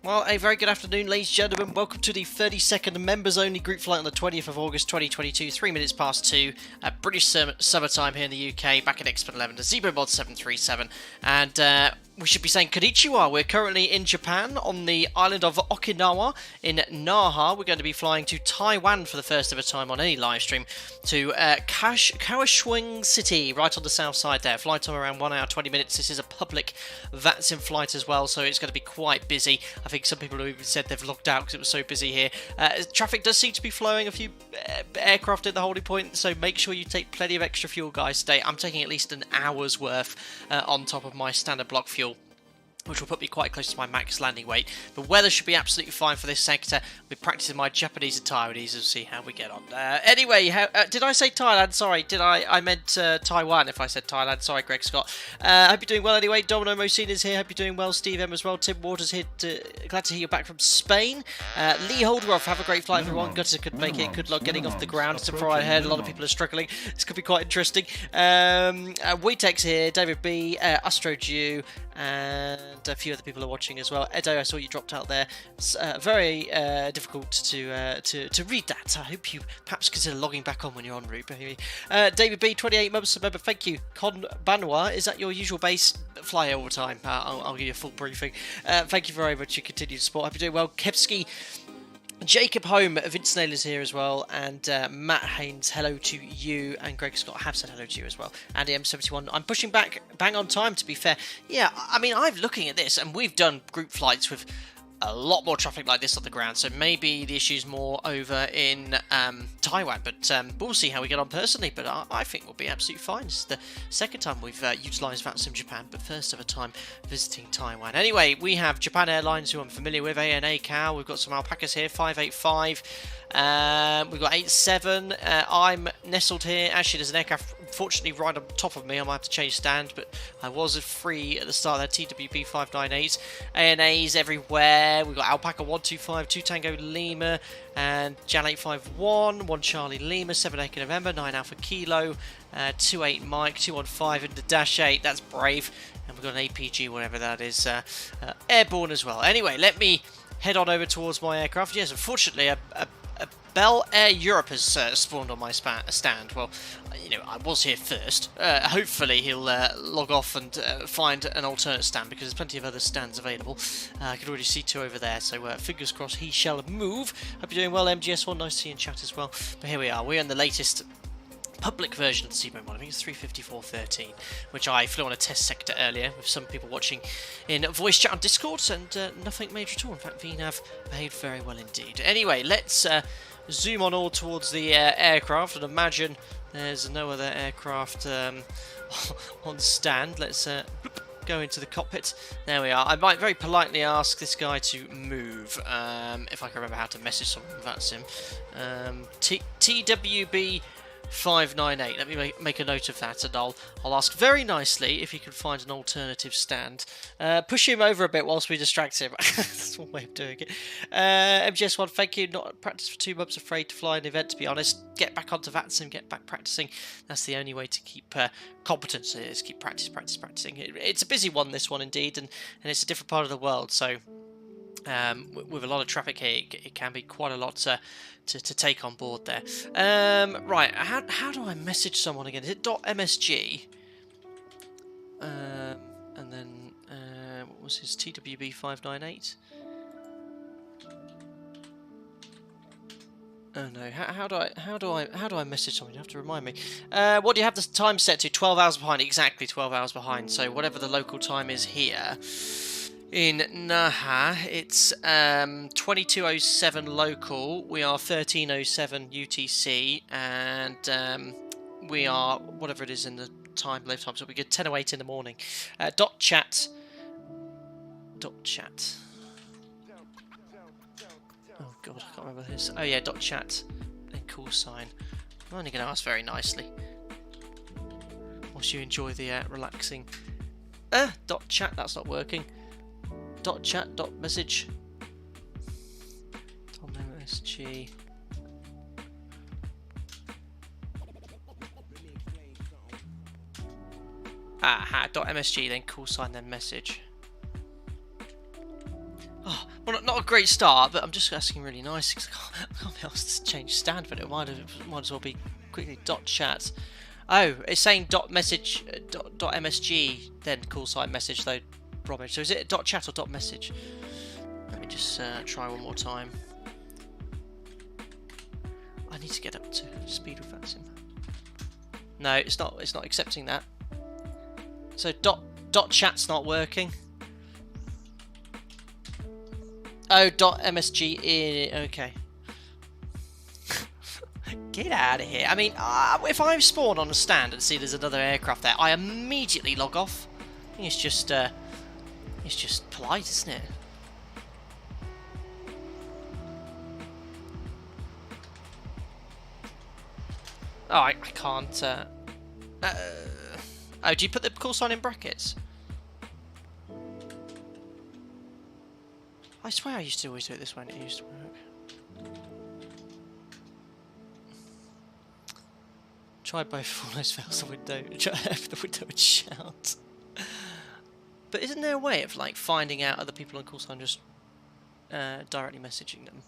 Well, a very good afternoon, ladies and gentlemen. Welcome to the 32nd members-only group flight on the 20th of August 2022, 3 minutes past 2, at British summertime here in the UK, back at Expert 11 to ZIBO mod 737, and we should be saying konnichiwa. We're currently in Japan on the island of Okinawa in Naha. We're going to be flying to Taiwan for the first ever time on any live stream to Kaohsiung City, right on the south side there. Flight time around 1 hour 20 minutes. This is a public VATSIM flight as well, so it's going to be quite busy. I think some people have even said they've logged out because it was so busy here. Traffic does seem to be flowing. A few aircraft at the holding point, so make sure you take plenty of extra fuel, guys, today. I'm taking at least an hour's worth on top of my standard block fuel, which will put me quite close to my max landing weight. The weather should be absolutely fine for this sector. I'll be practicing my Japanese and Taiwanese and see how we get on. Anyway, did I say Thailand? Sorry, I meant Taiwan if I said Thailand. Sorry, Greg Scott. Hope you're doing well anyway. Domino Mosina's here. Hope you're doing well. Steve M as well. Tim Waters here. Glad to hear you're back from Spain. Lee Holdroff, have a great flight, everyone. Gutter could make it. Good luck getting off the ground. It's a Friday ahead. A lot of people are struggling. This could be quite interesting. Weetex here. David B. Astro Jew. And a few other people are watching as well. Edo, I saw you dropped out there. It's very difficult to read that. I hope you perhaps consider logging back on when you're en route. David B, 28 months member, thank you. Con Banwa, is that your usual base? Fly all the time. I'll give you a full briefing. Thank you very much for your continued support. Hope you're doing well. Kevsky, Jacob Home, Vince Nail is here as well, and Matt Haynes, hello to you, and Greg Scott have said hello to you as well. Andy M71, I'm pushing back bang on time, to be fair. Yeah, I mean, I'm looking at this, and we've done group flights with a lot more traffic like this on the ground, so maybe the issue's more over in Taiwan, but we'll see how we get on personally, but I think we'll be absolutely fine. It's the second time we've utilised VATSIM Japan, but first ever time visiting Taiwan. Anyway, we have Japan Airlines, who I'm familiar with, ANA Cow, we've got some alpacas here, 585, we've got 87, I'm nestled here. Actually, there's an aircraft unfortunately right on top of me. I might have to change stand, but I was free at the start there. TWB 598s, ANAs everywhere. We've got Alpaca 125, 2 Tango Lima, and Jan 851, 1 Charlie Lima, 7 Echo November, 9 Alpha Kilo, 28 Mike, 215 in the Dash 8. That's brave. And we've got an APG, whatever that is, airborne as well. Anyway, let me head on over towards my aircraft. Yes, unfortunately, a Bell Air Europe has spawned on my stand. Well, you know, I was here first. Hopefully he'll log off and find an alternate stand, because there's plenty of other stands available. I can already see 2 over there, so fingers crossed he shall move. Hope you're doing well, MGS1. Nice to see you in chat as well. But here we are. We're in the latest public version of the ZIBO mod. I think it's 354.13, which I flew on a test sector earlier with some people watching in voice chat on Discord, and nothing major at all. In fact, VNAV behaved very well indeed. Anyway, let's zoom on all towards the aircraft and imagine there's no other aircraft on stand. Let's go into the cockpit. There we are. I might very politely ask this guy to move, if I can remember how to message someone with VATSIM. TWB 598. Let me make a note of that, and I'll ask very nicely if he can find an alternative stand. Push him over a bit whilst we distract him. That's one way of doing it. MGS1, thank you. Not practice for 2 months, afraid to fly an event, to be honest. Get back onto VATSIM, get back practicing. That's the only way to keep competence, is keep practicing. It's a busy one, this one indeed, and it's a different part of the world, so with a lot of traffic here, it can be quite a lot to take on board there. Right, how do I message someone again? Is it .msg? And then what was his TWB 598? Oh no! How do I message someone? You have to remind me. What do you have the time set to? 12 hours behind. Exactly 12 hours behind. So whatever the local time is here in Naha, it's 22:07 local. We are 13:07 UTC, and we are whatever it is in the live time. So we get 10:08 in the morning. Chat. Oh god, I can't remember this. Oh yeah, .chat, then call sign. I'm only going to ask very nicely, whilst you enjoy the relaxing. .chat, that's not working. .chat, .message. .msg. .msg, then call sign, then message. Oh, Well, not a great start, but I'm just asking really nice because I can't be asked to change stand, but it might as well be quickly .chat. Oh, it's saying .message, .msg, then call sign message though, Robin. So is it .chat or .message? Let me just try one more time. I need to get up to speed with VATSIM. No, it's not. It's not accepting that. So .chat's not working. Oh, .msg in. Okay. Get out of here. I mean, if I spawn on a stand and see there's another aircraft there, I immediately log off. I think it's just polite, isn't it? Oh, I can't. Oh, do you put the call sign in brackets? I swear I used to always do it this way and it used to work. Try both almost fails the window. Try the window and shout. But isn't there a way of like finding out other people on call sign just directly messaging them?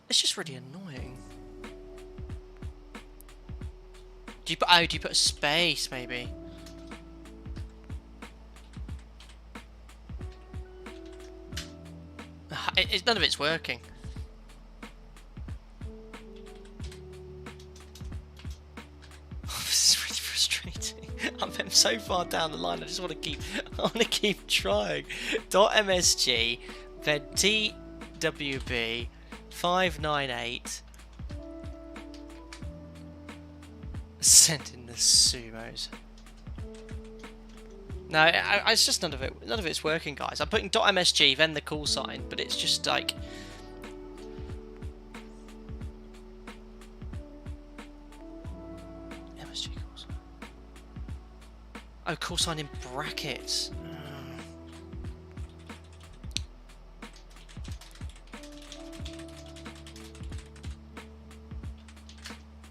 It's just really annoying. Do you put a space maybe? None of it's working. This is really frustrating. I'm so far down the line. I just want to keep trying. .msg, then TWB 598. Send in the sumos. No, it's just none of it's working, guys. I'm putting .msg, then the call sign, but it's just like MSG call sign. Oh, call sign in brackets.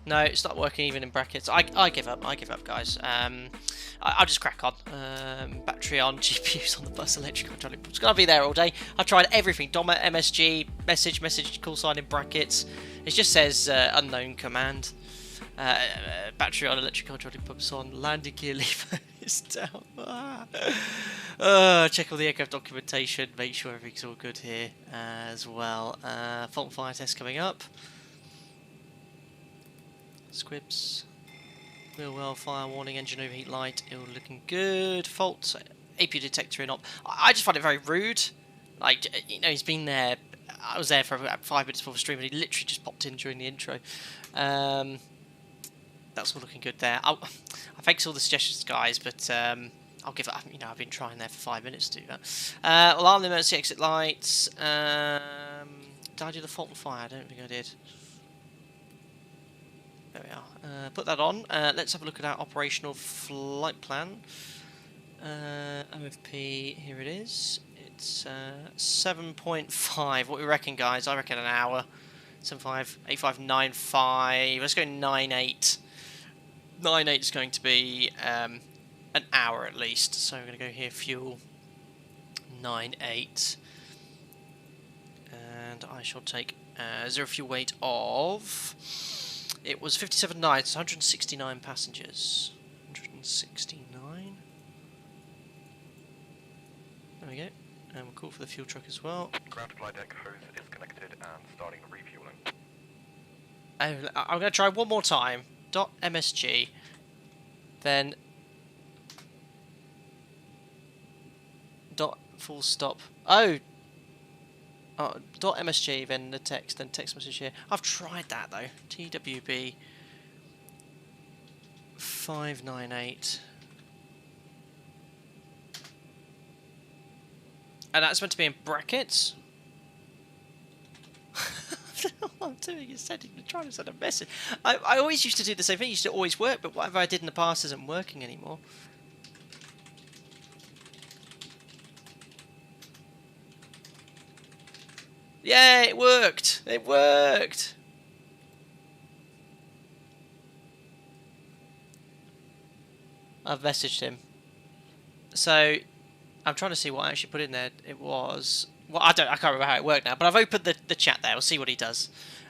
No, it's not working even in brackets. I give up. I give up, guys. I'll just crack on. Battery on, GPUs on the bus, electric hydraulic. It's gonna be there all day. I've tried everything. DOM, MSG, message, call sign in brackets. It just says unknown command. Battery on, electric hydraulic pumps on, landing gear lever is down. Check all the aircraft documentation. Make sure everything's all good here as well. Fault and fire test coming up. Squibs. Wheel well, fire warning, engine overheat light, all looking good. Fault, AP detector in op. I just find it very rude. Like, you know, he's been there. I was there for about 5 minutes before the stream, and he literally just popped in during the intro. That's all looking good there. Thanks for all the suggestions, guys, but I'll give it. You know, I've been trying there for 5 minutes to do that. Alarm, emergency exit lights. Did I do the fault and fire? I don't think I did. There we are. Put that on. Let's have a look at our operational flight plan. OFP, here it is. It's 7.5. What we reckon, guys? I reckon an hour. 7.5, 8595. Let's go 9.8. 9.8 is going to be an hour at least. So we're going to go here, fuel 9.8. And I shall take zero fuel weight of... It was 57 nights, 169 passengers. 169. There we go. And we'll call for the fuel truck as well. Ground flight deck hose is connected and starting refueling. I'm going to try one more time. .msg. Then... full stop. Oh! .msg, then the text, then text message here. I've tried that though. TWB 598. And that's meant to be in brackets. I don't know what I'm doing. It's trying to send a message. I always used to do the same thing. It used to always work, but whatever I did in the past isn't working anymore. Yeah, it worked! It worked! I've messaged him. So, I'm trying to see what I actually put in there. It was... Well, I can't remember how it worked now, but I've opened the chat there. We'll see what he does.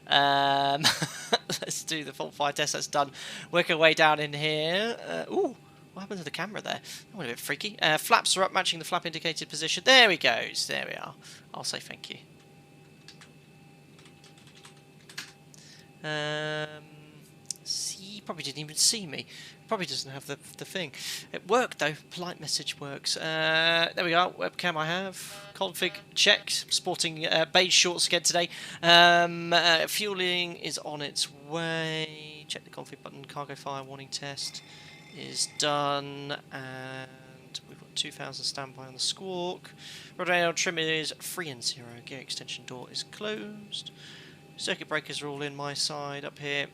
Let's do the fault fire test. That's done. Work our way down in here. Ooh, what happened to the camera there? That went a bit freaky. Flaps are up, matching the flap indicated position. There we go. There we are. I'll say thank you. He probably didn't even see me. Probably doesn't have the thing. It worked though. Polite message works. There we go. Webcam I have. Config checked. Sporting beige shorts again today. Fueling is on its way. Check the config button. Cargo fire warning test is done. And we've got 2000 standby on the squawk. Rodeo trim is 3 and 0. Gear extension door is closed. Circuit breakers are all in my side up here.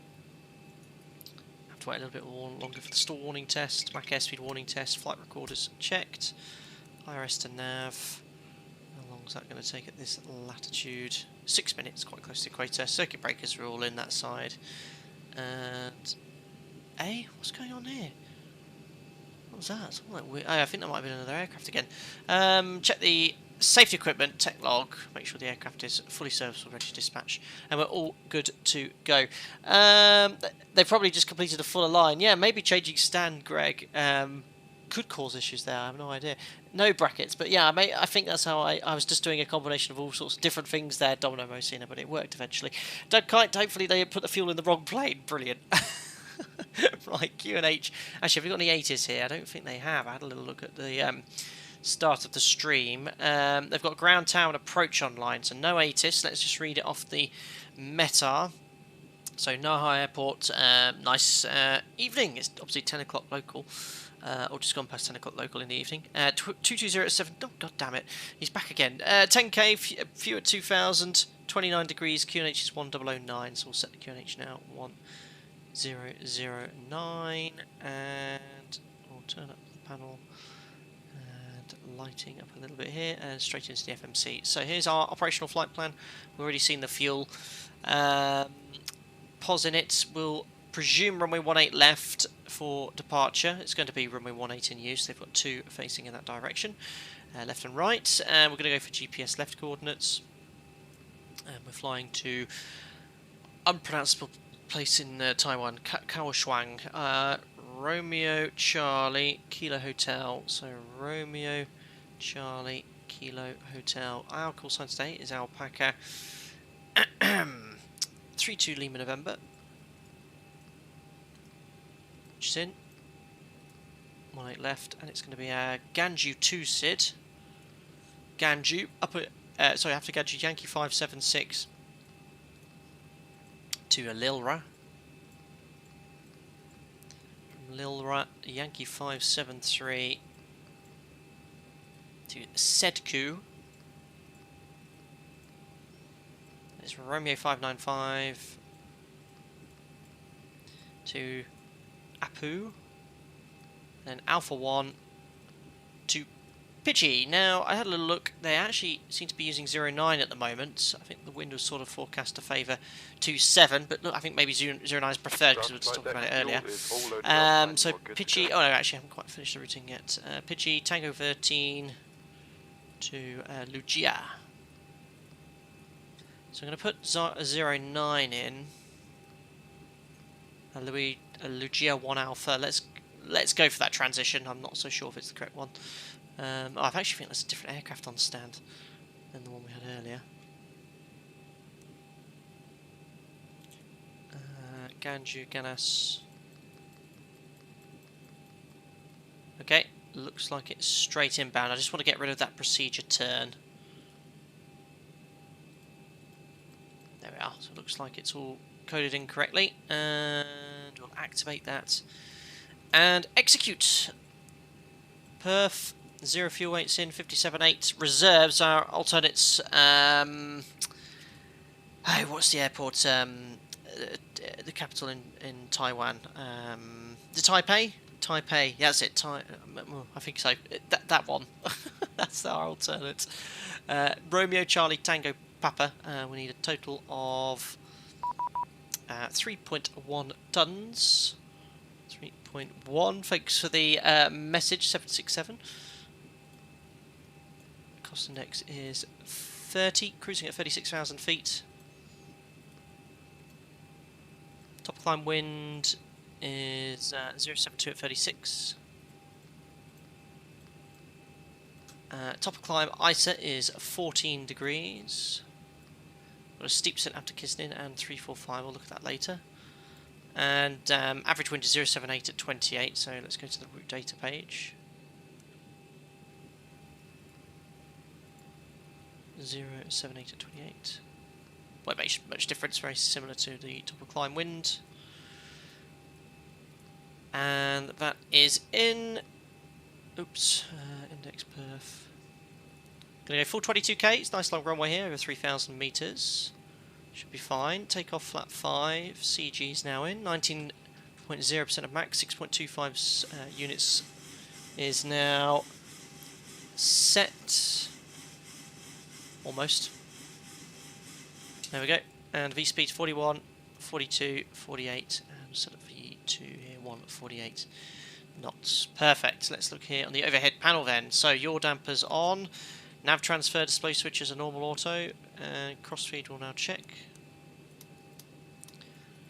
Have to wait a little bit longer for the stall warning test. Mac airspeed warning test. Flight recorders checked. IRS to nav. How long is that going to take at this latitude? 6 minutes, quite close to the equator. Circuit breakers are all in that side. And what's going on here? What was that? Something like weird. Oh, I think that might have been another aircraft again. Check the safety equipment, tech log, make sure the aircraft is fully serviceable, ready to dispatch, and we're all good to go. They've probably just completed a fuller line. Yeah, maybe changing stand, Greg, could cause issues there. I have no idea. No brackets, but yeah, I think that's how I was just doing a combination of all sorts of different things there, Domino Mosina, but it worked eventually. Hopefully they put the fuel in the wrong plane. Brilliant. Right, QNH. Actually, have we got any 80s here? I don't think they have. I had a little look at the start of the stream. They've got ground tower and approach online, so no ATIS. Let's just read it off the meta. So Naha Airport, nice evening. It's obviously 10 o'clock local, or just gone past 10 o'clock local in the evening. 220 oh god damn it, he's back again. 10k, few at 2000, 29 degrees, QNH is 1009, so we'll set the QNH now, 1009, and we'll turn up the panel. Lighting up a little bit here and straight into the FMC. So here's our operational flight plan. We've already seen the fuel. POS in it. We'll presume runway 18 left for departure. It's going to be runway 18 in use. They've got 2 facing in that direction, left and right. And we're going to go for GPS left coordinates. And we're flying to unpronounceable place in Taiwan, Kaohsiung. Romeo Charlie Kilo Hotel. So Romeo Charlie Kilo Hotel. Our call sign today is Alpaca. 32 Lima November. Which is in. 18 left, and it's going to be a Ganju 2 SID. Ganju sorry, after Ganju Yankee 576 to Lilra. Lilra Yankee 573 to Sedku. It's Romeo 595 to Apu. Then Alpha 1 to Pidgey. Now, I had a little look. They actually seem to be using 09 at the moment. I think the wind was sort of forecast to favour 27, but look, I think maybe 09 is preferred because we were just talking about it earlier. So Pidgey, oh no, actually I haven't quite finished the routing yet. Pidgey, Tango 13 to Lugia. So I'm going to put 09 in. Lugia 1 Alpha. Let's go for that transition. I'm not so sure if it's the correct one. I actually think that's a different aircraft on stand than the one we had earlier. Ganju, Ganas. Okay, looks like it's straight inbound. I just want to get rid of that procedure turn. There we are. So it looks like it's all coded in correctly. And we'll activate that. And execute. Perf. 0 fuel weights in, 57.8. Reserves are alternates. What's the airport? The capital in Taiwan. The Taipei? Taipei. Yeah, that's it. I think so. That one. That's our alternate. Romeo Charlie Tango Papa. We need a total of 3.1 tons. 3.1. Thanks for the message, 767. Frost index is 30, cruising at 36,000 feet. Top climb wind is 072 at 36. Top climb ISA is 14 degrees. Got a steep descent up to Kisnin and 345, we'll look at that later. And average wind is 078 at 28, so let's go to the route data page. 078 at 28. Won't make much difference, very similar to the top of climb wind. And that is in... Oops, index perf. Gonna go full 22k, it's a nice long runway here, over 3,000 metres. Should be fine. Takeoff flat 5, CG is now in, 19.0% of max, 6.25 units is now set. Almost. There we go. And V speed 41, 42, 48, and set up V2 here, 148 knots. Perfect. Let's look here on the overhead panel then. So yaw dampers on, nav transfer display switches are normal auto, and crossfeed will now check.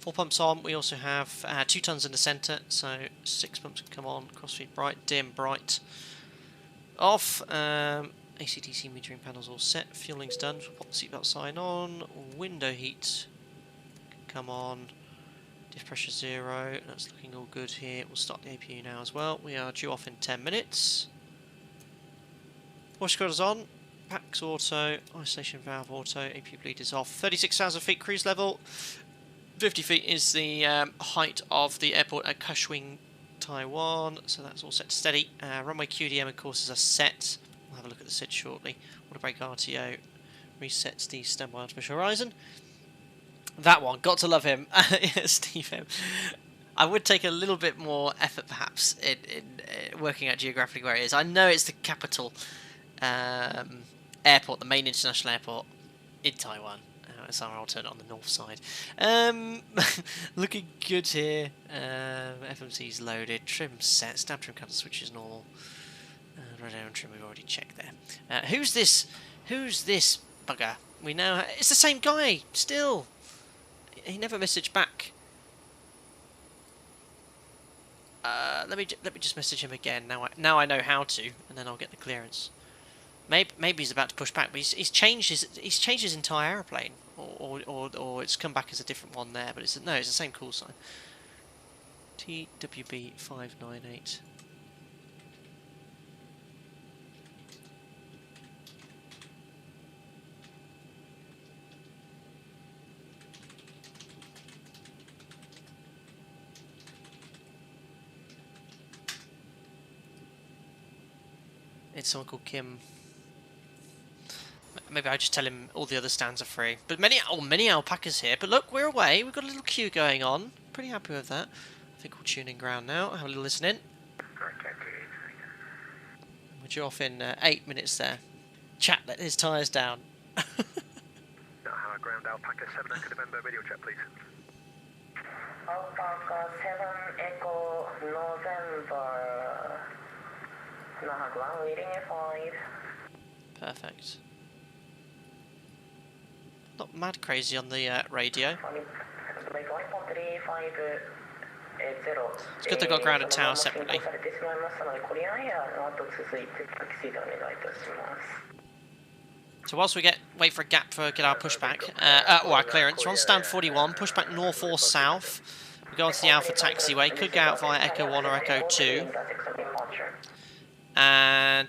4 pumps on. We also have 2 tons in the centre, so 6 pumps can come on. Crossfeed bright, dim, bright, off. AC/DC metering panels all set. Fueling's done. We'll pop the seatbelt sign on. Window heat can come on. Diff pressure 0. That's looking all good here. We'll start the APU now as well. We are due off in 10 minutes. Wash controls on. Packs auto. Isolation valve auto. APU bleed is off. 36,000 feet cruise level. 50 feet is the height of the airport at Kaohsiung, Taiwan. So that's all set to steady. Runway QDM of course is a set. We'll have a look at the SID shortly. Water brake RTO resets the standby artificial horizon. That one, got to love him. Steve M. I would take a little bit more effort perhaps in working out geographically where it is. I know it's the capital airport, the main international airport in Taiwan. It's our alternate on the north side. Looking good here. FMC's loaded. Trim set. Stab trim cutter switch is normal. Red air trim we've already checked there. Who's this? Who's this bugger? We now it's the same guy still. He never messaged back. Let me just message him again. Now I know how to, and then I'll get the clearance. Maybe he's about to push back, but he's changed his entire aeroplane, or it's come back as a different one there. But it's the same call sign. TWB 598. It's someone called Kim. Maybe I just tell him all the other stands are free. But many alpacas here. But look, we're away. We've got a little queue going on. Pretty happy with that. I think we'll tune in ground now. Have a little listen in. We're due off in 8 minutes there. Chat, let his tyres down. Naha ground Alpaca 7 Echo November, radio check please. Alpaca 7 Echo November. Naha ground reading at 5. Perfect. Not mad crazy on the radio. It's good they've got ground and tower separately. So whilst we wait for a gap for get our pushback, or our clearance, we're on stand 41, pushback north or south. We go onto the Alpha taxiway, could go out via Echo 1 or Echo 2. And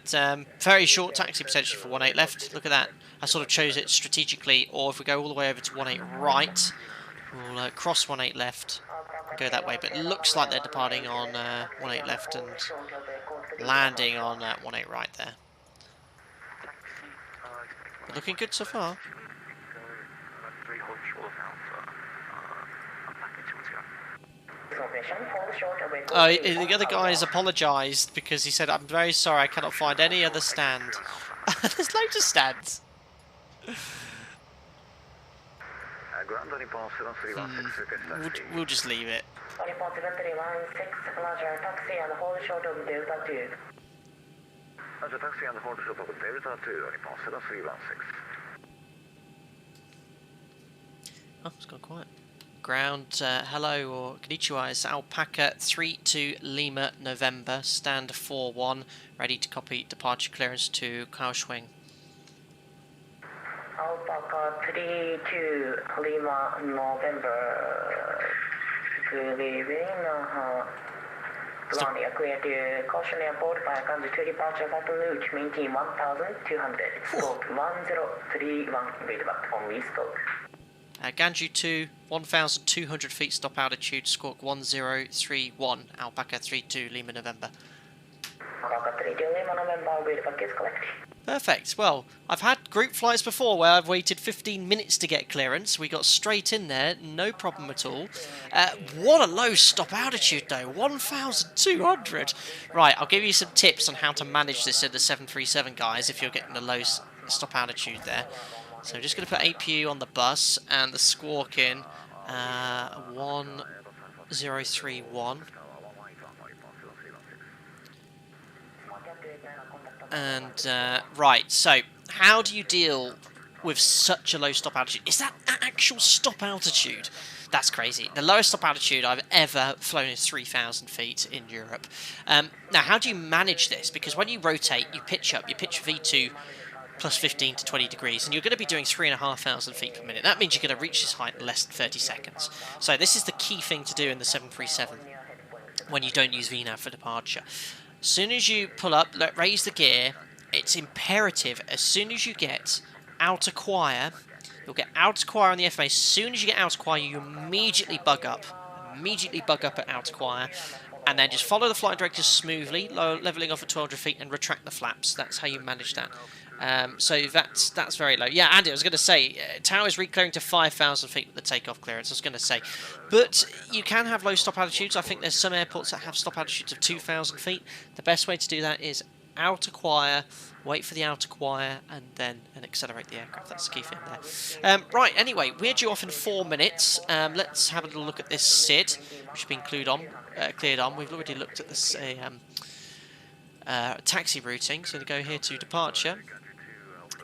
very short taxi potentially for 18 left. Look at that. I sort of chose it strategically, or if we go all the way over to 18 right, we'll cross 18 left and go that way. But it looks like they're departing on 18 left and landing on 18 right there. But looking good so far. Oh, the other guys apologised because he said, "I'm very sorry, I cannot find any other stand." There's loads of stands. We'll just leave it. Roger, taxi and hold shuttle with Delta to Nippon 7316. Oh, it's gone quiet. Ground, hello or konnichiwa, it's Alpaca 32 Lima November, stand 41, ready to copy departure clearance to Kaohsiung. Alpaca 32 Lima November. Good evening. Ground, you are clear to Kaohsiung Airport by country to departure at route maintain 1200. Scope 1031. Read back on restock. Ganju 2, 1,200 feet stop altitude, squawk 1031, Alpaca 32 Lima November. Alpaca 32 Lima November, read back is collected. Perfect. Well, I've had group flights before where I've waited 15 minutes to get clearance. We got straight in there, no problem at all. What a low stop altitude though, 1,200. Right, I'll give you some tips on how to manage this in the 737 guys if you're getting a low stop altitude there. So I'm just going to put APU on the bus and the squawk in 1031. And right, so how do you deal with such a low stop altitude? Is that actual stop altitude? That's crazy. The lowest stop altitude I've ever flown is 3,000 feet in Europe. Now, how do you manage this? Because when you rotate, you pitch up, you pitch V2 plus 15 to 20 degrees, and you're going to be doing 3,500 feet per minute. That means you're going to reach this height in less than 30 seconds. So this is the key thing to do in the 737 when you don't use VNAV for departure. As soon as you pull up, raise the gear, it's imperative as soon as you get outer choir, you'll get outer choir on the FMA. As soon as you get outer choir, you immediately bug up at outer choir, and then just follow the flight directors smoothly, levelling off at 1,200 feet and retract the flaps. That's how you manage that. So that's very low. Yeah, Andy, I was going to say, tower is reclearing to 5,000 feet with the takeoff clearance, I was going to say. But you can have low stop altitudes. I think there's some airports that have stop altitudes of 2,000 feet. The best way to do that is outer choir, wait for the outer choir, and then accelerate the aircraft. That's the key thing there. Right, anyway, we're due off in 4 minutes. Let's have a little look at this SID, which has been cleared on. We've already looked at this taxi routing, so we go here to departure.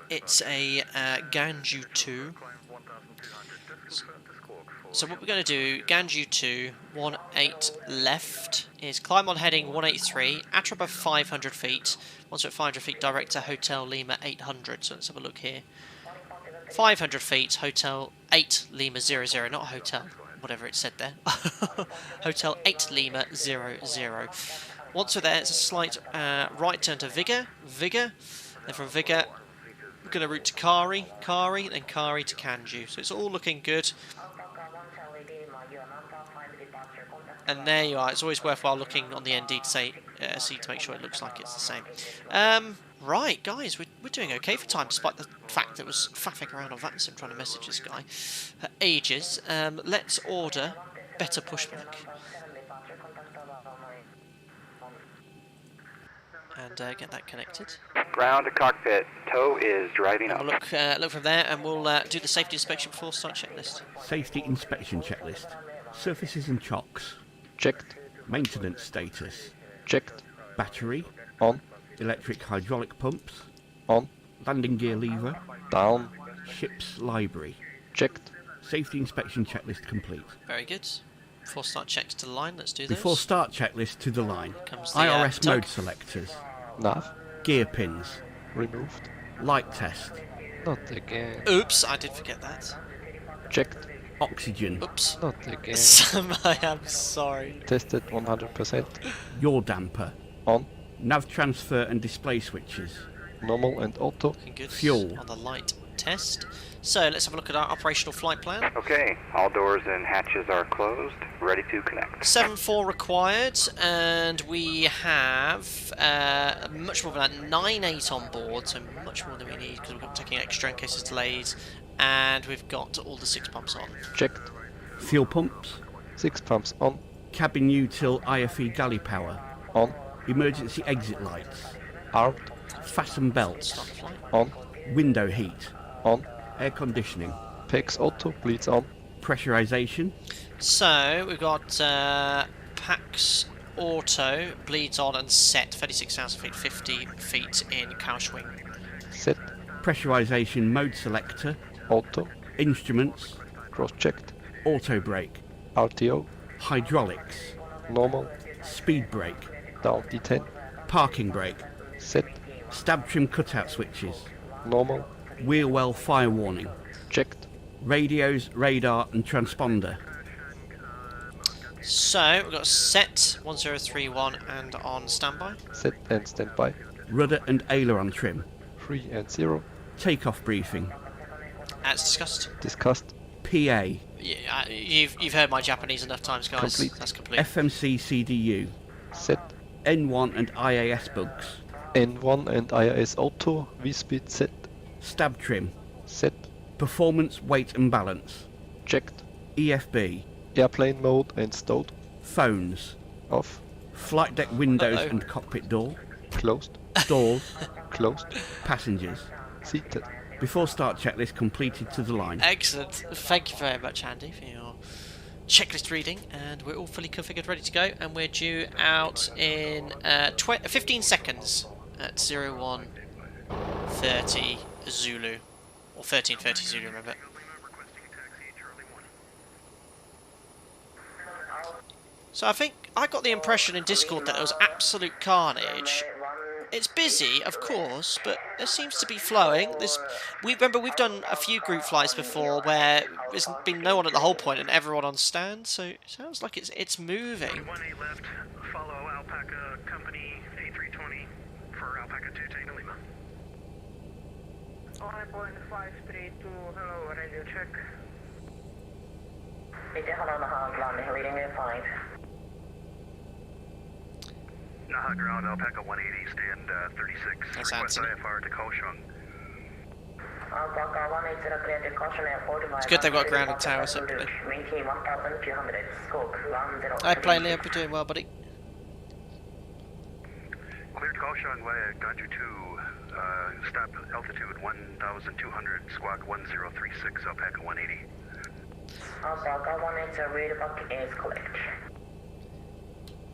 It's a Ganju 2. So what we're going to do, Ganju 2, 18 left, is climb on heading 183, at or above 500 feet. Once we're at 500 feet, direct to Hotel Lima 800. So let's have a look here. 500 feet, Hotel 8 Lima 00, not Hotel, whatever it said there. Hotel 8 Lima 00. Once we're there, it's a slight right turn to Vigor, then from Vigor, we're going to route to Kari, then Kari to Kanju. So it's all looking good. And there you are. It's always worthwhile looking on the ND to see to make sure it looks like it's the same. Right, guys, we're doing okay for time, despite the fact that it was faffing around on VATSIM trying to message this guy for ages. Let's order better pushback. And get that connected. Ground to cockpit. Tow is driving up. We'll look from there, and we'll do the safety inspection before start checklist. Safety inspection checklist. Surfaces and chocks. Checked. Maintenance status. Checked. Battery. On. Electric hydraulic pumps. On. Landing gear lever. Down. Ship's library. Checked. Safety inspection checklist complete. Very good. Before start checks to the line, let's do those. Before start checklist to the line. Comes the, IRS mode tug. selectors. Nav. Gear pins. Removed. Light test. Not again. Oops, I did forget that. Checked. Oxygen. Oops. Not again. I am sorry. Tested 100%. Yaw damper. On. Nav transfer and display switches. Normal and auto. Looking good Fuel. on the light test. So let's have a look at our operational flight plan. Okay, all doors and hatches are closed. Ready to connect. 7-4 required, and we have much more than that, 9-8 on board, so much more than we need because we're taking extra in case of delays, and we've got all the 6 pumps on. Checked. Fuel pumps. 6 pumps on. Cabin util IFE galley power. On. Emergency exit lights. Armed. Fasten belts. Start the flight. On. Window heat. On. Air conditioning. PEX auto. Bleeds on. Pressurization. So we've got PAX auto, bleeds on and set, 36,000 feet, 50 feet in Kaohsiung. Set. Pressurization mode selector. Auto. Instruments. Cross-checked. Auto brake. RTO. Hydraulics. Normal. Speed brake. Down D10. Parking brake. Set. Stab trim cutout switches. Normal. Wheel well fire warning. Checked. Radios, radar and transponder. So, we've got set 1031 and on standby. Set and standby. Rudder and aileron trim. 3 and 0. Takeoff briefing. As discussed. Discussed. PA. Yeah, you've heard my Japanese enough times, guys. Complete. That's complete. FMC CDU. Set. N1 and IAS bugs. N1 and IIS auto. V-speed set. Stab trim. Set. Performance, weight and balance. Checked. EFB. Airplane mode and stowed. Phones. Off. Flight deck windows Uh-oh. and cockpit door. Closed. Doors. Closed. Passengers. Seated. Before start checklist completed to the line. Excellent. Thank you very much, Andy, for your checklist reading. And we're all fully configured, ready to go. And we're due out in 15 seconds at 0130 Zulu. Or 1330 Zulu, remember. So I think I got the impression in Discord that it was absolute carnage. It's busy, of course, but there seems to be flowing. We've done a few group flights before where there's been no one at the whole point and everyone on stand, so it sounds like it's moving. 18 left, follow Alpaca Company A320 for Alpaca 2 to Lima. 532, hello, radio check. Hello, Naha, ground, reading at 5. Naha ground, Alpaca 180, stand 36. That's Request Anthony. IFR to Kaohsiung. Alpaca 180, clear to Kaohsiung Airport. It's good they've got a grounded tower separately. Maintain 1,200, scope 10. Hi, Plane Leo, you're doing well, buddy. Cleared Kaohsiung via Ganju 2, stop altitude 1,200, squawk 1036, Alpaca 180. Alpaca 180, read back is correct.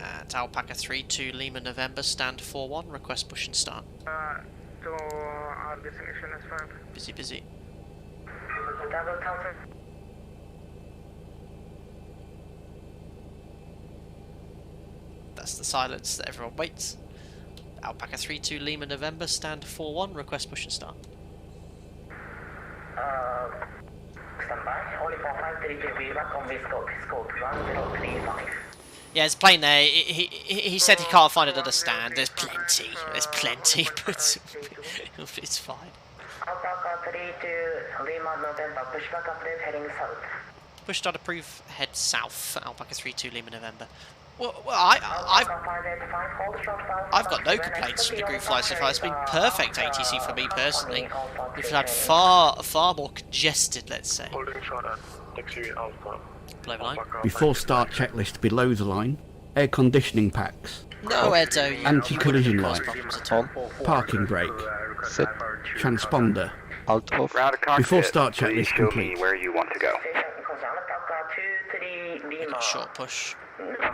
At Alpaca 3 to Lima November, stand 41, request push and start. So our destination is fine. Busy, busy. Double counter. That's the silence that everyone waits. Alpaca 3 to Lima November, stand 41, request push and start. Standby, only for 532, be back on this scope 1035. Yeah, there's a plane there. He said he can't find another stand. There's plenty, but it's fine. Alpaca 3 to Lima November, pushback approved, heading south. Push start approve, head south. Alpaca 3 to Lima November. Well, Alpaca I've 585, hold short south. I've got no complaints from the group flights so far. It's been perfect ATC for me personally. We've had far more congested, let's say. Holding short at taxi Alpha. Below the line. Before start checklist below the line. Air conditioning packs. No, Edo. Anti-collision cause light. problems at all. Parking brake. Set. Transponder. Alt off. Ground to cockpit. Before start Please checklist show me complete. where you want to go. Alpaca 2 3 Lima. Short push.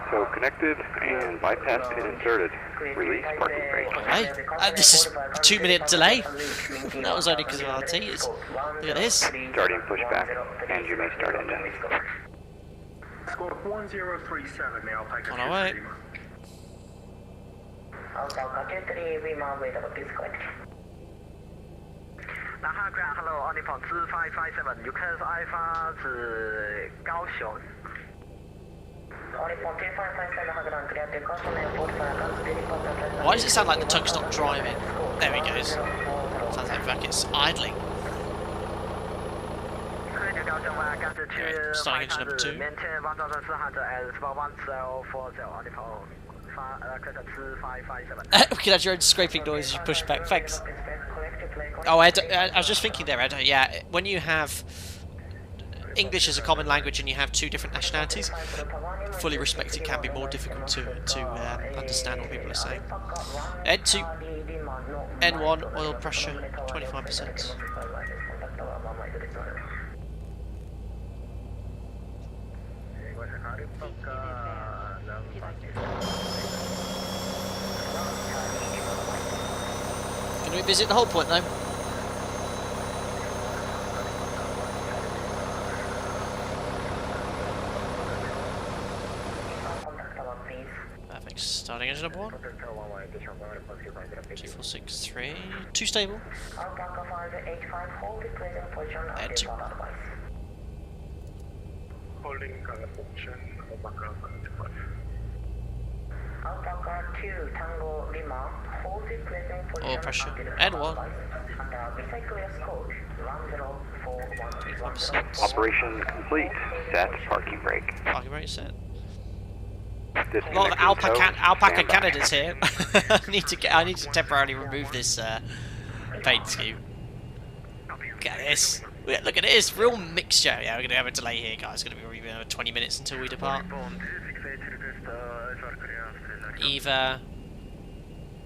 So connected and bypass pin inserted. Release parking brake. Hey, this is a 2-minute delay. That was only because of RT. Look at this. Starting pushback, and you may start engine. Scope 1037, the Alpaca On our way. Alpaca 23 Lima, wait about this correct. Naha ground, hello, only for 2557, you can IFR to Kaohsiung. Only for 2557, Naha ground, clear to Kaohsiung Airport, Why does it sound like the tug's not driving? There he goes. Sounds like it's idling. Starting engine number 2. Maintain 1,400 as for 1040, only for clear 2557. We can have your own scraping noise as you push back. Thanks. Oh, Ed, I was just thinking there, Ed. Yeah, when you have English as a common language and you have two different nationalities, fully respect it can be more difficult to understand what people are saying. Ed 2, N1, oil pressure 25%. Gonna be busy at the whole point though. Perfect. Starting engine number 1. 2463. 2 stable. And 2. Holding position, Alpaca 2 Tango Lima, hold it present for Oil pressure. And 1. Operation complete. Set parking brake. Parking brake set. A lot of Disconnecting alpaca tow. Stand by. candidates here. I need to temporarily remove this paint scheme. Look at this. Look at this, real mixture. Yeah, we're gonna have a delay here, guys. It's gonna be another 20 minutes until we depart. Either,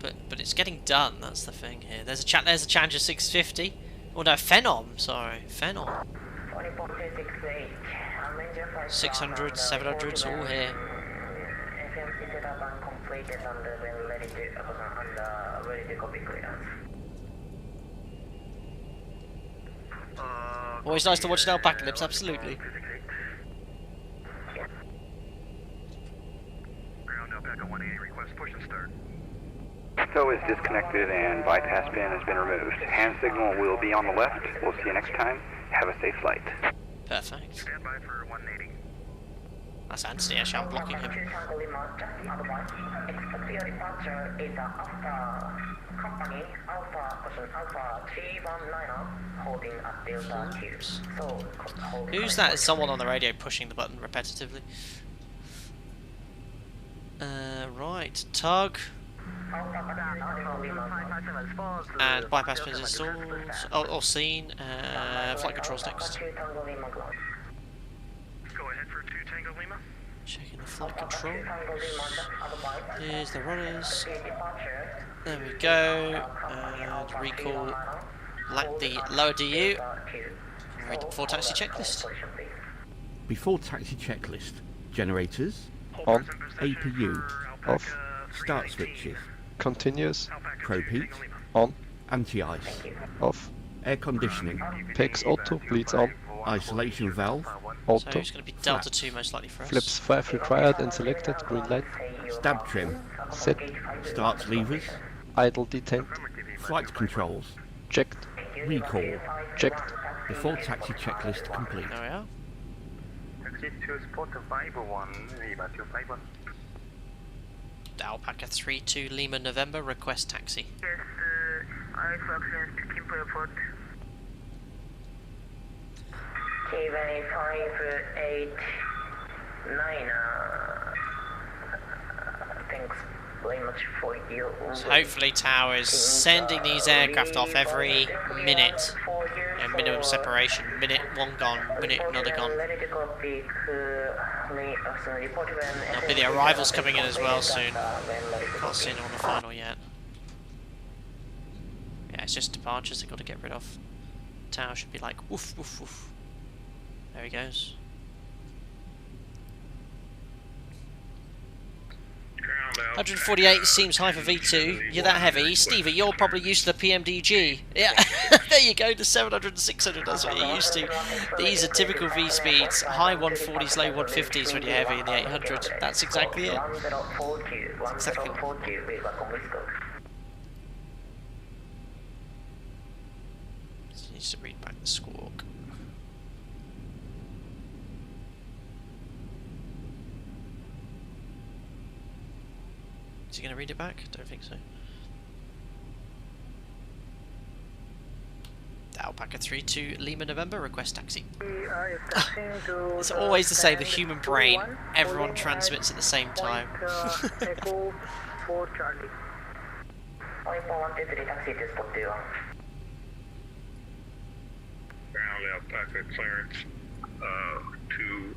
but it's getting done. That's the thing here. There's a Challenger 650. Oh no, Phenom. Sorry, Phenom. 600, 700s, all here. Always nice to watch an alpaca lips, absolutely. ground Alpaca 180, request push and start. Tow is disconnected and bypass pin has been removed. Hand signal will be on the left. We'll see you next time. Have a safe flight. Perfect. Stand by for 180. That's Anthony, actually, I'm blocking him. Expect your departure is after company Alpha 319 holding at Delta Q. So, Who's that? Is someone on the radio pushing the button repetitively? Right, tug. And bypass pins installed. Or seen. Flight controls next. Go ahead for 2 Tango Lima. Checking the flight controls. Here's the runners. There we go. And recall the lower DU. Read the before taxi checklist. Before taxi checklist. Generators. On. APU. Off. Start switches. Continuous. Propete. On. Anti-ice. Off. Air conditioning. PEX auto. Bleeds on. Isolation valve. So Auto. it's going to be Delta 2 most likely for us. Flips 5 required and selected. Green light. Stab trim. Set. Starts levers. Idle detained. Flight controls. Checked. Recall. Checked. Before taxi checklist complete. There we are. Exit to spot 501, Lima 251. Alpaca 32 Lima November, request taxi. Yes, I for accident 15 for airport. K589. Thanks very much for you. So hopefully Tower is sending these aircraft off every minute. Minimum separation. Minute one gone, minute another gone. There'll be the arrivals coming in as well soon. Can't see anyone on the final yet. Yeah, it's just departures they've got to get rid of. Tower should be like woof woof woof. There he goes. 148 seems high for V2. You're that heavy. Stevie, you're probably used to the PMDG. Yeah, there you go, the 700 and 600, that's what you're used to. These are typical V speeds. High 140s, low 150s when you're heavy in the 800. That's exactly it. That's exactly it. Needs to read back the squawk. Is he going to read it back? Don't think so. Alpaca 32 Lima November, request taxi. It's always the same, the human brain. Everyone transmits at the same time. Ground Alpaca clearance to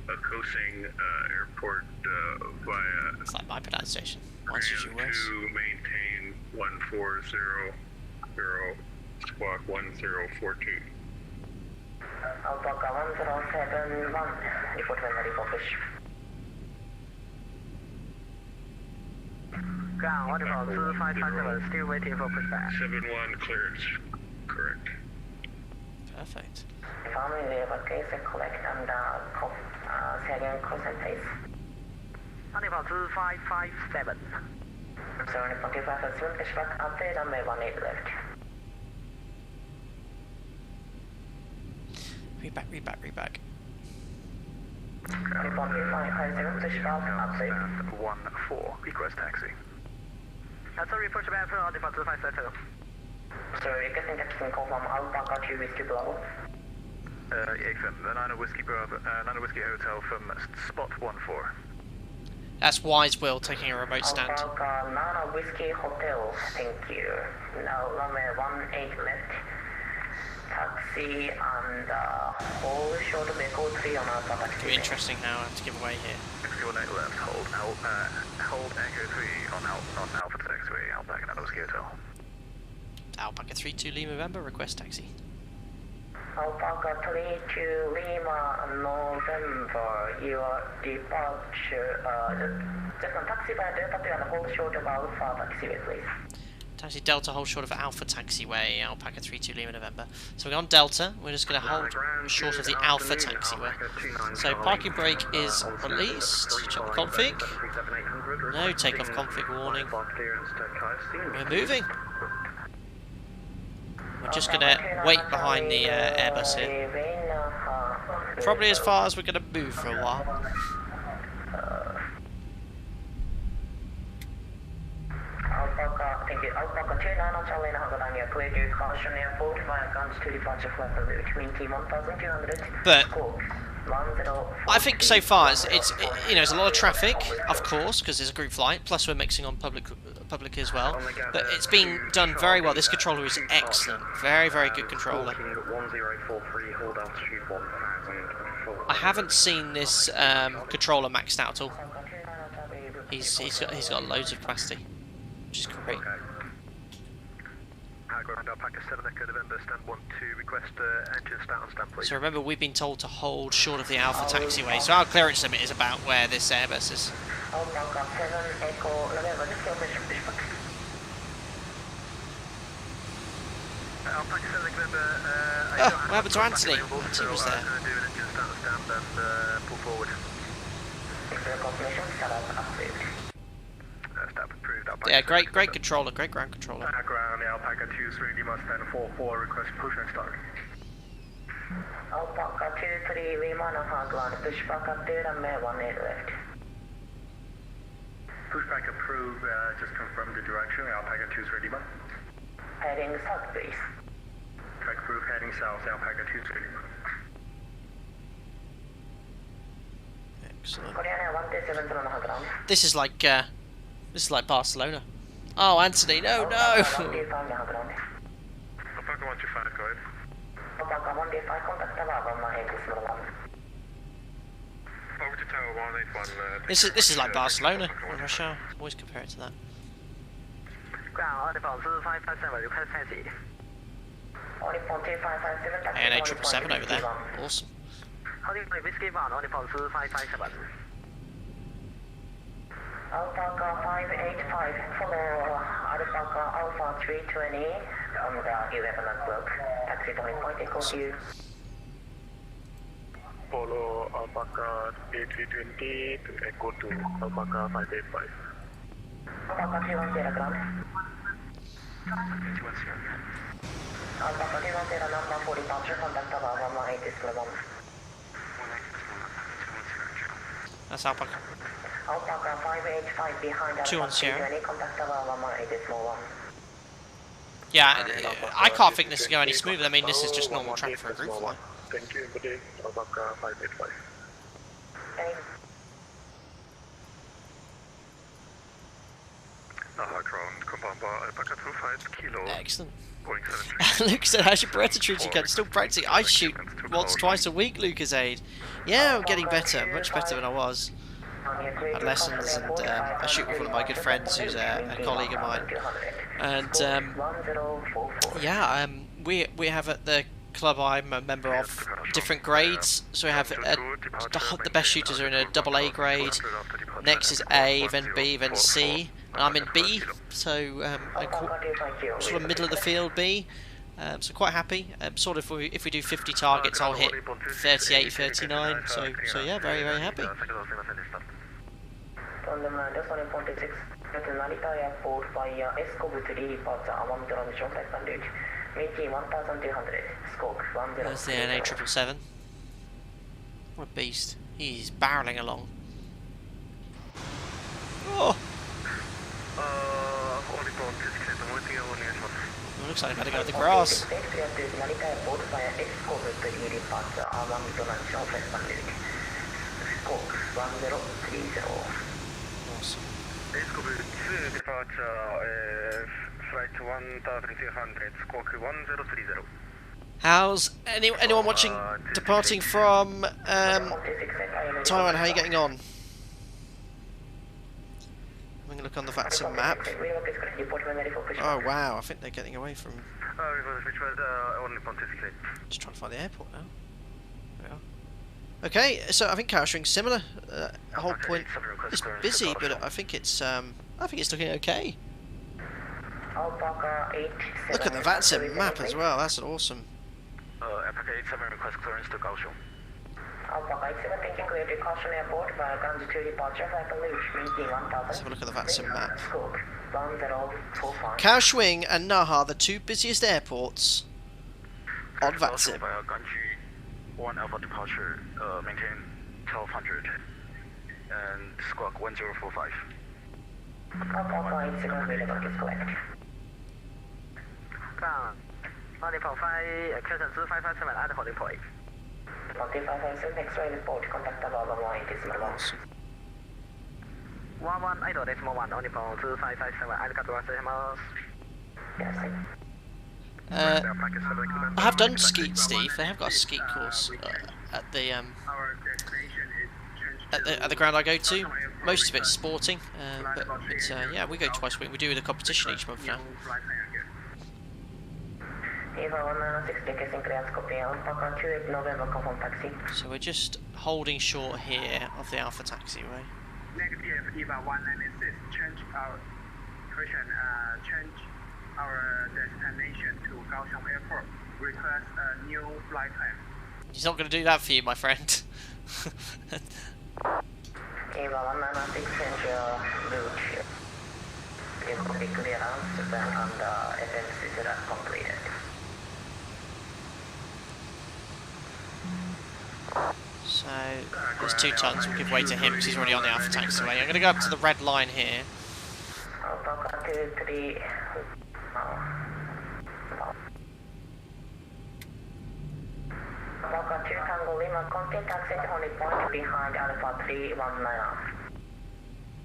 Kaohsiung Airport via It's like my pronunciation. Mine's usually worse. to maintain 1400 squawk 1042. Alpaca 1071, report when ready for push. Ground, what about 2557, still waiting for pushback. 7-1 clearance. Correct. Perfect. Family evacuate and collect and Serbian consent please. What about 2557? So, 2557, pushback update, runway 18 left. Reback. 2557, pushback update. 1-4, request taxi. Sorry, pushback for Alpha 2572. So, requesting taxi confirm Alpha 2 Whiskey Bravo. AFM, the Niner Whiskey Hotel from spot 14. That's Wise Will taking a remote stand. Alpha Nana Whiskey Hotel, thank you. Now runway 18 left. Taxi and hold short of Echo 3 on Alpha taxi. It'll be interesting now. I have to give away here. 618 left, hold Echo 3 on Alpha Taxiway, Alpaca Nana Whiskey Hotel. Alpaca 32 Lima November, request taxi. Alpaca 3 to Lima, November, your departure, just on taxi by Delta 3 and hold short of Alpha taxiway, please. Taxi Delta, hold short of Alpha Taxiway, Alpaca 32 Lima November. So we're on Delta, we're just going to hold short of the Alpha Taxiway. So parking brake is released, check the config. No takeoff config warning. We're moving. We're just going to wait behind the Airbus here. Probably as far as we're going to move for a while. Alpaca, thank you. Alpaca 29 Charlie Naha, you're clear to Kaohsiung Airport via guns to departure flight route between 1200. But I think so far it's you know, there's a lot of traffic, of course, because there's a group flight. Plus we're mixing on public as well. But it's been done very well. This controller is excellent. Very good controller. I haven't seen this controller maxed out at all. He's got loads of capacity, which is great. So remember, we've been told to hold short of the Alpha Taxiway, so our clearance limit is about where this Airbus is. Oh, what happened to Anthony? Anthony was there. Yeah, great controller, great ground controller. Ground, Alpaca 23 Lima stand 44, request push and start. Alpaca 23 Lima Naha ground, pushback update and 18 left. Pushback approved, just confirm the direction, Alpaca 23 Lima. Heading south, please. Track approved, heading south, Alpaca 23 Lima. Excellent. Korean 127 Naha ground. This is like Barcelona. Oh, Anthony, no! Alpaca 125, go ahead. Alpaca 125, contact Tower 181. Over to Tower 181. This is like Barcelona on Russia. Always compare it to that. Ground, Alpha 2557, request taxi. ANA 777 over there. Awesome. Whiskey 1, Alpha 2557. Alpaca 585, follow Alpaca Alpha 320 on the 11 o'clock. Taxi point Echo View. Follow Alpaca A320 to Echo 2, Alpaca 585. Alpaca 310 ground. Alpaca 310 number 4 departure, contact Tower 181. That's Alpaca. Alpaca 585 behind Alpha 320, contact Tower 181. Yeah, I can't think this is going any smoother. I mean, this is just normal traffic for a group flight. Thank you, good day. Alpaca 585. Naha ground, Kumbamba, Alpaca 25 kilo. Excellent. Luke said, how's your Beretta treat again? Still practicing. I shoot once, twice a week, Lucas Aid. Yeah, I'm getting better. Much better than I was. I had lessons, and I shoot with one of my good friends who's a colleague of mine. And yeah, we have at the club I'm a member of different grades. So we have the best shooters are in a AA grade. Next is A, then B, then C. and I'm in B, so sort of middle of the field B. So quite happy. Sort of if we do 50 targets, I'll hit 38, 39. So yeah, very very happy. Naha Airport via SCO3 departure Amami transition flight bandage. Maintain 1200, scope 10. There's the NA 777. What a beast. He's barreling along. Oh! It looks like I've got to go to the grass. Naha Airport via SCO3 departure Amami transition flight bandage. Scope 1030. Awesome. SCO2 departure, flight 1200, squawk 1030. How's anyone watching departing from Taiwan? How are you getting on? I'm going to look on the VATSIM map. Oh wow, I think they're getting away from... Just trying to find the airport now. There we are. Okay, so I think Kaohsiung's similar. The whole point is busy, but I think it's looking okay. Look at the VATSIM map as well. That's awesome. Alpaca 87 request clearance to Kaohsiung. Alpaca 87 taking clear to Kaohsiung Airport via ground to departure flight Maintain 1000. Let's have a look at the VATSIM map. Scope 1045. Kaohsiung and Naha, the two busiest airports on VATSIM. Via Ganju 1 Alpha departure, maintain 1200 and squawk 1045. Alpaca 87 available is correct. Depot 5, clearance 2557 at the holding point. 2557, X-ray report, contact above 1.8.1. 11.8.1, on Depot 2557, at the Cataract. Yes, I have done skeet, Steve. They have got a skeet course at the ground I go to. Most of it's sporting, but yeah, we go twice a week. We do the competition each month now. So we're just holding short here of the Alpha taxiway. Negative, EVA 196, change our correction, change our destination to Kaohsiung Airport. Request a new flight time. He's not going to do that for you, my friend. EVA 196, change your route. It will be clearance and FMC is completed. So there's 2 tons. We'll give way to him because he's already on the Alpha taxiway. I'm going to go up to the red line here. Alpaca 23. Alpaca 2 Tango Lima, contact taxi to only point behind Alpha 319.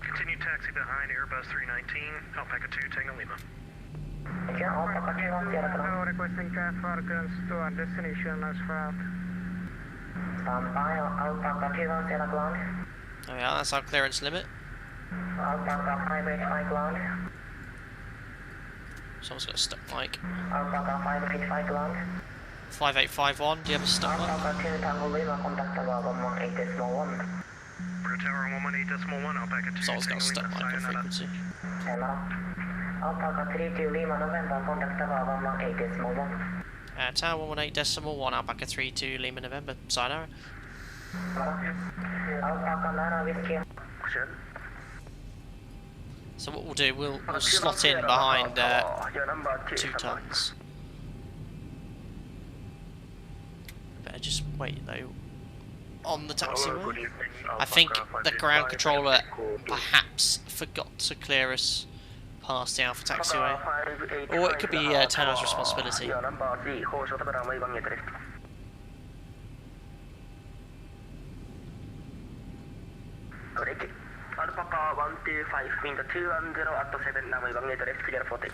Continue taxi behind Airbus 319, Alpaca 2 Tango Lima. Alpaca 210. Requesting transfer guns to our destination as far. Standby, Alpaca 210 ground. There we are, that's our clearance limit. Alpaca 585 ground. Someone's got a stuck mic. Alpaca 585 ground. 5851, do you have a stuck mic? Alpaca 2 Tango Lima, contact above 118.1. Tower 118.1, Alpaca 2 Someone's got a stuck mic on frequency. Hello. Alpaca 32 Lima November, contact above 118.1. Tower 118.1, Alpaca 32 Lima November, side arrow. Alpaca Nara Whiskey. So what we'll do, we'll slot in behind 2 tons. Better just wait though on the taxiway. I think the ground controller perhaps forgot to clear us past the Alpha taxiway, or it could be Tower's responsibility.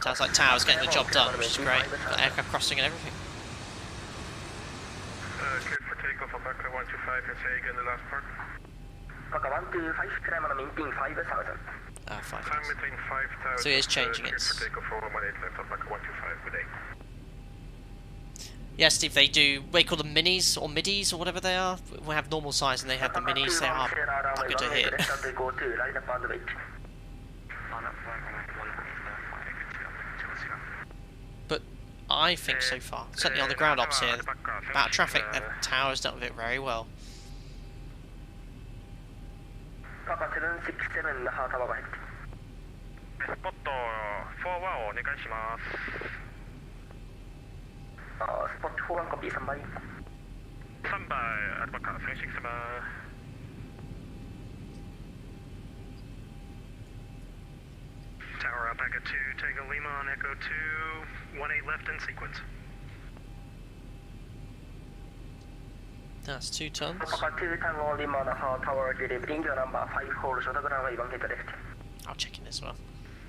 Sounds like Tower's getting the job done, which is great. Got aircraft crossing and everything. Cleared for takeoff, Alpaca 125, and say again the last part. Alpaca 125, clear on maintain 5,000. Ah, 5,000. Time maintain 5,000. So he is changing it. For takeoff for 118 left, Alpaca 125, good day. Yeah, Steve, they do, they call them minis or middies or whatever they are. We have normal size and they have the minis, they are good to hit. I think so far. Certainly on the ground ops here. About traffic, the tower's dealt with it very well. Papa 767 Naha Tower ahead. Spot 4 はお願いします。Spot 4 copy 3倍。3倍、アルバカ767。Tower Alpaca 2, Tango Lima on Echo 2, 18 left in sequence. That's 2 tons. Papa 2 Tango Lima Naha Tower delivering your number 5 hold short runway 1 gate left. I'll check in this one.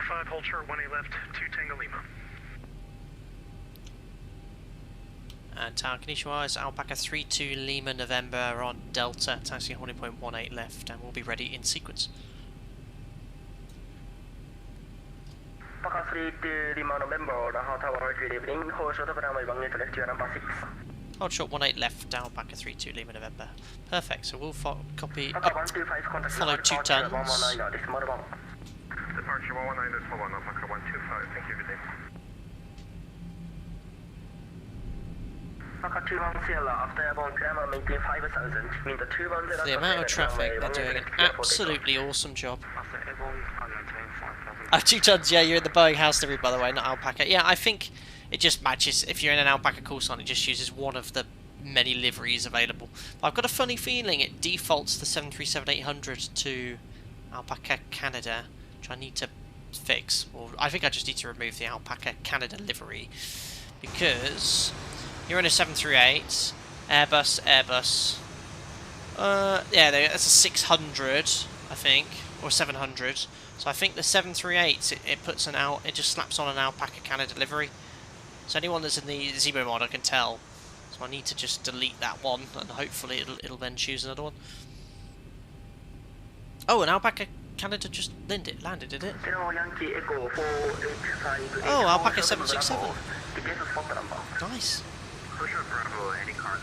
5 hold short, 18 left, 2 Tango Lima. And Tower Kaohsiung is Alpaca 32 Lima November on Delta, taxi holding point 18 left, and we'll be ready in sequence. Papa 32 Lima November Naha Tower delivering hold short runway 1 gate left, your number 6. Hold short 18 left, Alpaca 32 Lima November. Perfect, so we'll copy Papa up, 125 contact follow 2 tons. 119 decimal 1. Departure 119, decimal 1, Alpaca 125, thank you, good day. Papa 21 Sierra after airborne climber maintain 5000, mean the 210. For the amount of traffic, they're doing an absolutely awesome job. 2 tons, yeah, you're in the Boeing house theory, by the way, not Alpaca. Yeah, I think it just matches. If you're in an Alpaca call sign, it just uses one of the many liveries available. But I've got a funny feeling it defaults the 737-800 to Alpaca Canada, which I need to fix. Or I think I just need to remove the Alpaca Canada livery, because you're in a 738, Airbus. Yeah, that's a 600, I think, or 700. So I think the 738, it puts it just slaps on an Alpaca Canada livery. So anyone that's in the ZIBO mod I can tell. So I need to just delete that one, and hopefully it'll then choose another one. Oh, an Alpaca Canada just landed, did it? Oh, Alpaca 767. Nice.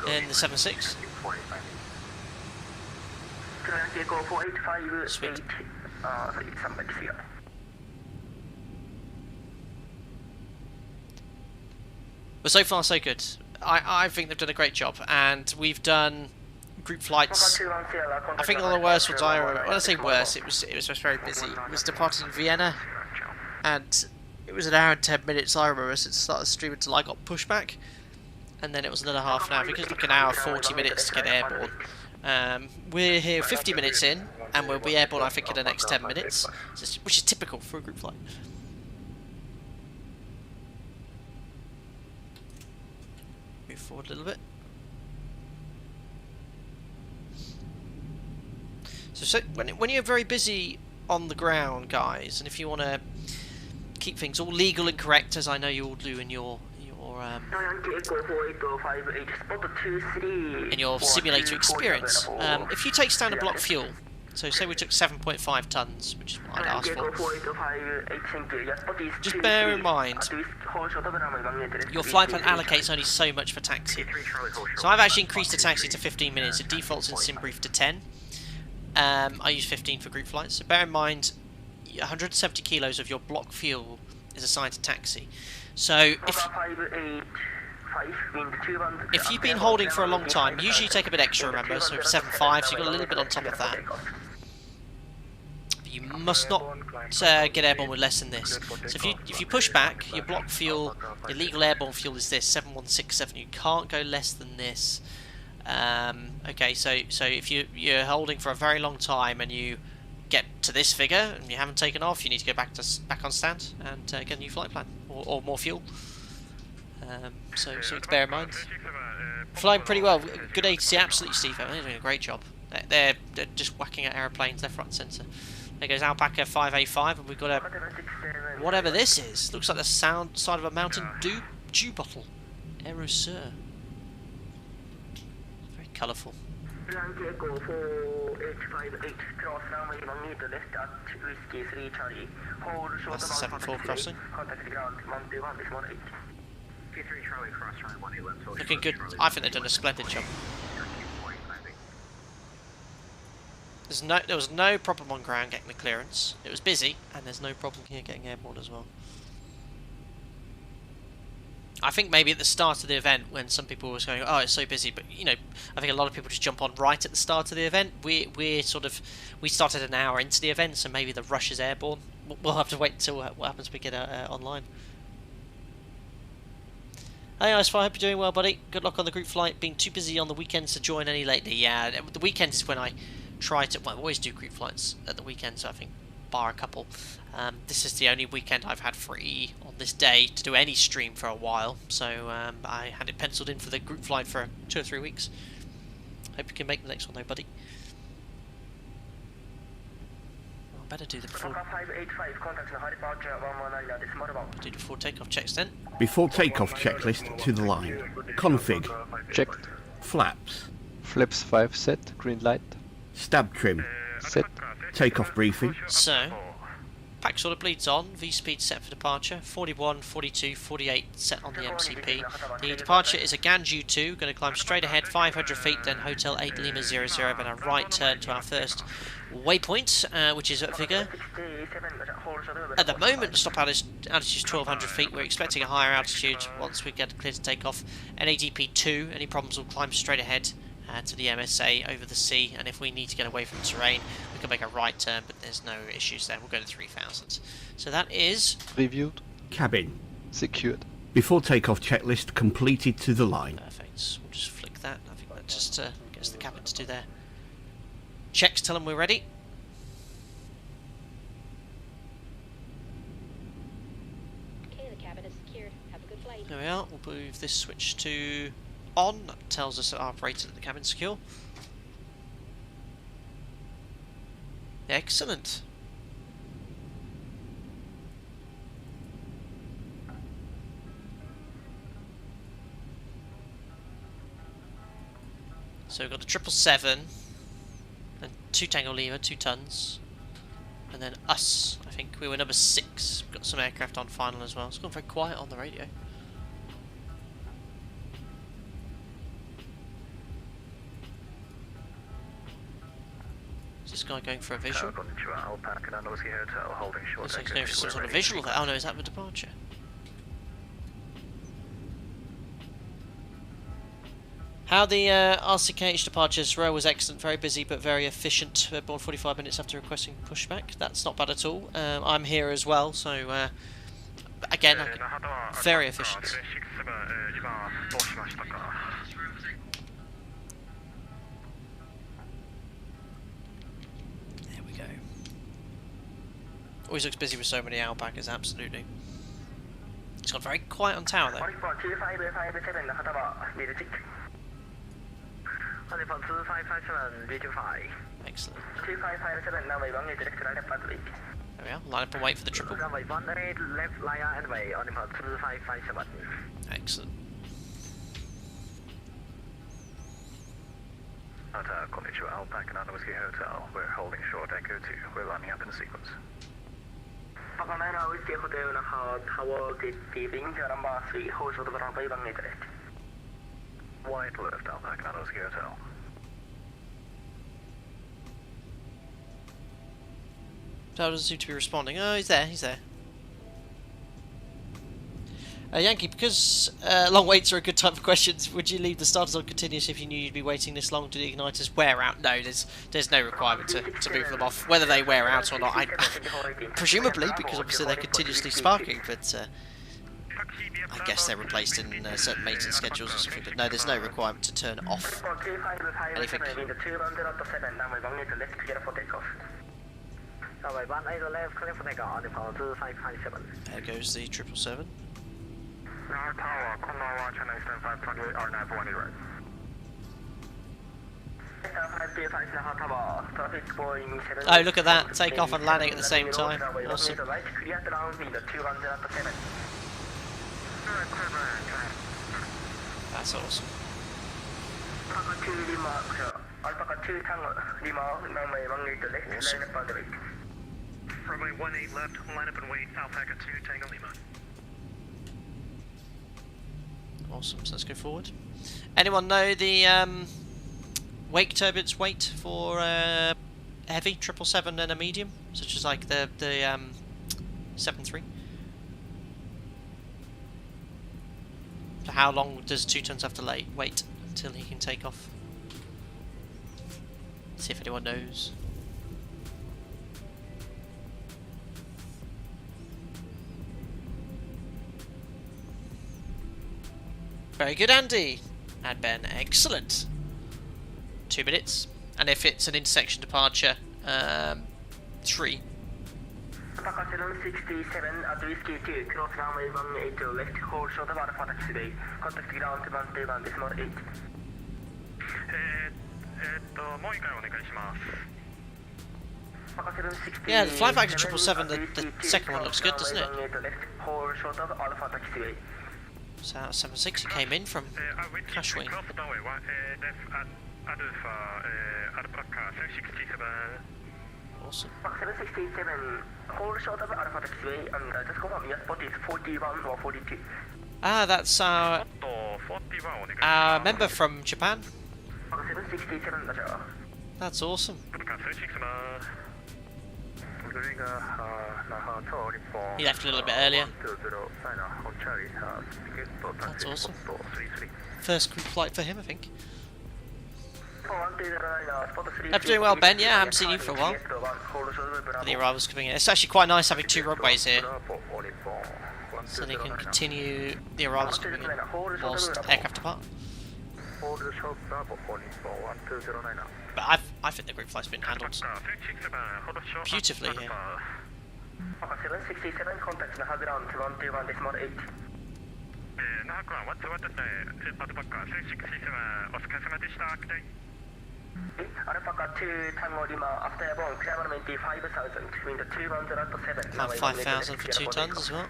And the 76. Sweet. But so far so good. I think they've done a great job, and we've done group flights. I think all the worst ones when I say worse, it was just very busy. It was departing Vienna, and it was an hour and 10 minutes. I remember since it started streaming until I got pushback, and then it was another half an hour. I think it was like an hour 40 minutes to get airborne. We're here 50 minutes in, and we'll be airborne I think in the next 10 minutes, which is typical for a group flight. Move forward a little bit. So when you're very busy on the ground, guys, and if you want to keep things all legal and correct, as I know you all do in your simulator experience, if you take standard block fuel, so say we took 7.5 tons, which is what I'd asked for, just bear in mind your flight plan allocates only so much for taxi. So I've actually increased the taxi to 15 minutes. It defaults in SimBrief to 10. I use 15 for group flights, so bear in mind 170 kilos of your block fuel is assigned to taxi. So if you've been holding for a long time, usually you take a bit extra, remember, so 7.5, so you've got a little bit on top of that. But you must not get airborne with less than this. So if you push back, your block fuel, your legal airborne fuel is this, 7167, you can't go less than this. Okay, so if you're holding for a very long time and you get to this figure and you haven't taken off, you need to go back on stand and get a new flight plan or more fuel. So to bear in mind. Flying pretty well. Good ATC, absolutely, Steve. They're doing a great job. They're just whacking at aeroplanes left, right, and centre. There goes Alpaca 5A5, and we've got a whatever this is. Looks like the side of a Mountain Dew bottle. Aerosur. Very colourful. That's the 7-4 crossing. Looking good. I think they've done a splendid job. There was no problem on ground getting the clearance. It was busy, and there's no problem here getting airborne as well. I think maybe at the start of the event when some people were going, oh, it's so busy, but you know, I think a lot of people just jump on right at the start of the event. We started an hour into the event, so maybe the rush is airborne. We'll have to wait until what happens when we get online. Hey Ice, I hope you're doing well, buddy. Good luck on the group flight. Being too busy on the weekends to join any lately. Yeah, the weekends is when I try to. Well, I always do group flights at the weekend, so I think bar a couple. This is the only weekend I've had free on this day to do any stream for a while, so I had it penciled in for the group flight for 2 or 3 weeks. Hope you can make the next one though, buddy. I better do the full takeoff checks then. Before takeoff checklist to the line. Config. Checked. Flaps. Flaps 5 set, green light. Stab trim. Set. Takeoff briefing. So, pack sort of bleeds on, V-speed set for departure, 41, 42, 48 set on the MCP. The departure is a Ganju 2, going to climb straight ahead 500 feet, then Hotel 8 Lima 00, then a right turn to our first waypoint, which is at Vigor. At the moment, stop altitude is 1200 feet. We're expecting a higher altitude once we get clear to take off. NADP 2, any problems will climb straight ahead to the MSA over the sea, and if we need to get away from the terrain, we can make a right turn, but there's no issues there. We'll go to 3000. So that is Reviewed. Cabin. Secured. Before takeoff checklist completed to the line. perfect. We'll just flick that. I think that just gets the cabin to do their checks, tell them we're ready. Okay, the cabin is secured. Have a good flight. There we are. We'll move this switch to on. That tells us that our operator that the cabin's secure. Excellent. So we've got the 777, and 2 Tango Lima, 2 tons, and then us. I think we were number 6. We've got some aircraft on final as well. It's gone very quiet on the radio. Is this guy going for a visual? Looks like he's going for some sort of visual. Oh no, is that the departure? How the RCKH departures. ROAH was excellent, very busy but very efficient. Born 45 minutes after requesting pushback. That's not bad at all. I'm here as well, so again, very efficient. There we go. Always looks busy with so many alpacas, absolutely. It's got very quiet on tower though. Excellent. There we are, line up and wait for the triple. Excellent. Konnichiwa, Alpaca and Whiskey Hotel. We're holding short Echo 2. We're lining up in sequence. Wide left, Alpaca and Whiskey Hotel. Tower doesn't seem to be responding. Oh, he's there, he's there. Yankee, because long waits are a good time for questions, would you leave the starters on continuous if you knew you'd be waiting this long? Do the igniters wear out? No, there's no requirement to move them off. Whether they wear out or not, presumably, because obviously they're continuously sparking, but I guess they're replaced in certain maintenance schedules or something, but no, there's no requirement to turn off anything. There goes the 777. Oh, look at that! Takeoff and landing at the same time. Awesome. That's awesome. Awesome. Runway 18 left, line up and wait, Alpaca 2, Tango Lima. Awesome, so let's go forward. Anyone know the wake turbulence weight for heavy 777 and a medium, such as like the 73? So how long does 2 tons have to wait until he can take off? See if anyone knows. Very good, Andy. And Ben, excellent. 2 minutes. And if it's an intersection departure, 3. Papa 767 at Whiskey 2, cross runway 18 to left, hold short of Alpha taxiway. Contact ground 121 decimal 8. もう一回お願いします。 Papa 767 Yeah, the fly factor 777, the second one looks good, doesn't it? Hold short of Alpha taxiway. So out of 76, he came in from Kaohsiung. Awesome. Papa 767, hold short of Alpha taxiway, and just confirm your spot is 41 or 42. Ah, that's our member from Japan. Papa 767 だじゃあ。 That's awesome. He left a little bit earlier. That's awesome. First group flight for him, I think. Hope you're doing well, Ben. Yeah, I haven't seen you for a while. For the arrivals coming in. It's actually quite nice having 2 runways here, so they can continue the arrivals coming in whilst aircraft depart. But I think the group flight's been handled beautifully here. Papa 767, contact Naha ground 121 decimal 8. Alpha 2 Tango Lima, after airborne, clear 5,000, wind 210 About 5,000 for 2 tons as well.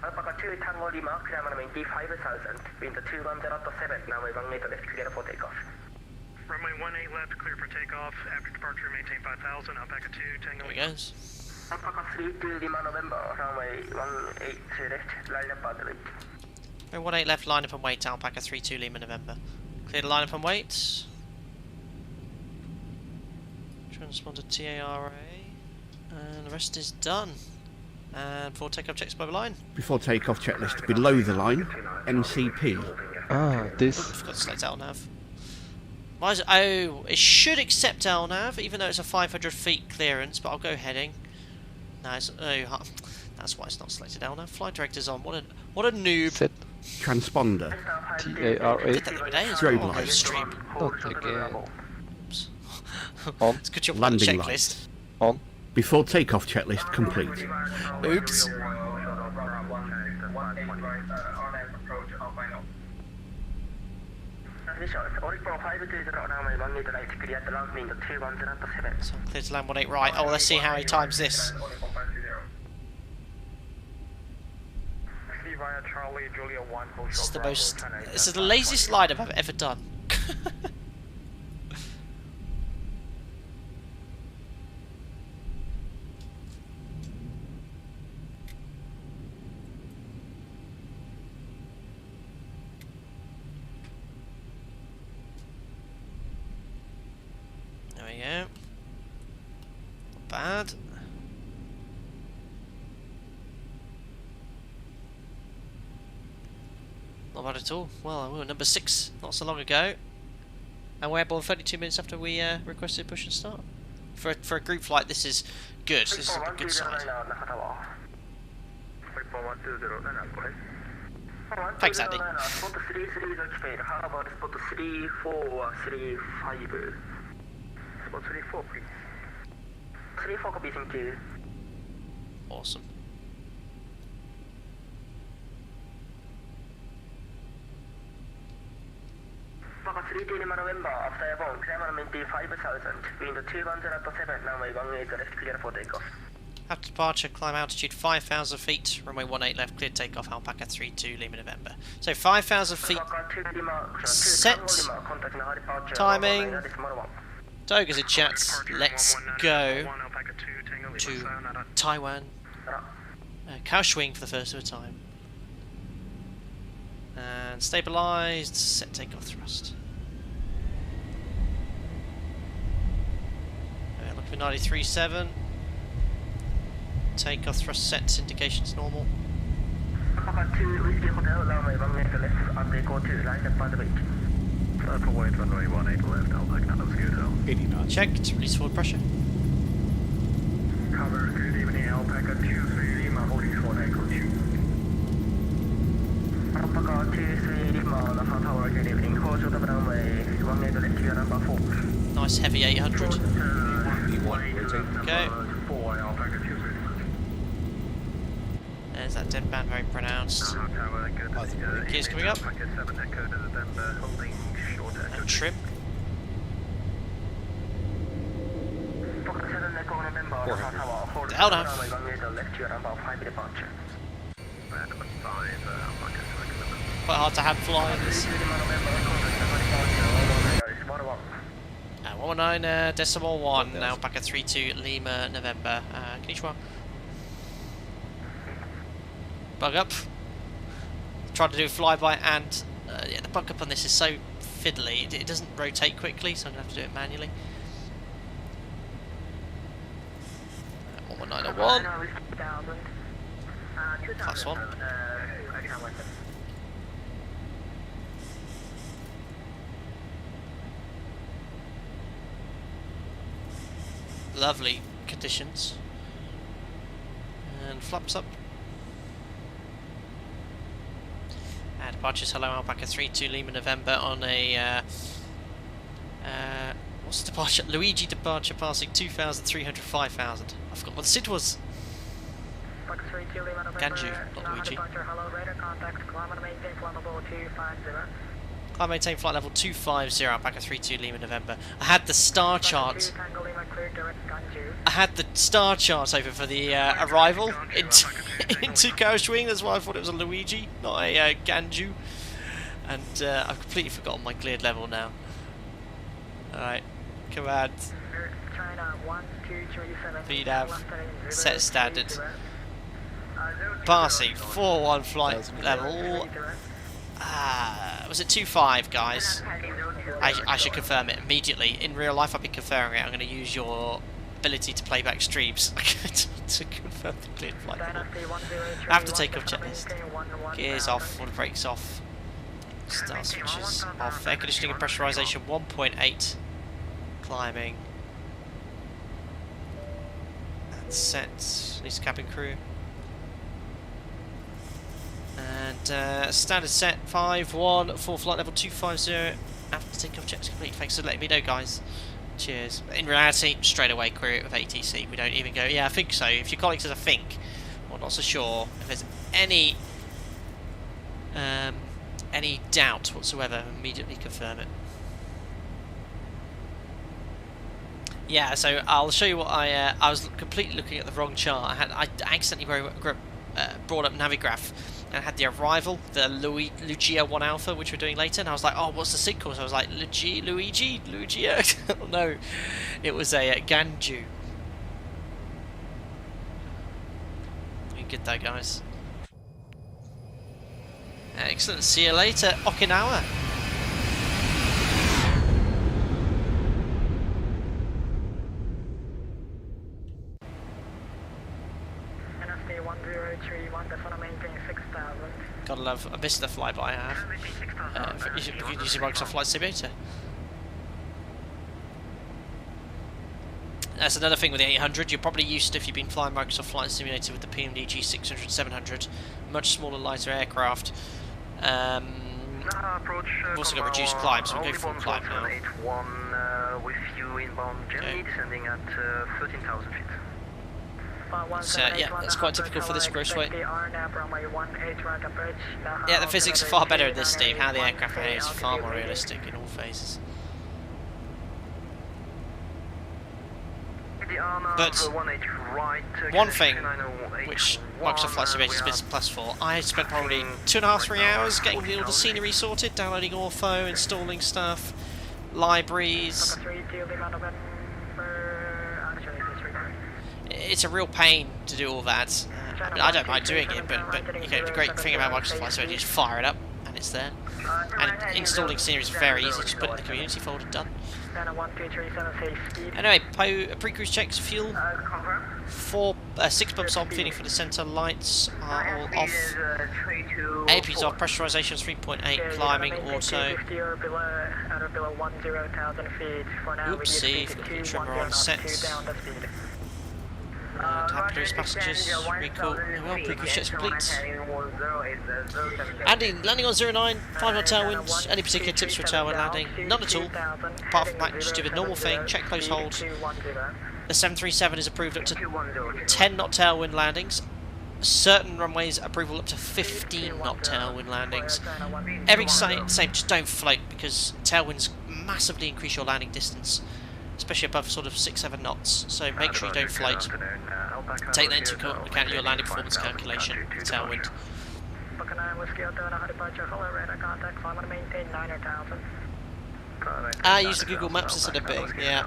Alpha 2 Tango Lima, clear 5,000, wind 210 runway 18 left, clear for takeoff. Runway 18 left, clear for takeoff. After departure, maintain 5,000. Alpaca 2, Tango. There he goes. Alpha 3 to Lima November, runway 18 left, line up at the wait. 18 left, line up and wait, Alpaca 32 Lima November. Clear the line up and wait. Transponder TARA. And the rest is done. And before takeoff, checks by the line. Before takeoff checklist, below the line, MCP. Ah, this. I forgot to select LNAV. Why is it? Oh, it should accept LNAV, even though it's a 500 feet clearance, but I'll go heading. No, it's, oh, that's why it's not selected LNAV. Flight director's on. What a noob. Set. Transponder. TARA. Did that the other day as Strobe well, light. stream. Not again. Oops. On. It's good job on the Landing checklist. lights. On. Before takeoff checklist complete. Oops. So clear to land 18 right. Oh, let's see how he times this. This is the laziest line I've ever done. There we go. Not bad. Not bad at all. Well, we were number 6 not so long ago, and we're airborne 32 minutes after we requested push and start. For a group flight, this is good. This is a good side. Thanks, Andy. Spot 33 is occupied. How about spot 34 or 35? Spot 34, please. 34 copy, thank you. Awesome. Papa 3 to Lima November, after airborne, climb 5,000, wind 210 runway 18 left, clear for takeoff. After departure, climb altitude 5,000 feet, runway 18 left, clear takeoff, Alpaca 32 Lima November. So 5,000 feet set. Timing. Toga's in chat. Let's go to Taiwan. Kaohsiung for the first of a time. And stabilised, set takeoff thrust. Looking for 93.7. Takeoff thrust sets indications normal. Papa 2 Whiskey Hotel, runway 18 left, update go to line up by the beach. Circle wide, runway 18 left, Alpha Whiskey Hotel. 80 knots. Checked, release forward pressure. Cover, good evening, Alpaca 23 Lima, holding short echo 2. Alpaca 23 Lima, Naha Tower, good evening, hold short of runway 18 left, you are number 4. Nice heavy 800. Okay. 4, Alpaca 23. There's that dead band, very pronounced. Tower, good. Gears coming up. Alpaca 7 Echo November, holding short echo. And trim. Papa 7 Echo November, Naha Tower, hold Down, short of runway 18 left, you are number 5 departure. Number 5, Alpaca 7. Quite hard to hand fly in this. 119.1 now back at 32 Lima November. Konnichiwa. Bug up. Tried to do a flyby and yeah, the bug up on this is so fiddly. It doesn't rotate quickly, so I'm going to have to do it manually. 119.1. Plus one. Lovely conditions. And flaps up. And departures, hello, Alpaca 32 Lima November on a what's the departure? Luigi departure passing 2,300, 5,000. I forgot what the SID was. Ganju, not Luigi. I maintain flight level 250, Alpaca 32 Lima November. I had the star chart. I had the star chart over for the arrival into Kaohsiung. That's why I thought it was a Luigi, not a Ganju. And I've completely forgotten my cleared level now. Alright, command. VDAV, set standard. Passing 4-1 flight level. Was it 2.5, guys? I should confirm it immediately. In real life, I'll be confirming it. I'm going to use your ability to play back streams to confirm the cleared flight level. I have to take off checklist. Gears off, water brakes off. Start switches off. Air conditioning and pressurization 1.8. Climbing. And set. Release cabin crew. And standard set 5-1 for flight level 250. After takeoff checks complete. Thanks for letting me know, guys. Cheers. In reality, straight away query it with ATC. We don't even go, yeah, I think so. If your colleague says I think, or not so sure, if there's any doubt whatsoever, immediately confirm it. Yeah, so I'll show you what I was completely looking at the wrong chart. I accidentally brought up Navigraph. And I had the arrival, the Lugia 1 Alpha, which we're doing later, and I was like, oh, what's the SID course? I was like, Lugia? Oh, no, it was a Ganju. Doing good though, guys. Excellent, see you later, Okinawa. Gotta love, I missed the flyby I have. Using Microsoft Flight Simulator. That's another thing with the 800. You're probably used to, if you've been flying Microsoft Flight Simulator with the PMDG 600, 700, much smaller, lighter aircraft. We've also got reduced climb, so we'll go full climb now. 81 with you inbound Germany, descending at 13,000 feet. So, yeah, that's quite typical for this gross weight. Yeah, the physics are far better in this, Steve. How the aircraft behaves is far more realistic in all phases. But one thing which Microsoft Flight Simulator is Business Plus for, I spent probably 2.5–3 hours getting all the scenery sorted, downloading Ortho, installing stuff, libraries. It's a real pain to do all that. I mean, I don't mind doing it, but you know, the great thing about Microsoft Flight Simulator is fire it up, and and it's there. And installing scenery is very easy, just put it in the community folder, done. Anyway, pre-cruise checks, fuel, 6 pumps on, feeding for the centre, lights are all off, AP's off, pressurisation is 3.8, climbing, auto. Oopsie, for the trimmer on sets. Happy passengers, recall, well, pre-cruise checks complete. Andy, landing on 09, 5 knot tailwinds, any particular tips for a tailwind landing? None at all, apart from that, just do the normal thing, check close holds. The 737 is approved up to 10 knot tailwind landings, certain runways approval up to 15 knot tailwind landings. Everything's same, just don't float, because tailwinds massively increase your landing distance, especially above sort of 6-7 knots, so make sure you don't float. Take that into account in your landing performance calculation, tailwind. Use the Google Maps instead of Bing, yeah.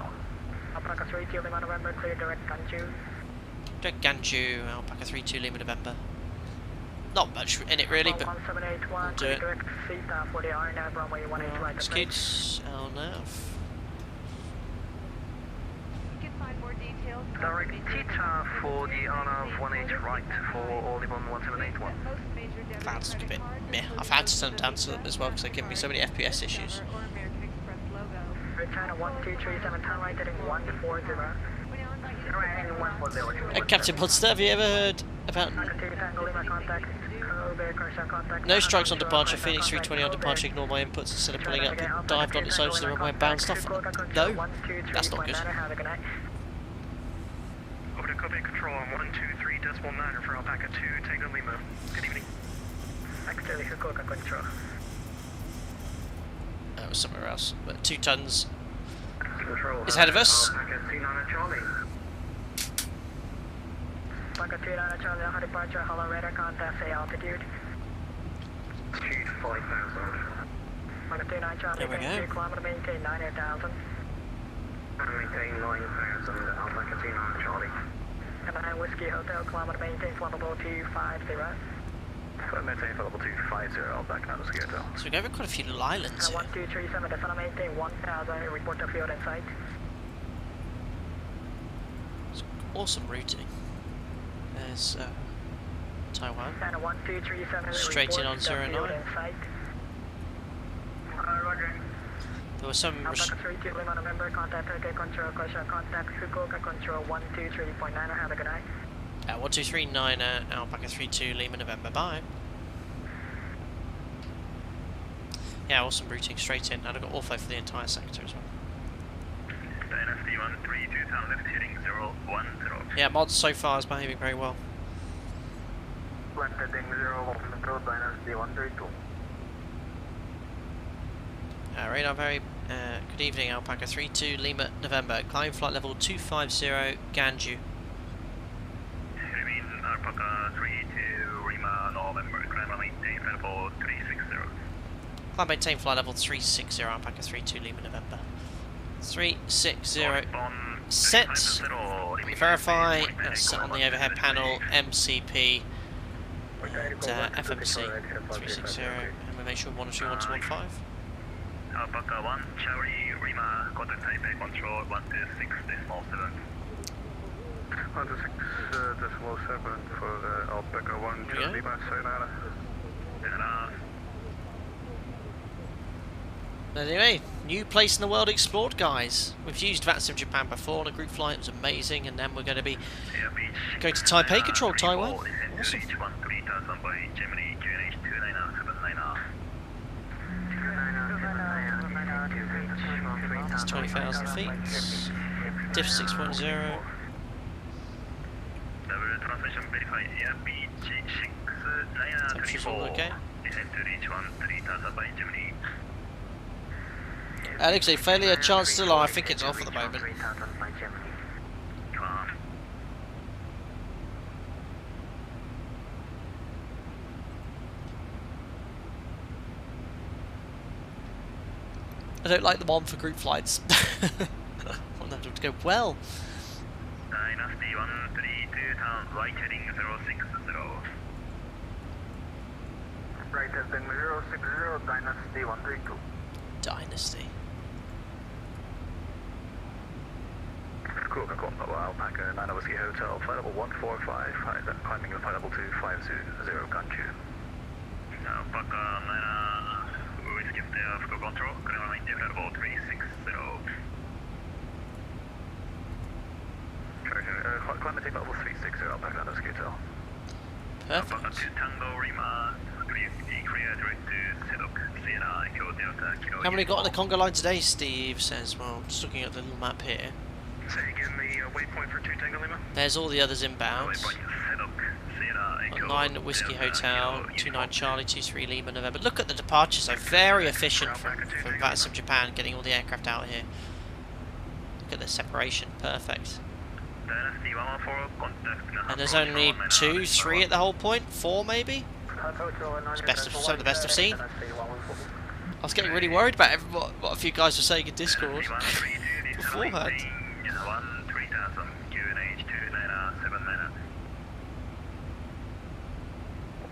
Direct Ganju, Alpaca 32 Lima November. Not much in it really, but we'll do it. Scoots, LNAV. Direct Tita for the honor of 18 right for Olivan 1781. That's a bit meh. I've had to turn them down as well because they give me so many FPS issues. Captain Monster, have you ever heard about no strikes on departure, Phoenix 320 on departure, ignore my inputs instead of pulling up, it dived on its own to the runway and bounced off? No, that's not good. Over to Cockpit control on 123.9 for Alpaca 2, Tango Lima. Good evening. That was somewhere else, but 2 tons is ahead of us. Departure, hollow radar contact, say altitude. Speed 5,000. There we go. Kilometer, maintain 9,000. Maintain 9,000, Alpaca 29 Charlie. And Whiskey Hotel, kilometer, maintain flammable 250. Maintain flammable 250, Alpaca Whiskey Hotel. So we go over quite a few little islands here. 1237, descend maintain 1,000, report to field in sight. It's awesome routing. There's Taiwan. And 1237, straight in on 09. There was some Alpaca 32 Lima November, contact Tokyo Control, contact Fukuoka Control 123.9, have a good night. 1239 Alpaca 32 Lima November, bye. Yeah, awesome routing straight in, and I've got ortho for the entire sector as well. Dynasty 132, town left heading 010. Yeah, mods so far is behaving very well. Left heading 010, Dynasty 132. Radar very good evening, Alpaca 32 Lima November, climb flight level 250 Ganju. Remain Alpaca 32 Lima November, climb maintain flight level 360. Climb maintain flight level 360 Alpaca 32 Lima November. 360 set. Verify set on the overhead panel MCP and FMC 360, and we make sure monitoring 1215. Alpaca 1 Charlie Lima, contact Taipei control 126.7. 126.7 for the Alpaca 1 Charlie Lima, sayonara. Anyway, new place in the world explored, guys. We've used VATSIM Japan before on a group flight, it was amazing, and then we're going to be going to Taipei control Taiwan. Awesome. That's 20,000 feet. Diff 6.0. Temperature's all okay. Alex, a failure chance still on. I think it's off at the moment. I don't like them on for group flights. I want them to go well. Dynasty 132, town right heading 060. Right heading 060 Dynasty 132. Dynasty. 福岡こんばんは、Alpaca 7 Whiskey Hotel, flight level 145, climbing to flight level 250, Ganju. Alpaca 9 Whiskey Hotel, Fukuoka control, clear line, flight level 360. Climb and take level 360, Alpaca 9 Whiskey Hotel. Alpaca Perfect. 2 Tango Lima, clear direct to Sedok, Sierra, Echo Delta, Kilo. How many got on the Congo line today, Steve says? Well, just looking at the little map here. Say again the waypoint for 2 Tango Lima? There's all the others inbound. Got 9 Whiskey Hotel, 29 Charlie, 23 Lima November. Look at the departures, they're very efficient from VATSIM Japan, getting all the aircraft out here. Look at the separation, perfect. And there's only 2, 3 at the whole point, 4 maybe? It's some of the best I've seen. I was getting really worried about what a few guys were saying in Discord beforehand.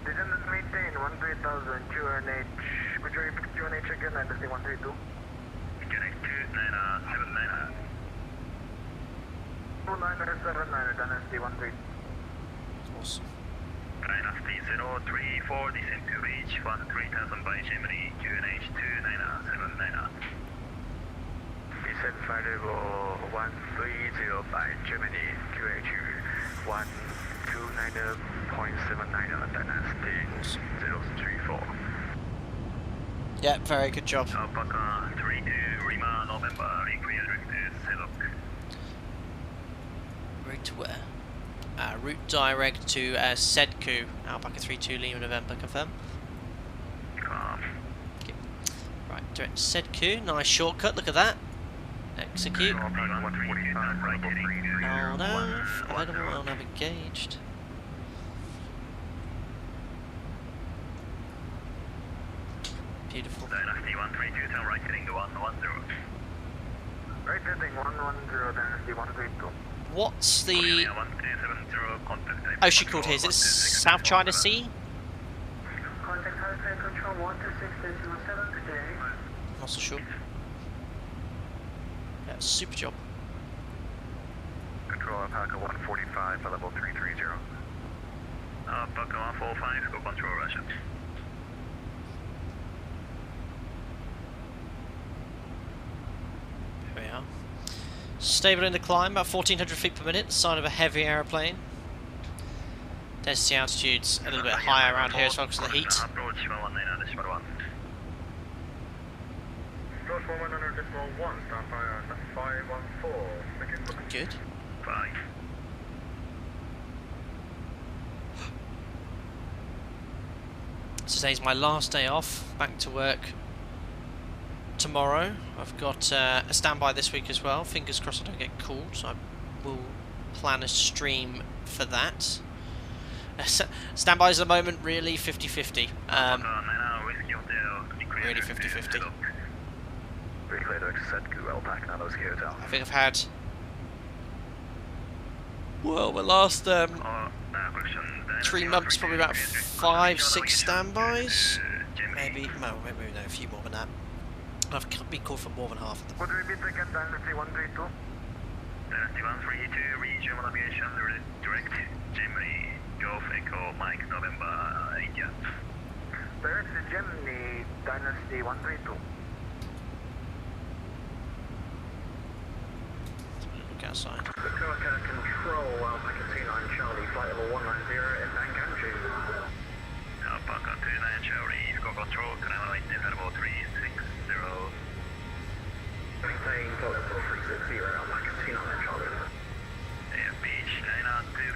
Descendant maintain 13000 QNH. Could you repeat QNH again? Dynasty 132. QNH 2979. 2979 Dynasty 132. Awesome. Dynasty 034, descend to reach 3000 by Gemini, QNH 2979. Descend flight level 130 by Gemini, QH 129.79, Dynasty 034. Yeah, very good job. Alpaca 32, Lima, November, clear direct to Sedok. Route to where? Route direct to Sedku, Alpaca 32 Lima November, confirm. Okay. Right, direct to Sedku, nice shortcut, look at that. Execute. Hold off, available, I'll have engaged. Beautiful. Dynasty 132, turn right heading to 110. Right heading 110 Dynasty 132. What's the ocean called here? Is it South China Sea? Contact Hurricane Control 126.07 today. Not so sure. Yeah, super job. Control Alpaca 145 for level 330. Alpaca 145, go control Russia. Here we are. Stable in the climb, about 1400 feet per minute, sign of a heavy aeroplane. Density altitude's a little bit higher around here as well because of the heat. Approach 119.1. Approach 100.1, stand by on 514. Good. 5. Today's my last day off, back to work tomorrow. I've got a standby this week as well. Fingers crossed I don't get called, so I will plan a stream for that. Standbys at the moment really 50-50. Really 50-50. I think I've had, well, my last 3 months probably about 5-6 standbys. Maybe no, a few more than that. I've been called for more than half of them. Could you repeat again Dynasty 132? Dynasty 132, regional aviation, direct Gemini, Golf Echo, Mike, November, India. Direct to Gemini, Dynasty 132. Look outside. Fukuoka Control, Alpaca 29 Charlie, flight level 190 at Ganju. Alpaca 29 Charlie, go control, canal line, level 360. Maintain level 360, Alpaca 29 Charlie.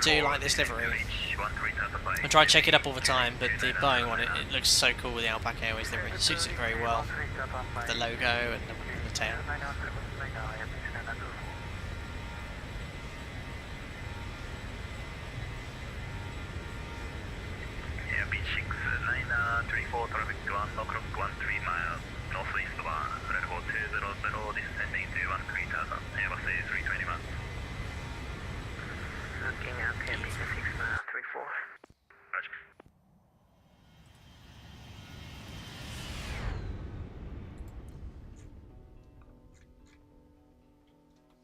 Do you like this livery? I try to check it up all the time, but the Boeing one, it looks so cool with the Alpaca Airways livery. It suits it very well. With the logo and the tail. Yeah, beach 6934, traffic 1 o'clock, 13 miles, northwest 1, red hole 200, descending to 13,000, Airbus A321. Looking at beach 6934. Roger.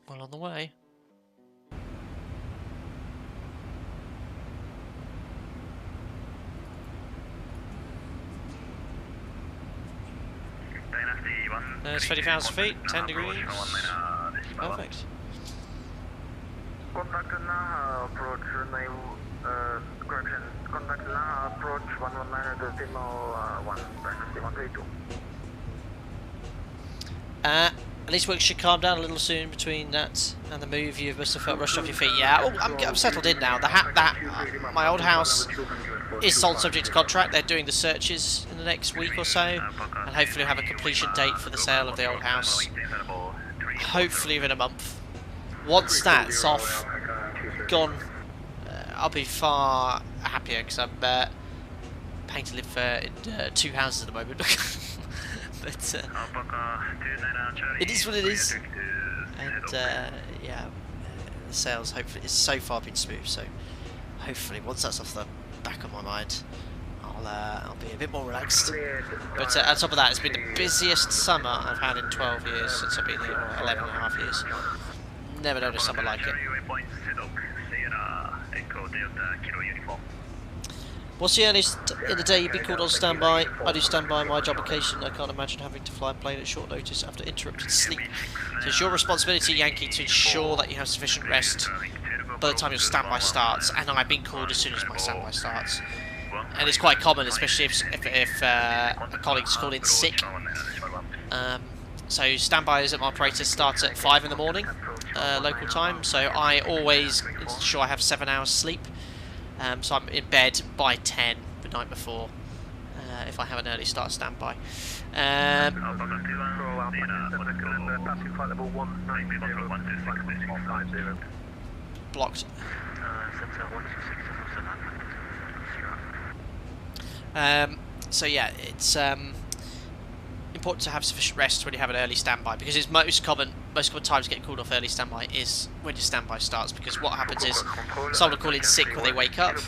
Well on the way. There's 30,000 feet, 10 degrees. Perfect. Contact Naha approach runway, correction, contact Naha approach 119 132. At least we should calm down a little soon between that and the move. You must have felt rushed off your feet. Yeah, oh, I'm settled in now. My old house is sold subject to contract. They're doing the searches in the next week or so, and hopefully have a completion date for the sale of the old house. Hopefully within a month. Once that's off, gone, I'll be far happier because I'm paying to live in 2 houses at the moment. But it is what it is, and yeah, the sales hopefully is so far been smooth. So hopefully once that's off the back of my mind, I'll be a bit more relaxed. But on top of that, it's been the busiest summer I've had in 12 years since I've been here, or 11 and a half years. Never known a summer like it. What's the earliest in the day you'd be called on standby? I do standby my job occasion. I can't imagine having to fly a plane at short notice after interrupted sleep. So it's your responsibility, Yankee, to ensure that you have sufficient rest by the time your standby starts. And I've been called as soon as my standby starts. And it's quite common, especially if a colleague's called in sick. So standbys at my operator starts at 5 in the morning, local time. So I always ensure I have 7 hours sleep. So I'm in bed by 10 the night before, if I have an early start standby. Blocked. So yeah, it's important to have sufficient rest when you have an early standby, because it's most common times to get called off early standby is when your standby starts, because what happens is someone will call in sick when they wake up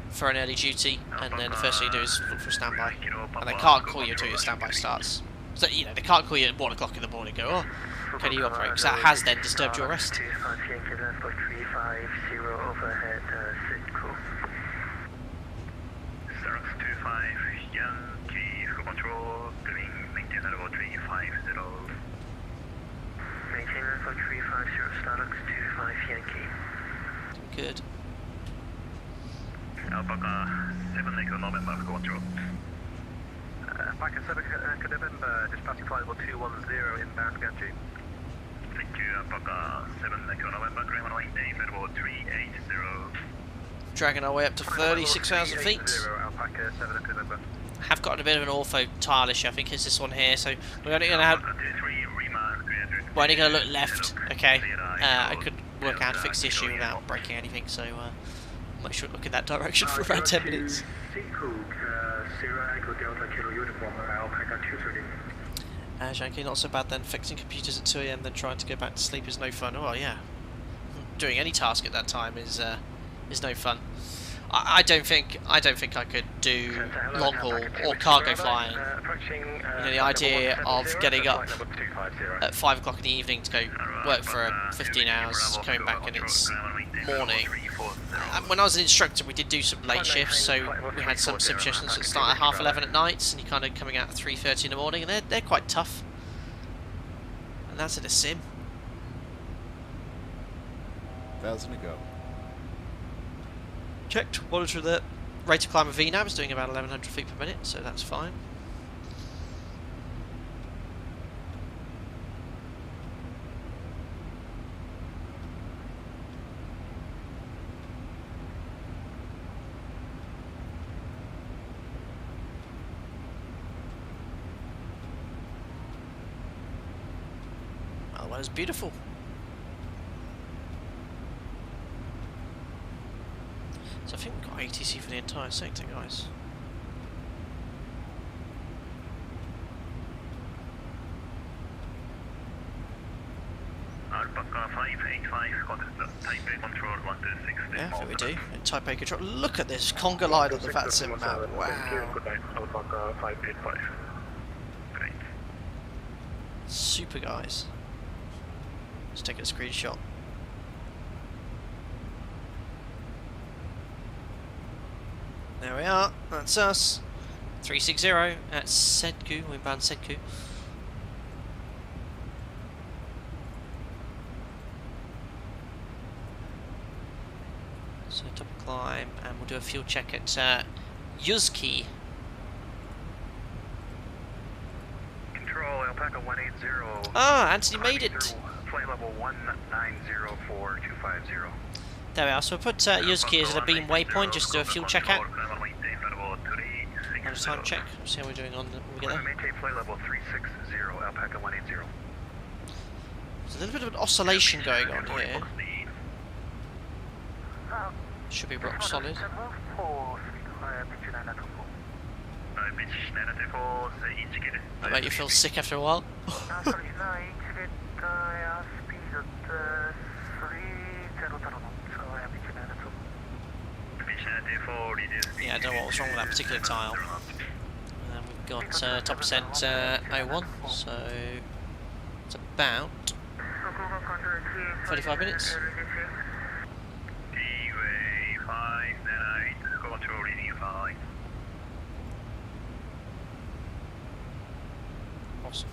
for an early duty, and then the first thing you do is look for a standby, and they can't call you until your standby starts. So you know, they can't call you at 1 o'clock in the morning and go, oh, can you operate, because that has then disturbed your rest. Control, doing maintain level 350. Maintain level 350, Starlux 25 Yankee. Good. Alpaca 7 Echo November, control. Alpaca 7 Echo November, dispatching flight level 210 inbound Yankee. Thank you, Alpaca 7 Echo November, ground maintain level 380. Dragging our way up to 36,000 feet. Alpaca 7 Echo November. Have got a bit of an ortho tile issue, I think it's this one here, so we're only going to have... We're only going to look left, okay? I could work out how to fix the issue without breaking anything, so make sure to look in that direction for around 10 minutes. Yankee, not so bad then. Fixing computers at 2 AM, then trying to go back to sleep is no fun. Oh yeah, doing any task at that time is no fun. I don't think I could do long haul or cargo flying. You know, the idea of getting up at 5 o'clock in the evening to go work for 15 hours, coming back and it's morning. When I was an instructor, we did do some late shifts, so we had some sim sessions that start at 11:30 at night, and you're kind of coming out at 3:30 in the morning, and they're quite tough. And that's in a sim. 1,000 to go. Checked, monitor the rate of climb of VNAV is doing about 1100 feet per minute, so that's fine. Well, the weather's beautiful. So I think we've got ATC for the entire sector, guys. Alpaca 585, contact Taipei control 126. Yeah, I think we do. And Taipei control. Look at this conga line on the VATSIM map. Wow. Alpaca 585. Great. Super, guys. Let's take a screenshot. There we are, that's us. 360 at Sedku, inbound Sedku. So double climb, and we'll do a fuel check at Yuzki. Control, Alpaca 180. Ah, Anthony made it. Flight level 1904250. There we are, so we'll put Yuzki as a beam waypoint, just to do a fuel check out. And a time check, see how we're doing on when we get there. Maintain flight level 360, Alpaca 180. There's a little bit of an oscillation going on here. Should be rock solid. That make you feel sick after a while? Yeah, I don't know what was wrong with that particular tile. We've got top percent 01, so it's about 45 minutes. Awesome.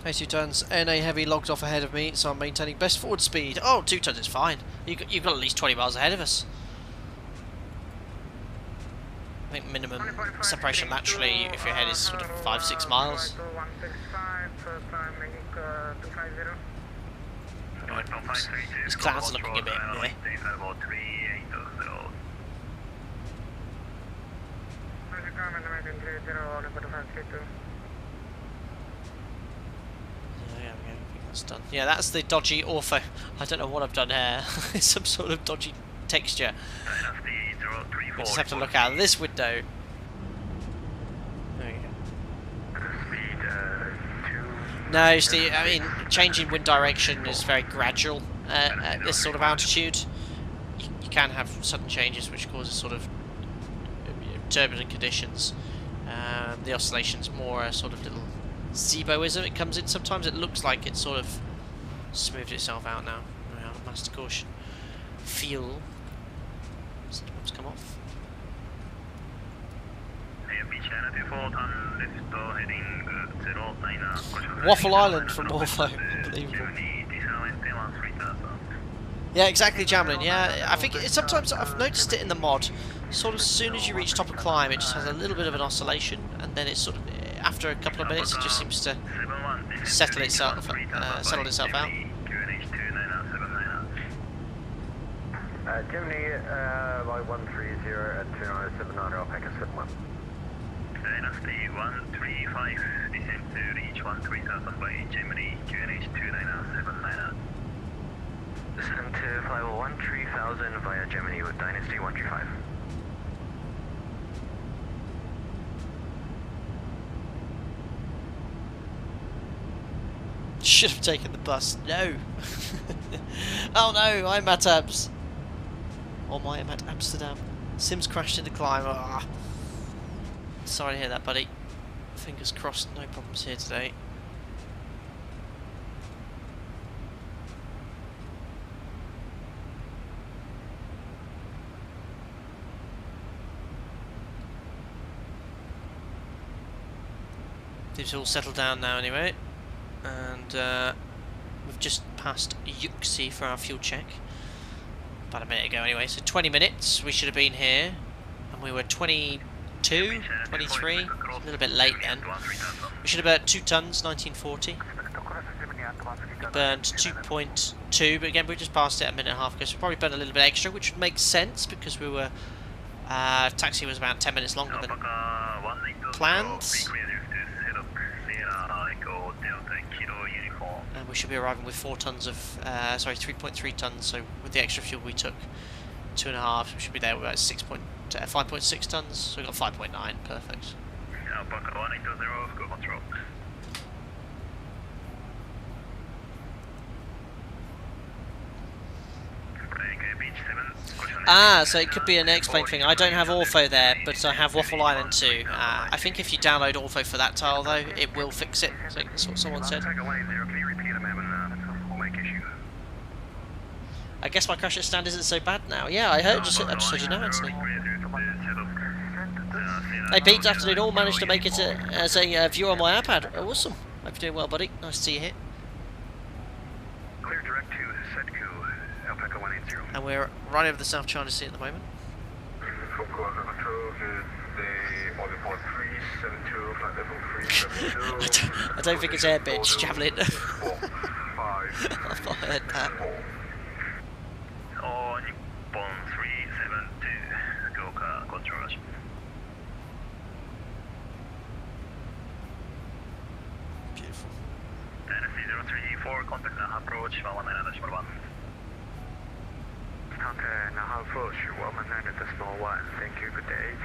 Hey, 2 tons. NA Heavy logged off ahead of me, so I'm maintaining best forward speed. Oh, 2 tons is fine. You've got at least 20 miles ahead of us. I think minimum separation laterally, if your head is sort of 5-6 miles. These clouds are looking a bit meh. Done. Yeah, that's the dodgy ortho. I don't know what I've done here. It's some sort of dodgy texture. We just have to look out of this window. There you go. No, Steve, I mean, changing wind direction is very gradual at this sort of altitude. You can have sudden changes which causes sort of turbulent conditions. The oscillation's more a sort of little ZIBOism. It comes in sometimes. It looks like it's sort of smoothed itself out now. Master caution. Fuel. Let's come off. Waffle Island from Morpho. Unbelievable. Yeah, exactly, Jamlin. Yeah, I think sometimes I've noticed it in the mod. Sort of as soon as you reach top of climb, it just has a little bit of an oscillation, and then it's sort of after a couple of minutes, it just seems to settle itself out. Germany, by 130 at 2979, Alpaca 71. Dynasty 135, descent to reach 13,000 by Germany, QNH 2979. Descend to fly 13,000 via Germany with Dynasty 135. Should have taken the bus. No. Oh no, I'm at Abs. Or I am at Amsterdam. Sims crashed into climb. Ah. Sorry to hear that, buddy. Fingers crossed, no problems here today. It's all settled down now anyway. And we've just passed Yuxi for our fuel check. About a minute ago anyway, so 20 minutes we should have been here. And we were 22, 23, a little bit late then. We should have burnt 2 tons, 1940. We burned 2.2, but again we just passed it a minute and a half ago, so we probably burned a little bit extra, which would make sense because we were... taxi was about 10 minutes longer than planned. And we should be arriving with 4 tons of, sorry, 3.3 tons, so with the extra fuel we took, 2.5, we should be there with about 5.6 tons, so we got 5.9, perfect. Ah, so it could be an airplane thing. I don't have Ortho there, but I have Waffle Island too. I think if you download Ortho for that tile though, it will fix it. So that's what someone said. I guess my crash at stand isn't so bad now. Yeah, I just heard you know, Anthony. Hey Pete, afternoon all, managed to make it as a viewer on my iPad. Awesome. Hope you're doing well, buddy. Nice to see you here. Clear direct to Sedku, Alpaca 180. And we're right over the South China Sea at the moment. I don't think it's air bitch, Javelin. I've not heard that. Oh, Nippon 372, Goka control. Beautiful. NFC 034, contact Naha approach, 119.1. Contact Naha approach, 119.1. Thank you, good day.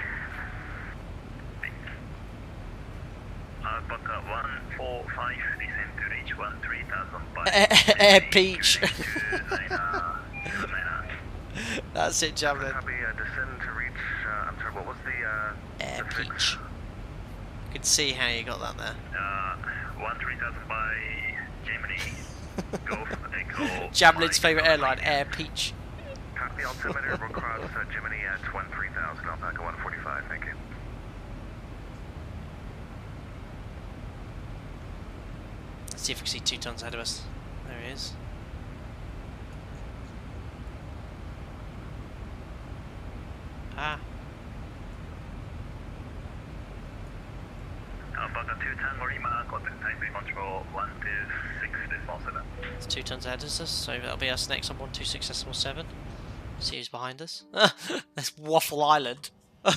Alpaca 145, descend to reach 13,000 by Air Peach. That's it, Javelin. Copy, descend to reach, I'm sorry, what was the, Air Peach. You can see how you got that there. 13,000 by Germany. Go for the Takeoff. Javelin's favourite airline, Air Peach. Copy, altimeter across Germany at 13,000, Alpaca 145, thank you. Let's see if we can see 2 tons ahead of us. There he is. Ah. Alpaca 2 Tango Lima, contact Taipei control 126.7. It's 2 tons ahead of us, so that'll be us next on 126.7. See who's behind us. That's Waffle Island. We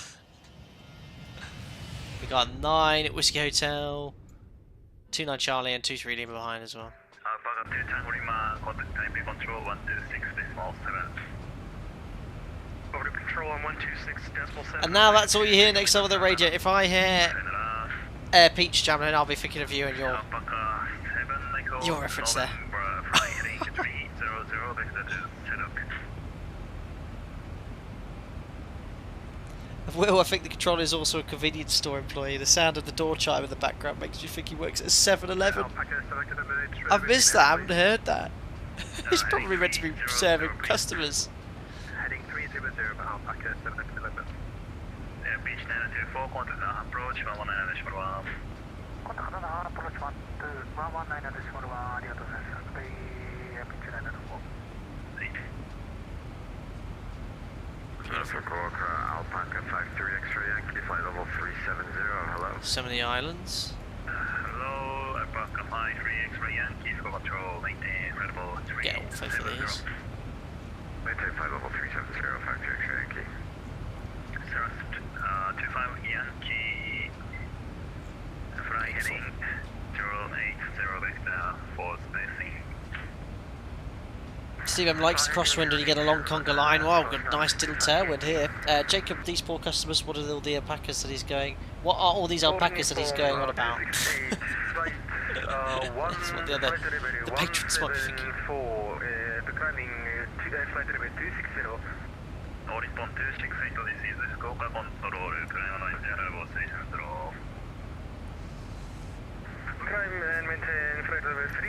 got 9 at Whiskey Hotel, 29 Charlie and 23 Lima behind as well. Alpaca 2 Tango Lima, contact Taipei control 126.7. Over to control on 126.7. And now that's all you hear next over the radio. If I hear Air Peach Javelin, I'll be thinking of you and your reference there. Will, I think the controller is also a convenience store employee. The sound of the door chime in the background makes you think he works at 7-Eleven. I've missed that, I haven't heard that. He's probably meant to be serving customers. Heading 300 Alpaca 711. Air Beach 924, contact Naha approach 119.1. Contact Naha approach 119.1, ありがとうございます。Air Beach 924. Beautiful. Alpaca 53 X-ray Yankee, flight level 370, hello. Some of the islands. Hello, Alpaca 53 X-ray Yankee, full control, maintain, flight level 370. Get all 5 of these. Maintain flight level 370, 53 X-ray Yankee. Thrust, 25 Yankee, fly heading 080 vector, for spacing. Steve likes the crosswind and you get a long conga line. Wow, got a nice little tailwind here. Jacob, these poor customers, what are all the alpacas that he's going... What are all these alpacas that he's going on about? That's what the patrons might be thinking. Declining flight level 260. All Nippon 268, this is Fukuoka control, climb 90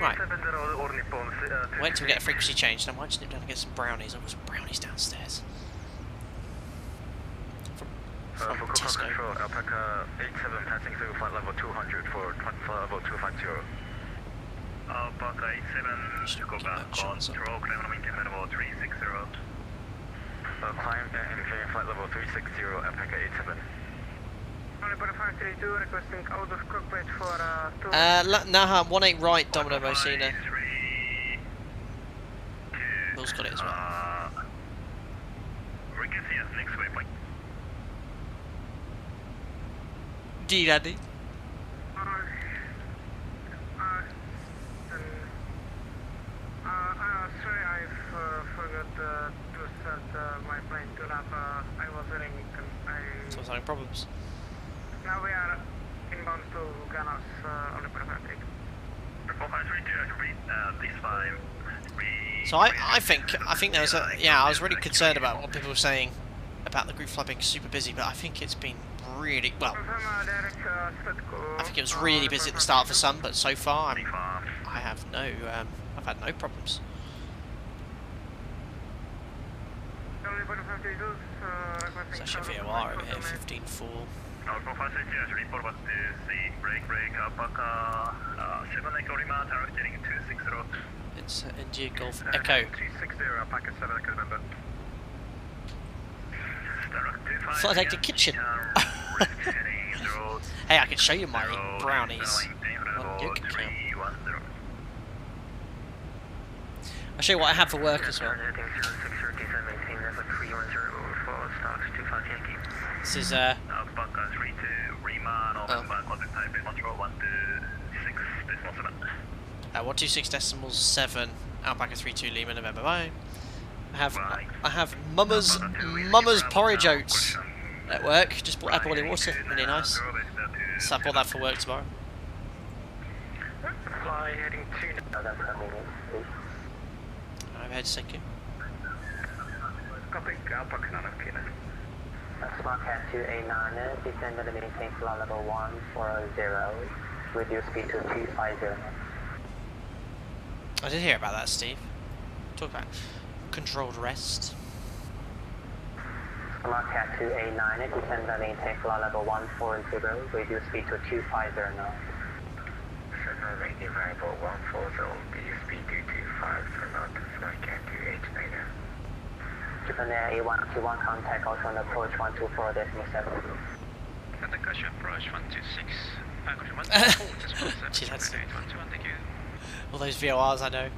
Right. Wait till we get a frequency change, and I might just nip down and get some brownies. I've got some brownies downstairs. From Tesco. Control, Alpaca 87 passing through flight level 200 for flight level 250. Alpaca 87, Fukuoka control, climb level 360. Climb and clear flight level 360, Alpaca 87. Requesting out of cockpit for Naha 18 right, Domino Mosina. Will's got it as well. We can see us next waypoint. Indeed, Andy. Sorry, I forgot to set my plane to Napa. I was running. So I was having problems. Now we are inbound to Ganos on the Pacific. 4532, I repeat, this time, So I think there's a I was really concerned about what people were saying about the group flight being super busy, but I think it's been really well. I think it was really busy at the start for some, but so far I have no I've had no problems. It's actually a VOR over here, 15.4. It's India Golf Echo. Flight deck to kitchen. Hey, I can show you my brownies on your account. I'll show you what I have for work as well. This is 126.7 Alpaca 32 Lima November. Bye. I have Mama's porridge oats at work. Just bought that boiling water. Really nice. So I bought that for work tomorrow. Fly heading to. I'm head second. Copy. Alpaca Nana Kina. Smart Cat 289, descend and maintain flight level 140, reduce speed to 250. I did hear about that, Steve. Talk about controlled rest. Smart Cat 289, descend and maintain flight level 140, reduce speed to 250 now. Central maintain variable 140, reduce speed to 250 knots, Smart Cat 289. Japan Air A121 contact also on approach 124.7. Contact approach 126. Gee, that's all those VORs I know.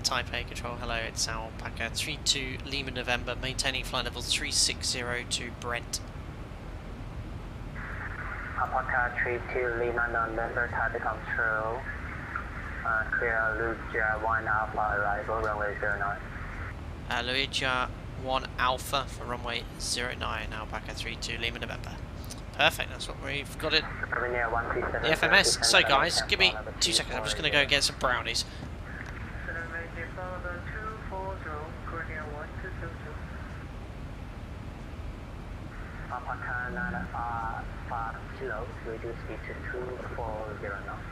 Taipei control, hello, it's Alpaca 32 Lima November, maintaining flight level 360 to Brent. Alpaca 32 Lima November, target control. Clear Lugia 1 Alpha arrival, runway 09. Luigi 1 Alpha for runway 09, Alpaca 32 Lima November. Perfect, that's what we've got it. The FMS. So guys, give me 2 seconds, I'm just going to go and get some brownies. Alpaca 9 kilo, reduce speed to 240 knots.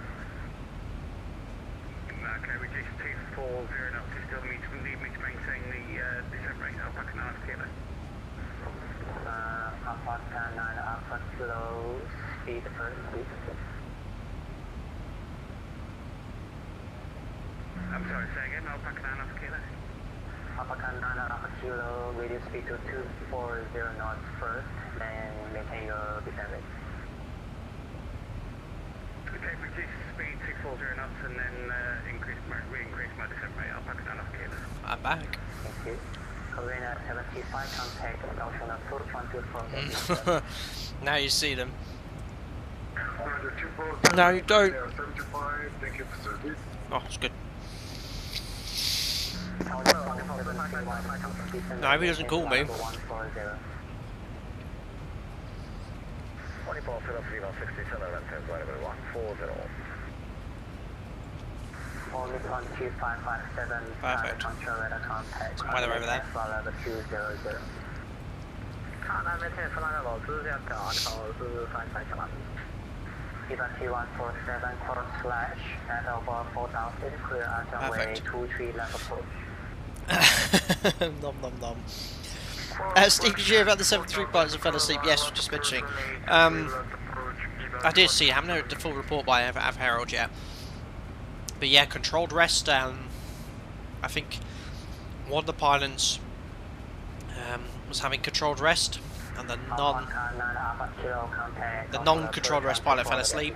Okay, reduce 240 knots. You still need me to maintain the descent rate Alpaca 9 kilo. Alpaca 9 Alpha kilo, speed first, please. I'm sorry, say again, Alpaca 9 Alpha kilo. Alpaca 9 Alpha kilo, reduce speed to 240 knots first, then maintain your descent rate. Okay, reduce speed 240 knots and then re-increase my descent rate Alpaca 9 Alpha kilo. I'm back. Thank you. Korean 75 contact, Kaohsiung approach 124. Now you see them. No, you don't. Oh, it's good. No, he doesn't call me. 24 Philadelphia 67, left hand flight level 140. Only 12557, perfect. control radar contact. Some weather over there. Flight level 200. Eva T147 cross slash at over 4000, clear out runway 23 left approach. Nom nom nom. Steve, did you hear about the 73 pilots that fell asleep? Yes, just mentioning. I did see it. I haven't heard the full report by Av Herald yet. But yeah, controlled rest. I think one of the pilots was having controlled rest, and the non-controlled rest pilot fell asleep,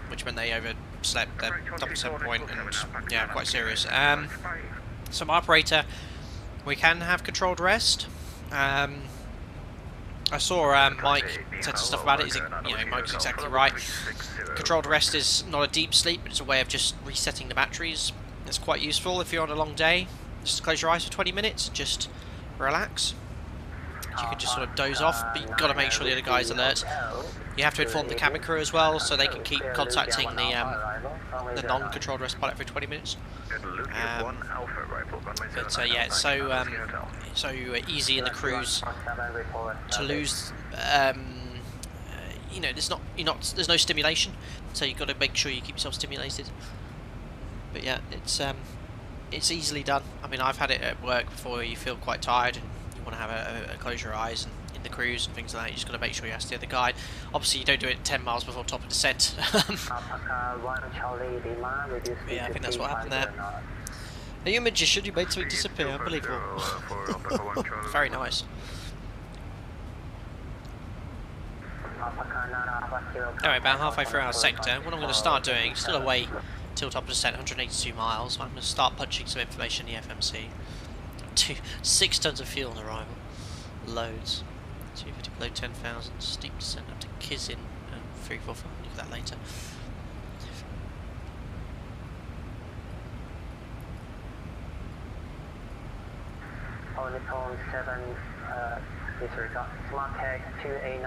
which meant they overslept their double 7 point, and yeah, quite serious. So my operator, we can have controlled rest. I saw Mike said some stuff about it. Mike's exactly right. Controlled rest is not a deep sleep, but it's a way of just resetting the batteries. It's quite useful if you're on a long day. Just close your eyes for 20 minutes, just relax. You can just sort of doze off, but you've got to make sure the other guy's alert. You have to inform the cabin crew as well, so they can keep contacting the the non-controlled rest pilot every 20 minutes. But yeah, it's so easy in the cruise to lose. You know, there's no stimulation, so you've got to make sure you keep yourself stimulated. But yeah, it's easily done. I mean, I've had it at work before. You feel quite tired and you want to have a close your eyes, and in the cruise and things like that, you just got to make sure you have to steer the guide. Obviously, you don't do it 10 miles before top of descent. Yeah, I think that's what happened there. Are you a magician? You made something disappear. Unbelievable. Very nice. Alright, about halfway through our sector. What I'm going to start doing, still away till top of descent, 182 miles. I'm going to start punching some information in the FMC. 6 tons of fuel on arrival. Loads. 250 below 10,000. Steep descent up to Kizin. 345. Look at that later. Disregard. Smart tag 289,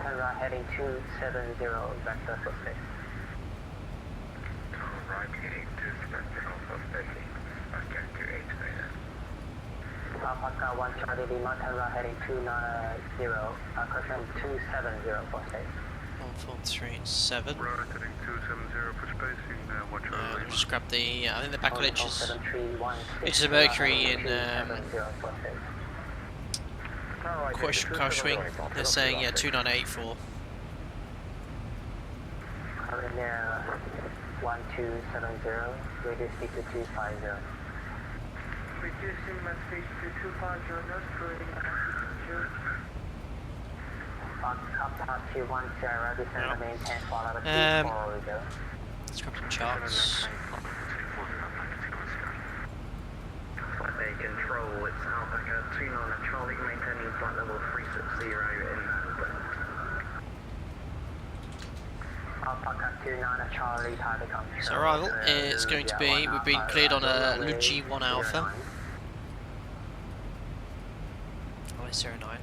turn right heading 270, vector for space. Turn right heading 270 for space. Smart tag 289. Alpha 1 Charlie Lima, turn right heading 290, correction 270 for space. 1437. Right heading 270 for space in 1 Charlie Lima. Just grab the, I think the back edges. It's the Mercury in Kaohsiung. They're saying, yeah, 2984. Current 1270, radio speed to 250. Reducing my speed to 250 knots per Up past 210, descend the main 10, follow the 240. Let's grab some charts. Flight control, it's Alpaca 29 Charlie, maintaining flight level 360 in Alpaca 29 Charlie, target control. So arrival is going to be, we've been cleared on a Luji 1 Alpha. Oh, it's 09.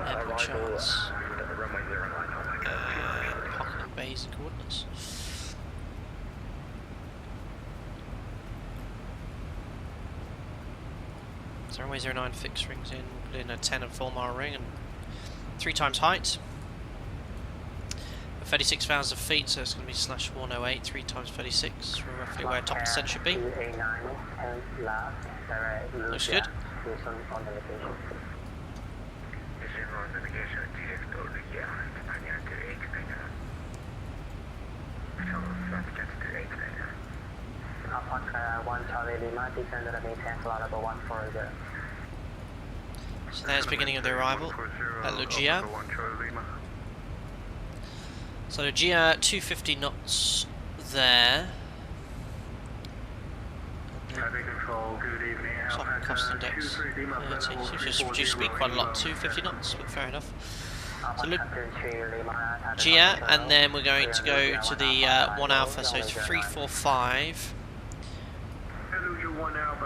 Airport charts. Pocket and base coordinates. So runway 09 fixed rings in, put in a 10 and 4 mile ring and 3 times height. 36,000 feet, so it's going to be slash 108, 3 times 36, roughly where top descent should be. Looks good. So there's beginning of the arrival at Lugia. So Lugia 250 knots there. Top cost index 30. Seems to just reduce speed quite a lot, 250 knots, but fair enough. So Lugia, and then we're going to go to the 1 Alpha, so it's 345.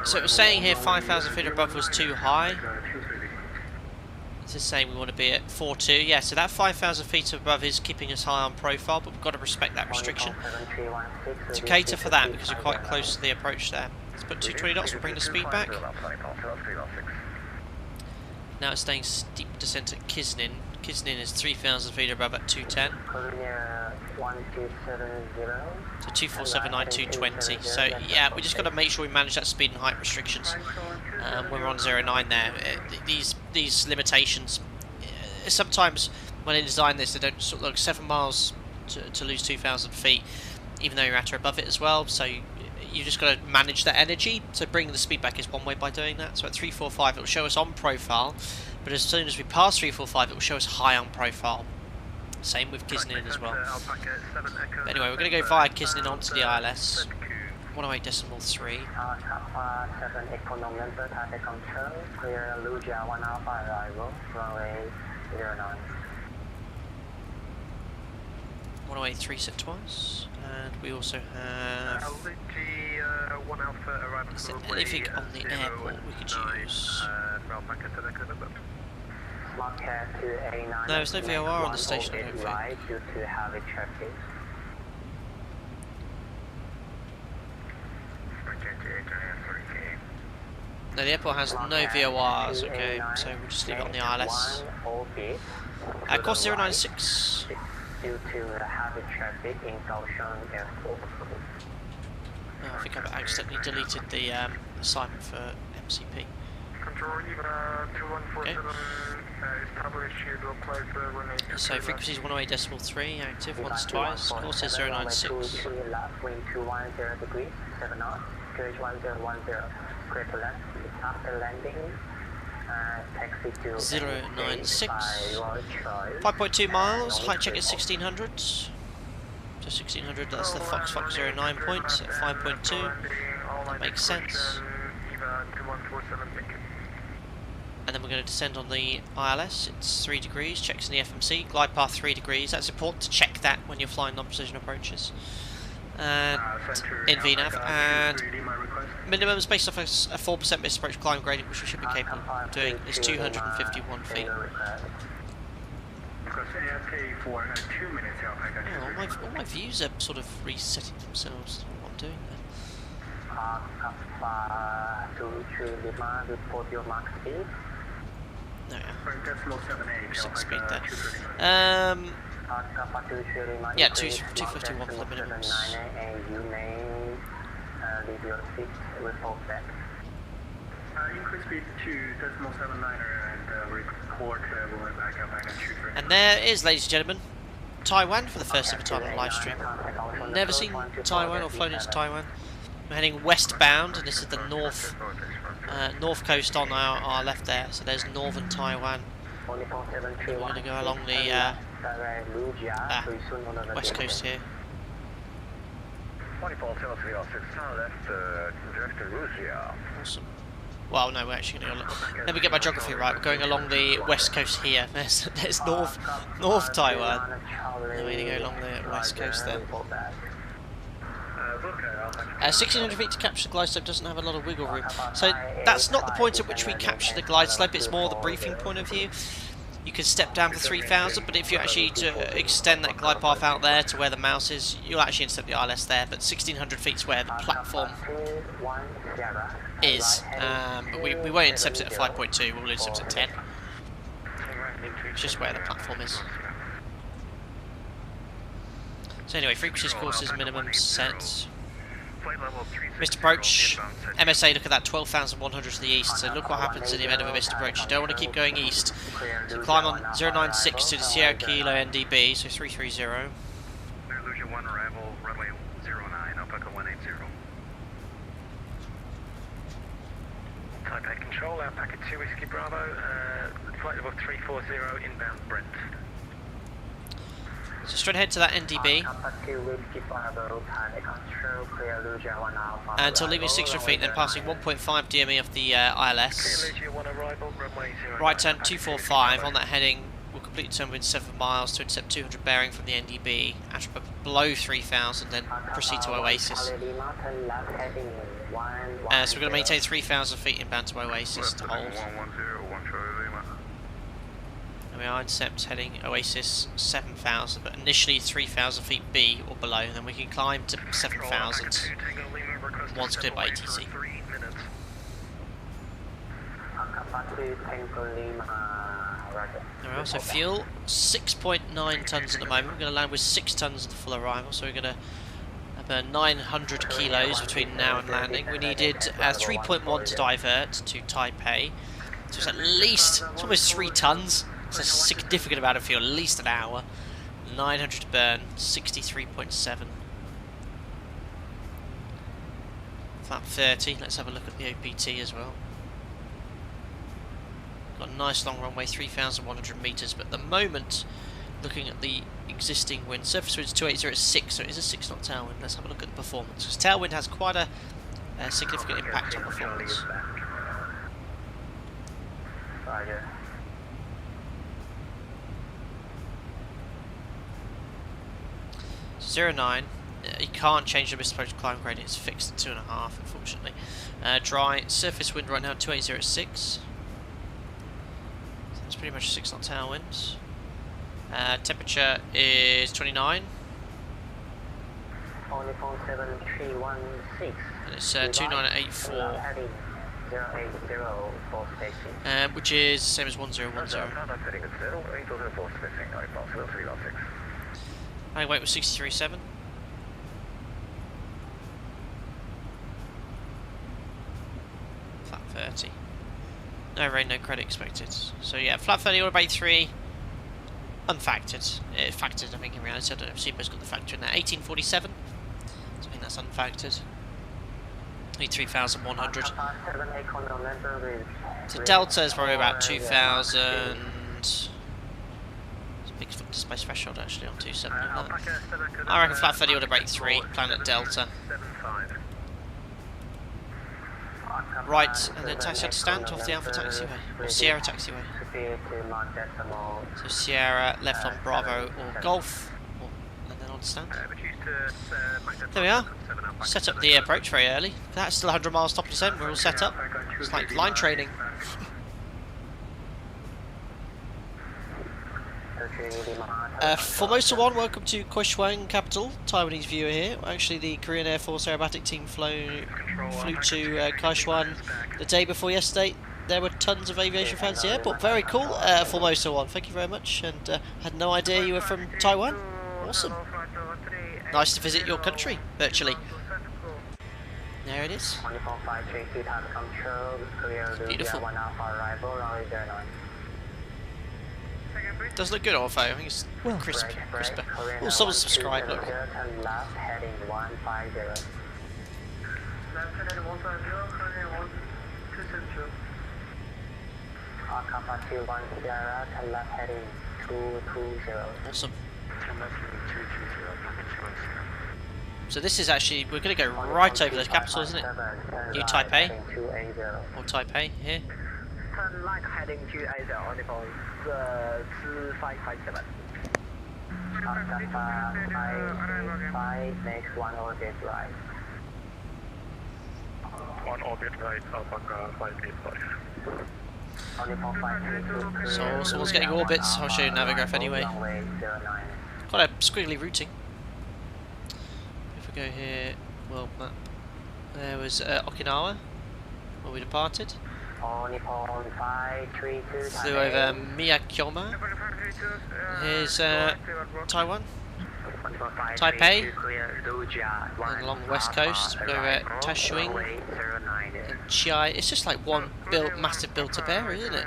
So it was saying here 5,000 feet above was too high. This is saying we want to be at 4.2. Yeah, so that 5,000 feet above is keeping us high on profile, but we've got to respect that restriction to cater for that because we're quite close to the approach there. Let's put 220 knots, we'll bring the speed back. Now it's staying steep descent at Kisnin. Kisnin is 3,000 feet above at 210. So 2479, 220. So yeah, we just got to make sure we manage that speed and height restrictions when we're on 09 there. These limitations, sometimes when they design this, they don't sort of look 7 miles to lose 2,000 feet, even though you're at or above it as well. So you just got to manage that energy. So bringing the speed back is one way by doing that. So at 345 it will show us on profile, but as soon as we pass 345 it will show us high on profile. Same with Kisnin as well. But anyway, we're going to go via Kisnin onto the ILS. 108.3. Clear Lugia 1 Alpha arrival, runway 09. 108.3 set twice, and we also have is there anything on the airport we could use? No, there's no VOR on the station, I don't think. No, the airport has no VORs, okay, so we'll just leave it on the ILS. Course 096. Due to the heavy traffic in Kaohsiung Airport. Oh, I think I've accidentally deleted the assignment for MCP. Control EVA 2147 established schedule place runway. So frequencies 108.3, active once, twice, course is 096. Left wing 210 degrees, 7 knots, QH 1010, clear to land. After landing, taxi to 096. by your choice. 5.2 miles, height check is 1600. So 1600, that's the Fox 09 point at 5.2. That makes sense. And then we're going to descend on the ILS. It's 3 degrees, checks in the FMC. Glide path 3 degrees. That's important to check that when you're flying non-precision approaches. And in VNAV. And minimums based off a 4% missed approach climb gradient, which we should be capable of doing, is 251 feet. Yeah, all my views are sort of resetting themselves. What I'm doing there. No, yeah. 6 speed there. Yeah, 251 for the minimums. Increase speed to 2.79 and report we'll back up and shoot. And there is, ladies and gentlemen, Taiwan for the first ever time on live stream. Never seen Taiwan or flown into Taiwan. We're heading westbound, and this is the north coast on our left there. So there's northern Taiwan. We're going to go along the west coast here. 24 left, direct to Russia. Awesome. Well, no, we're actually going to go. Let me get my geography right. We're going along the west coast here. There's North Taiwan. And we're going to go along the west coast there. 1600 feet to capture the glide slope doesn't have a lot of wiggle room. So that's not the point at which we capture the glide slope, it's more the briefing point of view. You can step down for 3000, but if you actually to extend that glide path out there to where the mouse is, you'll actually intercept the ILS there, but 1600 feet is where the platform is. But we won't intercept it at 5.2, we'll intercept it at 10. It's just where the platform is. So anyway, frequencies, courses, minimum set. Missed approach. MSA, look at that, 12,100 to the east. So look what happens in the event of a missed approach. You don't want to keep going east. So climb on 096 to the Sierra Kilo NDB, so 330. Illusion 1 arrival, runway 09, Alpaca 180. Taipei Control, Alpaca 2 Whiskey Bravo, flight level 340, inbound Brent. So straight ahead to that NDB. Until leaving 600 feet, then passing 1.5 DME off the ILS. Right turn 245 on that heading. We'll complete the turn within 7 miles to intercept 200 bearing from the NDB. Aspect below 3000, then proceed to Oasis. So we're going to maintain 3000 feet inbound to Oasis to hold. And we are intercept heading Oasis 7000, but initially 3000 feet B or below, and then we can climb to 7000 once cleared by ATC. There we are, so fuel, 6.9 tonnes at the moment. We're going to land with 6 tonnes at the full arrival, so we're going to burn 900 kilos between now and landing. We needed 3.1 to divert to Taipei, so it's at least, it's almost 3 tonnes. It's a significant amount of fuel, at least an hour. 900 to burn, 63.7. Flap 30, let's have a look at the OPT as well. Got a nice long runway, 3,100 metres, but at the moment, looking at the existing wind, surface wind's 280 at 6, so it is a 6 knot tailwind. Let's have a look at the performance, because tailwind has quite a significant impact on performance. 09, you can't change the missed approach climb gradient, it's fixed at 2.5 unfortunately. Dry, surface wind right now 280 at 6. So that's pretty much a 6 knot tailwind. Temperature is 29. And it's 29 at 84. 080 station. Which is the same as 1010. High weight was 63.7. Flat 30. No rain, no credit expected. So yeah, flat 30 order by 3. Unfactored. It factored, I think, in reality. I don't know if ZIBO's got the factor in there. 1847. So I think that's unfactored. 3,100. So Delta is probably about 2,000. It's a big display threshold actually on 27. I reckon flat 30 order break 3. Planet Delta. Right, and then taxi to stand off the Alpha taxiway, or Sierra taxiway. So Sierra left on Bravo or Golf, and then on stand. There we are. Set up the approach very early. That's still 100 miles top descent. We're all set up. It's like line training. Formosa 1, welcome to Kaohsiung capital. Taiwanese viewer here. Actually, the Korean Air Force aerobatic team flew to Kaohsiung the day before yesterday. There were tons of aviation fans at the airport. Very cool, Formosa 1. Thank you very much. And had no idea you were from Taiwan. Awesome. Nice to visit your country, virtually. There it is. Beautiful. Does look good, Orpho. I think it's crisp, crisper. Oh, someone subscribed, look. Awesome. So this is actually, we're going to go right over the capital, isn't it? New Taipei. Or Taipei, here. Turn right heading to Asia on the point 2557. Next one orbit right. One orbit right, Alpaca 585. So someone's getting orbits. I'll show you Navigraph anyway. Quite a squiggly routing. If we go here, world map. There was Okinawa, where we departed. Flew over Miyakiyama. Here's Taiwan. Taipei. And along the west coast, we go over Kaohsiung and Chiai. It's just like one massive built-up area, isn't it?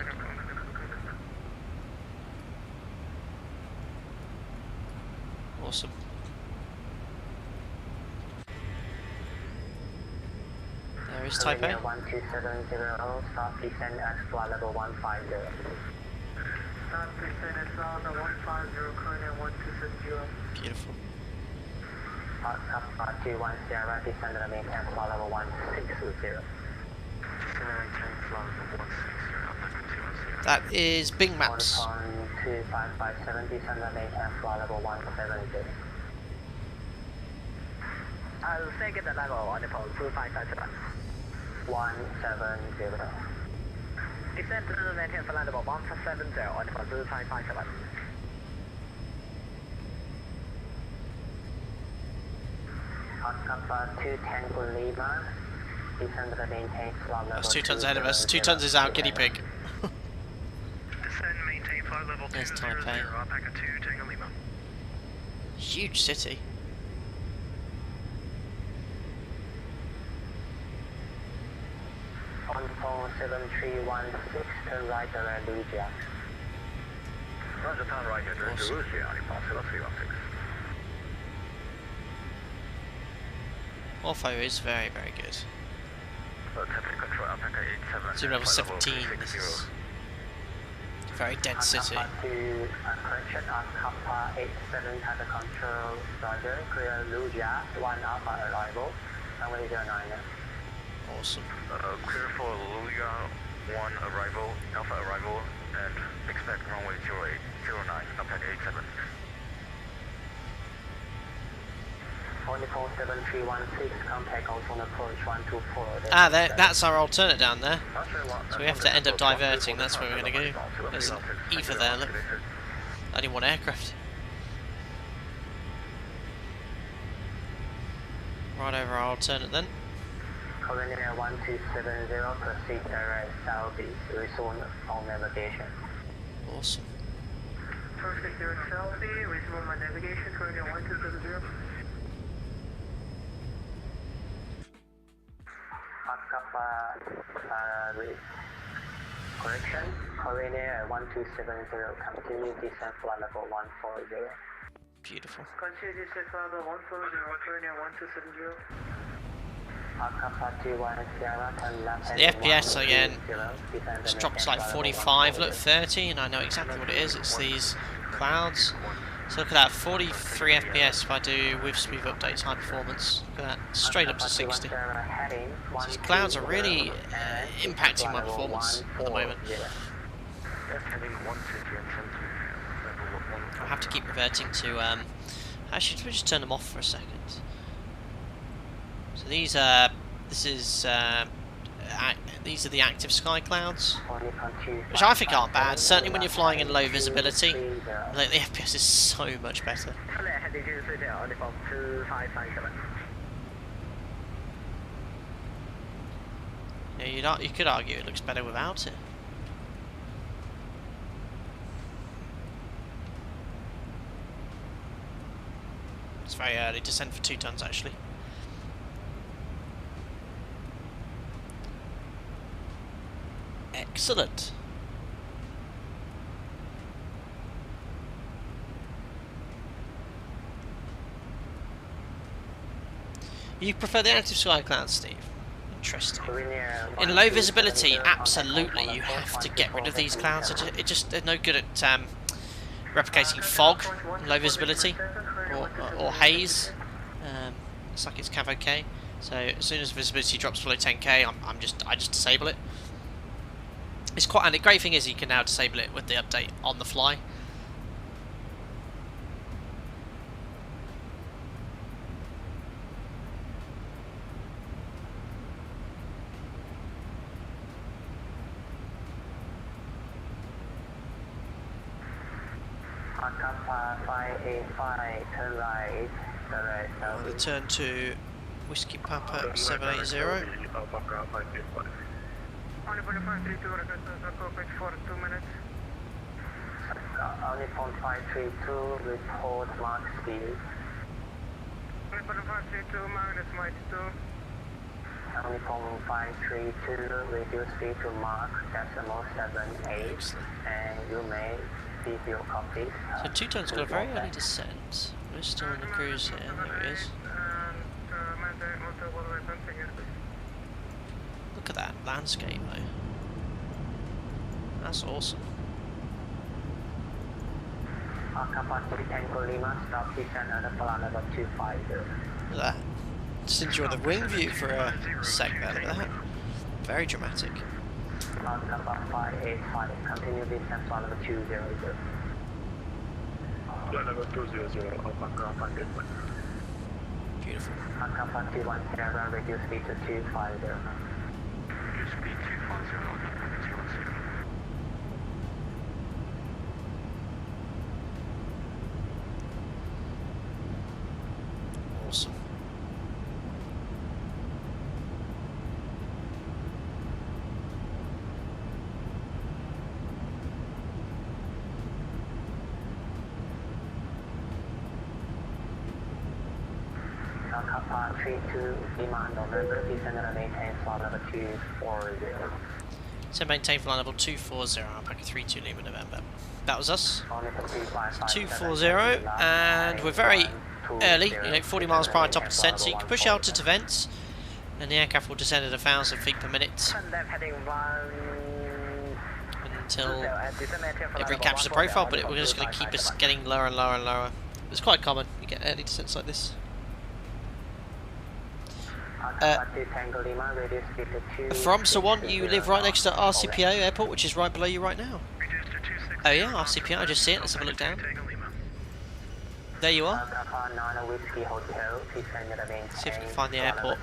Awesome. There is Taipei. 1270, start descent at flight level 150. Start descent at flight level 150, current 1270. Beautiful. Kappa 21 Sierra, descend at maintain flight level 160. That is Bing Maps. 2557, descend at maintain flight level 170. Second level on the pole 2557. 170. Descend to the maintain flight level 170 on the pole 2557. Kappa 210 Lima, descend to the maintain flight level. That's 2 tons ahead of us. 2 tons is our guinea pig. Descend, maintain flight level 200, There's Taipei. Alpaca 2, Tango Lima. Huge city. On 7316, turn right around Lugia. Roger, turn right at Lugia, Alpha 316. Orpho is very, very good. Control Alpaca 87. Zoom level 17. This is a very dense city. Correction on Kappa 87 has a control. Roger, clear Lugia, 1 Alpha arrival, runway 09. Awesome. Clear for Lugia 1 arrival, Alpha arrival, and expect runway 0809, Alpaca 87. 747316, contact Kaohsiung approach 124. Ah, that's our alternate down there. So we have to end up diverting. That's where we're going to go. There's an EVA there, look. Only one aircraft. Right over our alternate then. Colony Air 1270, proceed direct southeast, resume on navigation. Awesome. Perfect, you're southeast, resume my navigation, Colony Air 1270. Correction, Colony Air 1270, continue descent flight level 140. Beautiful. Continue descent flight level 140, Colony Air 1270. So the FPS again just dropped to like 45, look 30, and I know exactly what it is. It's these clouds. So look at that, 43 FPS if I do with smooth updates, high performance. Look at that, straight up to 60. So these clouds are really impacting my performance at the moment. I have to keep reverting to. Actually, should we just turn them off for a second? So these are these are the active sky clouds, which I think aren't bad. Certainly when you're flying in low visibility, like the FPS is so much better. Yeah, you could argue it looks better without it. It's very early descent for 2 tons actually. Excellent. You prefer the active sky clouds, Steve? Interesting. In low visibility, absolutely, you have to get rid of these clouds. They're no good at replicating fog in low visibility or haze. It's like it's Cav OK. So as soon as visibility drops below 10k, I just disable it. It's quite, and the great thing is you can now disable it with the update on the fly. Return to Whiskey Papa 780. Only 532, request Cockpit for 2 minutes. Only 532, report Mark speed. Only 532, minus Mach 2. Only 532, reduce speed to Mark decimal 78, and you may leave your copy. So 2 tons got a very early descent. We're still on the cruise here, there he is. Look at that landscape though. That's awesome. Look at that. Just enjoy the wing view for a sec there, look at that. Very dramatic. Continue descent flight level 200. Level 200, Beautiful. Alpha 210, reduce speed to 250. Reduce speed 250, 210. Awesome. Kappa 32, demand November, descend and maintain flight level 240. So maintain flight level 240, Alpaca 32 Lima November. That was us. 240, and we're very early, 40 miles prior top of descent, so you can push out to vents, and the aircraft will descend at 1,000 feet per minute until it recaptures the profile, but we're just going to keep us getting lower and lower and lower. It's quite common, you get early descents like this. From Sawon, you live right next to RCKH Airport, which is right below you right now. Oh yeah, RCKH, I just see it, let's have a look down. There you are. See if we can find the airport.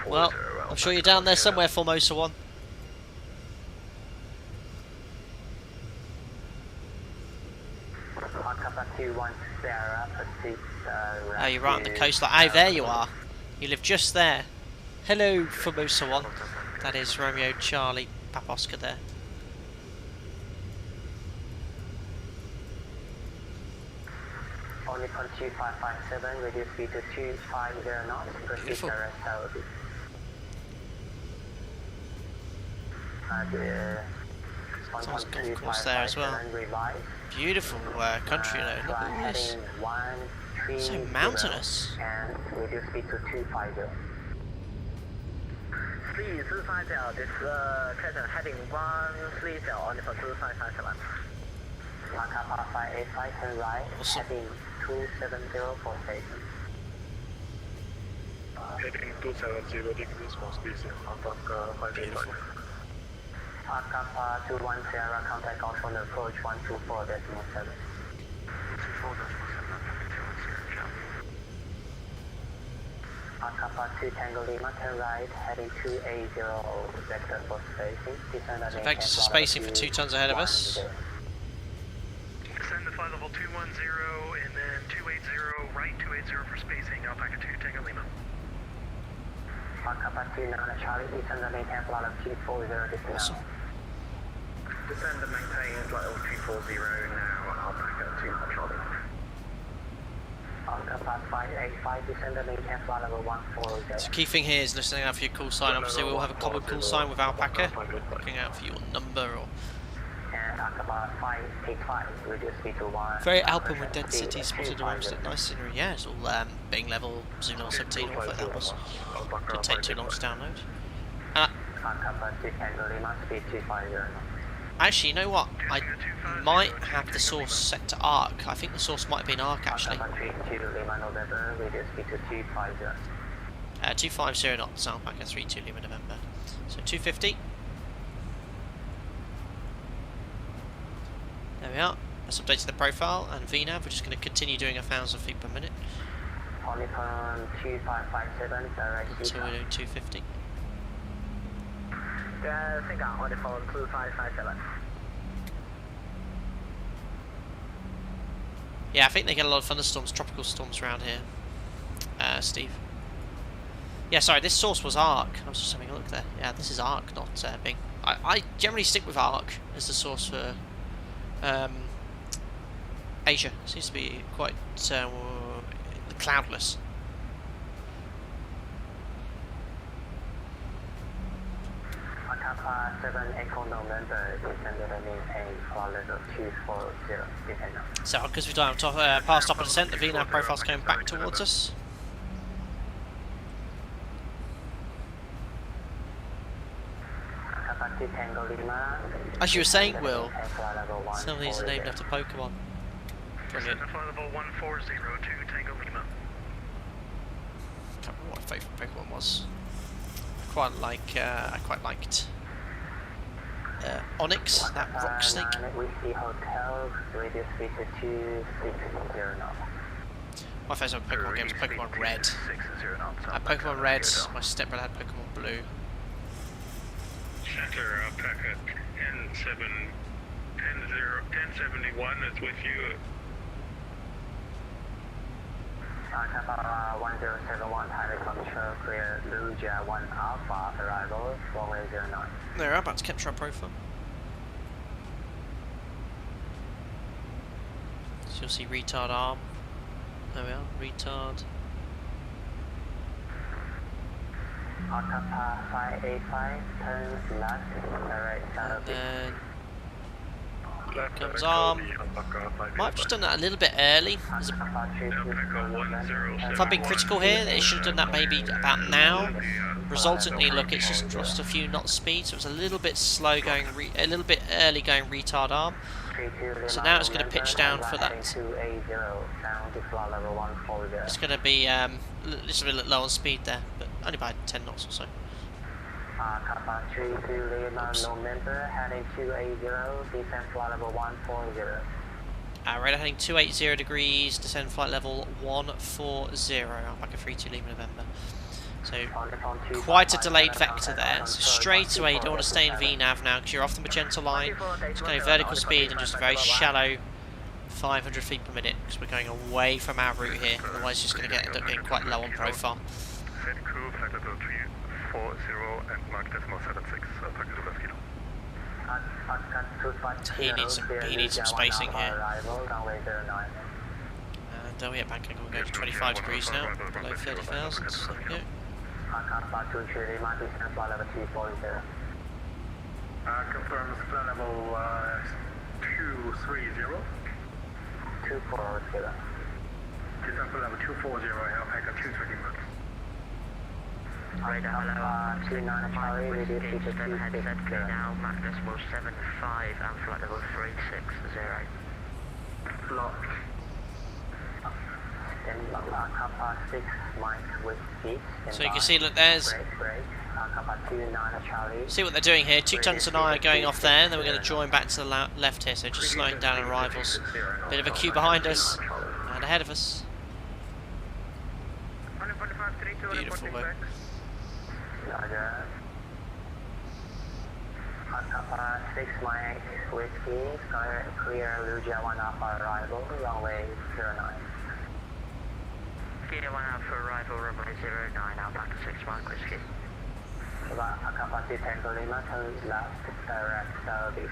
Well, I'm sure you're down there somewhere, Formosa 1. Oh, you're right on the coastline. Oh, there you are. You live just there. Hello, Formosa 1. That is Romeo Charlie Papa Oscar there. Only 2557, reduce speed to 250 knots, proceed Beautiful. direct south. Someone's golf course there as well. Beautiful country though. Look at this. So mountainous. And reduce speed to 250. 325 this Captain heading 130 on the 2557. Mark 585 turn right, Awesome. heading 270 for station. Heading 270 degrees for station, Alpha 585. Alpha 210, contact Kaohsiung approach 124.7. Alpha 2 Tango Lima, turn right, heading 280 vector for spacing. Descend at Vector spacing for 2 tons ahead of us. Descend to flight level 210 and then 280, right 280 for spacing, Alpaca 2 Tango Lima. Alpha 2 Naha Charlie, descend and maintain flight level 240 this Awesome. now. Descend and maintain flight level 240 now, Alpaca 2 Naha Charlie. Alpha 585, descend and maintain flight level 140. So the key thing here is listening out for your call sign. Obviously we all have a common call sign with Alpaca. Looking out for your number or... And Alpha 585, reduce speed to 1. Very Alpine with density spotted around it. Nice scenery. Yeah, it's all being level, zoom level 17 or whatever that was. Didn't take too long to download. Alpha 2 Tango Lima, speed 250. Actually, you know what? I might have the source set to arc. I think the source might have been arc actually. Alpha 3 Lima November, reduce speed to 250. 250 knots, Alpaca 32 Lima November. So 250. There we are. Let's update the profile and VNAV. We're just going to continue doing 1,000 feet per minute. Polycon 2557, direct Until we're doing 250. I think I'm on the phone 2557. Yeah, I think they get a lot of thunderstorms, tropical storms around here. Steve. Yeah, sorry, this source was arc. I was just having a look there. Yeah, this is arc, not Bing. I generally stick with arc as the source for Asia. Seems to be quite cloudless. Alpha 7 Echo November, descended and maintain flight level 240, depend on. So, because we've done past top of descent, the VNAV profile's coming back towards us. Alpha 2 Tango Lima. As you were saying, Will, Flight level some of these are named after Pokemon. Brilliant. Descend to flight level 140, 2 Tango Lima. Can't remember what my favourite Pokemon was. I quite liked Onyx, that rock snake. Whiskey Hotel, radius speed to 260 knots. My favourite Pokemon game was Pokemon Red. I had Pokemon Red, my stepbrother had Pokemon Blue. Center Alpaca 1071 is with you. Alpha 1071, highway control, clear Lugia 1 Alpha, arrival, runway 09. There we are, about to capture our profile. So you'll see retard arm. There we are, retard. Alpha 585, turn left, direct And south. then comes arm. Might have just done that a little bit early. If I'm being critical here, they should have done that maybe about now. Resultantly, look, it's just lost a few knots speed, so it's a little bit slow going, a little bit early going retard arm. So now it's going to pitch down for that. It's going to be just a bit low on speed there, but only by 10 knots or so. Kappa 32 Lima November, heading 280, descend flight level 140. Radar heading 280 degrees, descend flight level 140, Alpaca 32 Lima November. So, quite a delayed vector there. So straight away, you don't want to stay in VNAV now because you're off the magenta line. It's going vertical speed and just a very shallow 500 feet per minute because we're going away from our route here. Otherwise, it's just going to end up getting quite low on profile. Set crew, flight level 340 and Mark decimal 76, package of kilo. He needs some spacing here. And we at Bangkok, we're going to 25 degrees now, below 30,000. So there we go. Confirms flight level 230. 240. Descent flight level 240, Alpaca 230 knots. Radar, hello, 29 Charlie, reduce speed to 260 now, Mach decimal 75 and flight level 360. Blocked. So you can see, look, there's... See what they're doing here. 2 tons and I are going off there, and then we're going to join back to the left here, so just slowing down arrivals. Bit of a queue behind us, and ahead of us. Beautiful work. Alpha 6 Mike Whiskey, clear Lugia 1 Alpha arrival, runway 09. Clear 1 Alpha arrival, runway 09, Alpha 6 Mike Whiskey. Alpha Tango Lima, turn left, direct Selby.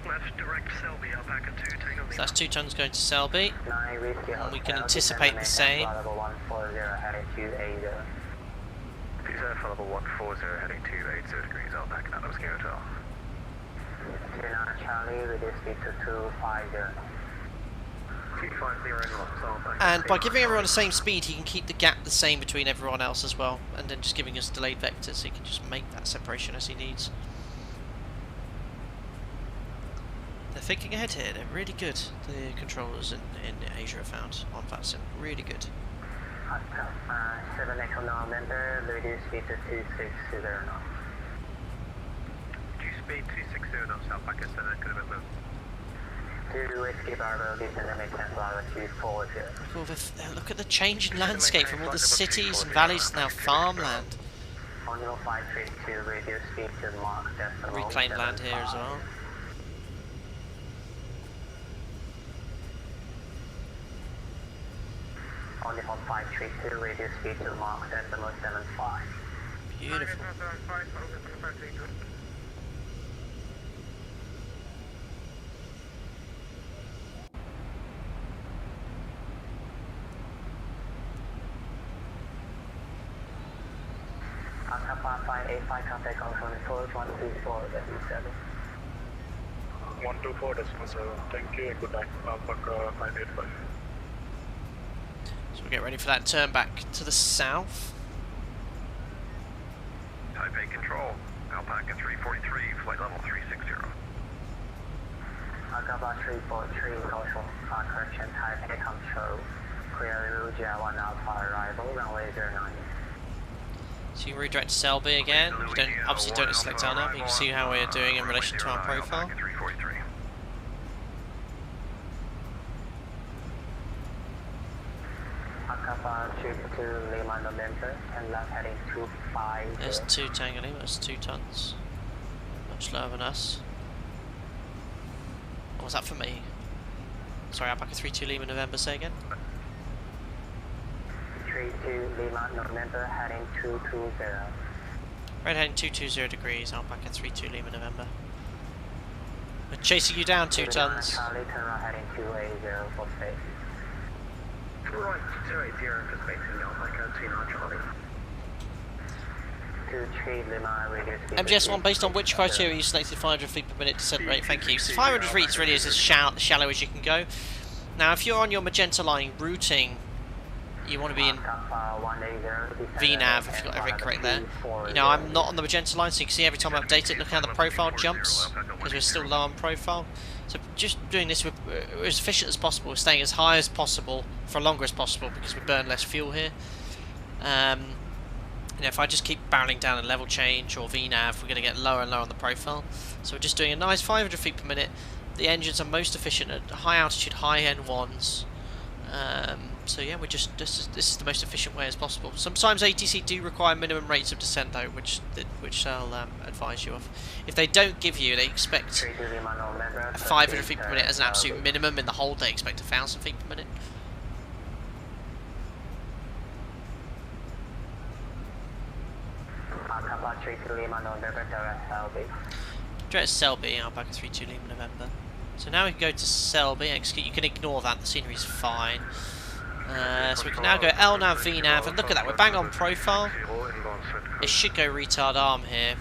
Left, direct Selby, Alpaca 2, Tango Lima. So that's 2 tons going to Selby, and we can anticipate the same. Level 140 heading 280. Flight level 140 heading 280 degrees, Alpaca, Naha Hotel. 29 Charlie, reduce speed to 250. And by giving everyone the same speed, he can keep the gap the same between everyone else as well, and then just giving us delayed vectors, so he can just make that separation as he needs. They're thinking ahead here, they're really good, the controllers in Asia have found on VATSIM, really good. 7 Echo November, reduce speed to 260 knots. Reduce speed 260 knots, Alpaca 7 Echo November. 2 Whiskey Bravo, descend and maintain flight 240. Look at the change in landscape from all the cities and valleys to now farmland. On your 532, reduce speed to Mach decimal. Reclaimed land here as well. On the 532, reduce speed to Mach decimal 75. Beautiful. Alpha 585, contact confirm source 124, decimal 7. 124, decimal 7. Thank you and good night. Alpaca 585. So we'll get ready for that turn back to the south. Taipei Control, Alpaca 343, flight level 360. Alpha 343, Kaohsiung, correction, Taipei Control, clear Lugia 1 Alpha arrival, runway 09. So you can redirect to Selby again. You don't, obviously don't select our now, but you can see how we're doing in relation to our profile. Alpha 2 Lima November, and left heading 250. There's 2 Tango Lima, that's 2 tons. Much lower than us. What was that for me? Sorry, Alpaca 32 Lima November, say again. 32 Lima November, heading 220. Red heading 220 degrees, Alpaca 32 Lima November. We're chasing you down 2 tons. Charlie, turn right heading 280 for space. Right, 280 for spacing, Alpaca 29 Charlie. 23 Lima, radius speed. MGS1, based on which criteria you selected 500 feet per minute descent rate? Thank you. So 500 feet really is as shallow as you can go. Now, if you're on your magenta line routing, you want to be in VNAV, if you've got everything correct there. You know, I'm not on the magenta line, so you can see every time I update it, look how the profile jumps, because we're still low on profile. So just doing this, we're as efficient as possible, we're staying as high as possible, for as longer as possible, because we burn less fuel here. You know, if I just keep barreling down a level change or VNAV, we're going to get lower and lower on the profile. So we're just doing a nice 500 feet per minute. The engines are most efficient at high altitude, high N1s. So yeah, we're just this is the most efficient way as possible. Sometimes ATC do require minimum rates of descent though, which I'll advise you of. If they don't give you, they expect 500 feet per minute as an absolute minimum. In the hold, they expect 1,000 feet per minute. Direct Selby, Alpaca 32 Lima November. So now we can go to Selby. You can ignore that, the scenery's fine. So we can now go LNAV, VNAV, and look at that, we're bang on profile. It should go retard arm here.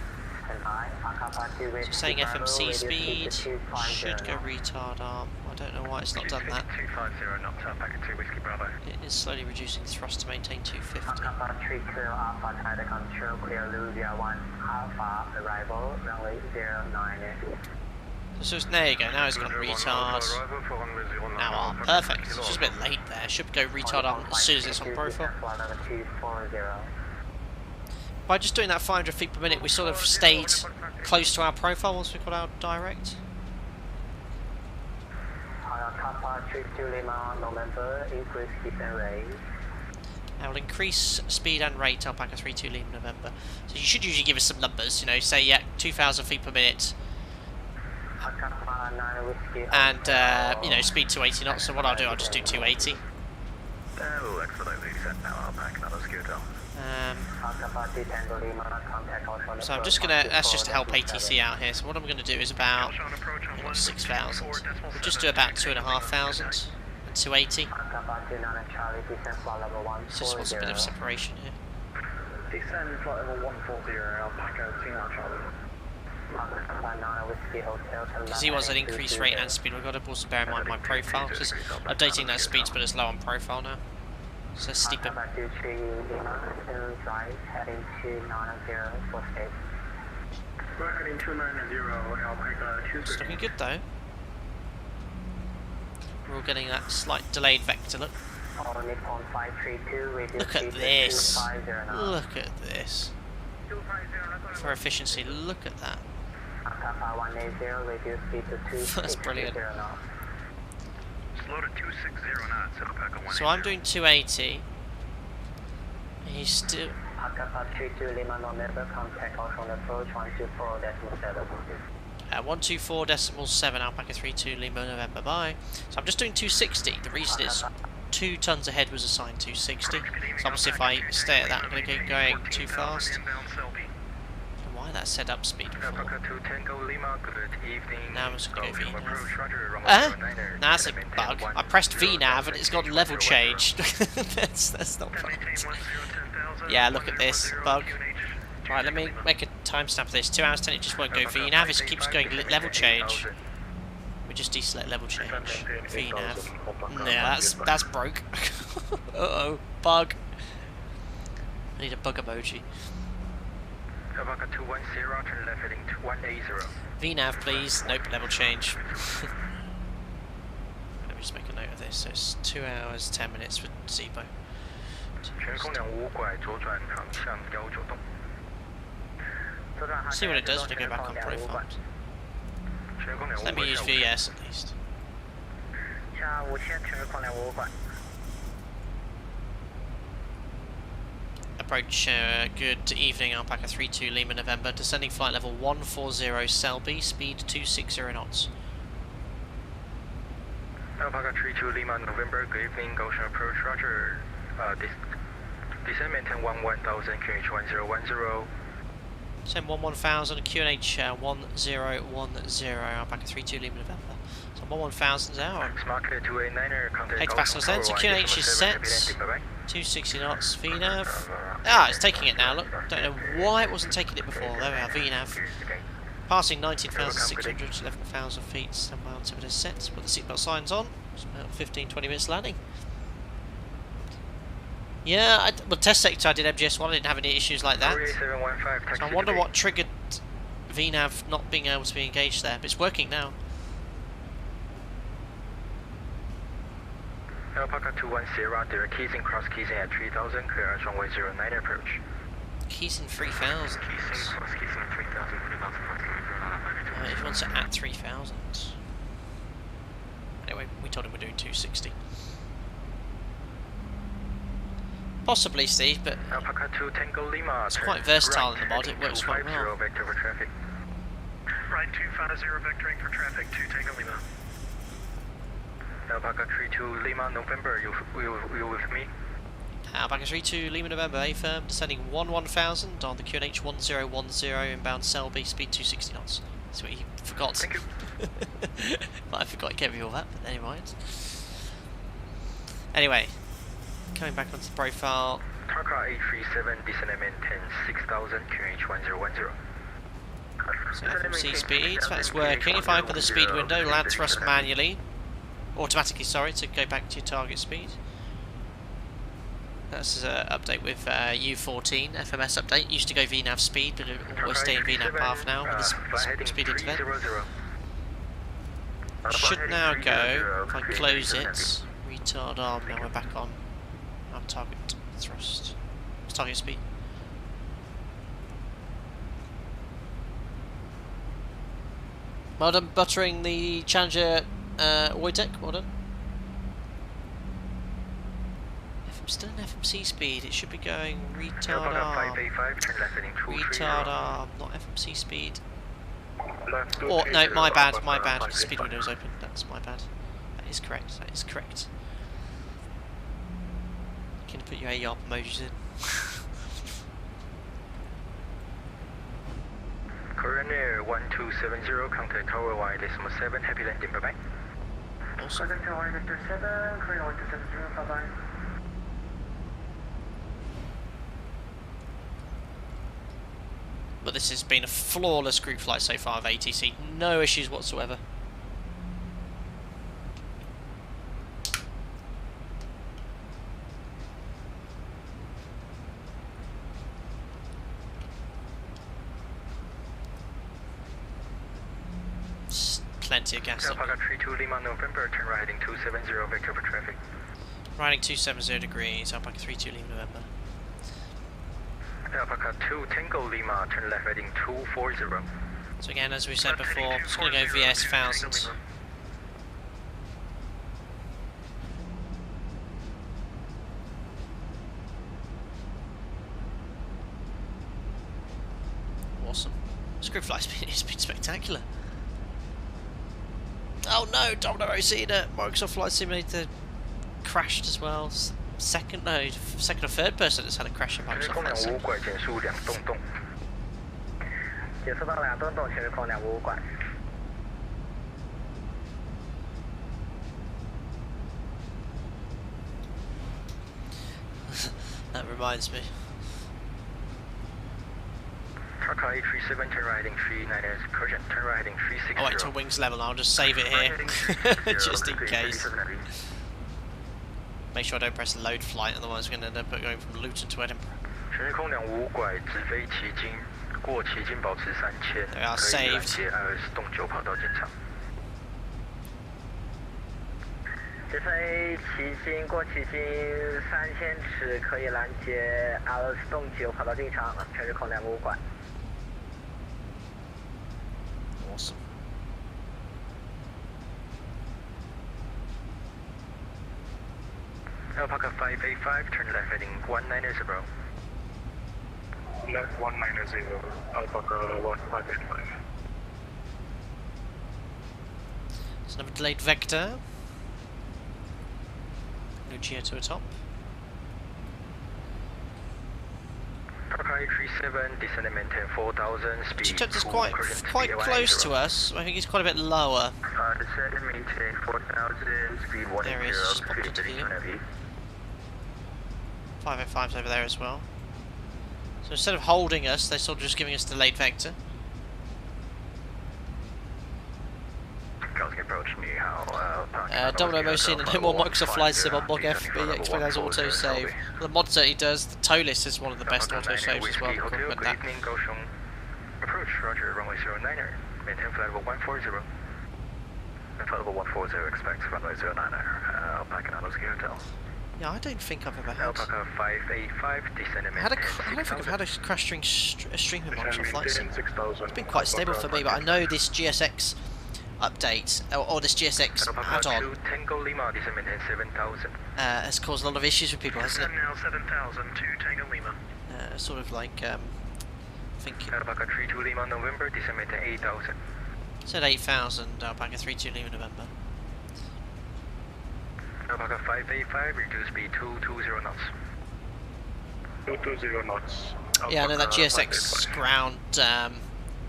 So saying FMC speed, should go retard arm. I don't know why it's not done that. It is slowly reducing thrust to maintain 250. So there you go, now it's gone retard. Now arm, perfect. It's just a bit late there. Should go retard arm as soon as it's on profile. By just doing that 500 feet per minute, we sort of stayed close to our profile once we got our direct. Now we'll increase speed and rate Alpaca 32 Lima November. So you should usually give us some numbers, you know, say yeah, 2,000 feet per minute. And, you know, speed 280 knots, so what I'll do, I'll just do 280. So I'm just gonna, that's just to help ATC out here, so what I'm gonna do is about 6,000. We'll just do about 2,500 and 280. So just wants a bit of separation here. Descend flight level 140, Alpaca 29 Charlie. Because he wants an increased rate and speed, we've got to also bear in mind my profile, because updating that speed's put us low on profile now. So steeper. It's looking good though. We're all getting that slight delayed vector look. Look at this. Look at this. For efficiency, look at that. That's brilliant. So I'm doing 280. He's still. 124.7 Alpaca 32 Lima November. Bye. So I'm just doing 260. The reason is 2 tons ahead was assigned 260. So obviously if I stay at that, I'm going to get going too fast. Why that set up speed before. Now I'm just going to go VNAV. Nah, that's a bug. I pressed VNAV and it's got level change. that's not right. Yeah, look at this bug. Right, let me make a timestamp of this. 2 hours 10, it just won't go VNAV. It keeps going level change. We just deselect level change. VNAV. Yeah, that's broke. Uh-oh, bug. I need a bug emoji. VNAV please. Nope, level change. Let me just make a note of this. So it's 2 hours 10 minutes for ZIBO. See what it does when I go back on profile. So let me use VS at least. Approach, good evening, Alpaca 32 Lima November, descending flight level 140 Selby, speed 260 knots. Alpaca 32 Lima November, good evening, Kaohsiung approach, roger, descend maintain 1000, QNH 1010. Send 1000, QNH 1010, Alpaca 32 Lima November. So 1000's out. Head capacitors then, so QNH is set. 260 knots, VNAV. Ah, it's taking it now, look. Don't know why it wasn't taking it before. There we are, VNAV. Passing 19,600, 11,000 feet, stand by altimeter set. Put the seatbelt signs on. It's about 15-20 minutes landing. Yeah, well, test sector I did MGS1, I didn't have any issues like that. So I wonder what triggered VNAV not being able to be engaged there, but it's working now. Alpaca 210, direct keysing, cross keysing at 3000, clear at runway 09 approach. Keysing 3000. He wants it at 3000. Anyway, we told him we're doing 260. Possibly, Steve, but Alpaca 2 Tango Lima. it's quite versatile in the mod. It works quite well. Vector for traffic. Right 250 vectoring for traffic 2 Tango Lima. Alpaca 32 Lima November, you with me? Alpaca 32 Lima November, A firm, descending 1000 on the QNH 1010 inbound Selby, speed 260 knots. That's what he forgot. Thank you. Well, I forgot he gave me all that, but never mind. Anyway, coming back onto the profile. Taka 837, descend and maintain 6000, QNH 1010. So FMC speeds, that's working. If I open the speed window, land thrust manually, automatically, sorry, to go back to your target speed. That's an update with U14, FMS update. Used to go VNAV speed, but it always stay in VNAV path now with the speed interval. Should now go, if I close it, retard arm, now we're back on our target thrust. It's target speed. Well done buttering the Challenger Wojtek, well done. Still an FMC speed, it should be going retard arm. Retard arm, not FMC speed. Oh, no, my bad, speed window's open, that's my bad. That is correct, that is correct. You can put your ARP emojis in. Korean Air 1270, contact Tower Y, decimal 7, happy landing, bye-bye. Awesome. But this has been a flawless group flight so far of ATC, no issues whatsoever. Plenty of gas. Alpaca 32 Lima November, turn right heading 270, vector for traffic. Riding 270 degrees, Alpaca 32 Lima November. Alpaca 2 Tango Lima, turn left heading 240. So again, as we said before, I'm just going to go VS 1000. Awesome. This group flight's been spectacular. Oh no, Domino Rosina, Microsoft Flight Simulator crashed as well. Second or third person that's had a crash in Microsoft Flight Simulator. That reminds me. Taka 837, turn right heading 39ers, Persian, turn right heading 360. I'll wait till wings level, I'll just save it here, just in case. Make sure I don't press load flight, otherwise we're going to end up going from Luton to Edinburgh. They are saved. 直飞旗津，过旗津3000尺可以拦截 L 动9跑道进场，全是空2物管。 Awesome. Alpaca 585, turn left heading 190. Left 190, Alpaca 1585. It's another delayed vector. Lucia to a top. Taka 837, descend and maintain 4000, speed. She took us quite close to us. I think he's quite a bit lower. Descend and maintain 4000, speed 180. There he is, just popped into view. 505's over there as well. So instead of holding us, they're sort of just giving us delayed vector. Domino Mosin and no more Microsoft Flight Sim on MOGF, but explain as auto-save. The mod certainly does. The tow list is one of the best auto-saves as well. Good evening, Kaohsiung. Approach, roger, runway 09er. Maintain flight level 140. Flight level 140, expect runway 09er. Alpaca Hotel. Yeah, I don't think I've ever had. Alpaca 585, descend and I don't think I've had a crash during a stream in Microsoft Flight Sim. It's been quite stable for me, but I know this GSX update, or this GSX add-on, 2 Tango Lima, descend maintain 7000. has caused a lot of issues with people, hasn't it? Now 7000, 2 Tango Lima. Sort of like, I think Alpaca 32 Lima November, descend maintain 8000. said 8,000, Alpaca 32 Lima November. Alpaca 585, reduce speed 220 knots. 220 knots. Yeah, I know that GSX ground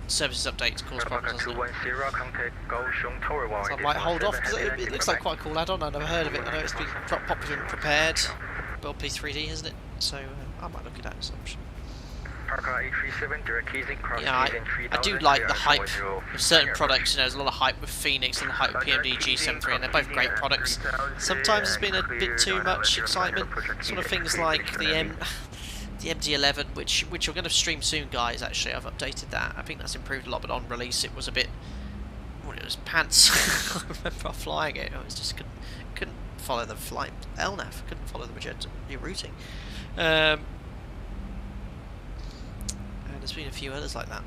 services updates cause Alpaca problems, doesn't it? 210, contact Kaohsiung Tower 1. So I might hold off, because it looks like quite a cool add-on. I've never heard of it. I know it's been popular and prepared. Build P3D, hasn't it? So I might look at that as an option. Yeah, I do like the hype of certain products. You know, there's a lot of hype with Phoenix and a lot of hype with PMD G73, and they're both great products. Sometimes there's been a bit too much excitement. Sort of things like the MD11, which you're going to stream soon, guys. Actually, I've updated that. I think that's improved a lot, but on release it was a bit. Well, it was pants. I remember flying it. I was just couldn't follow the flight LNAV. Couldn't follow the magenta routing. And there's been a few others like that.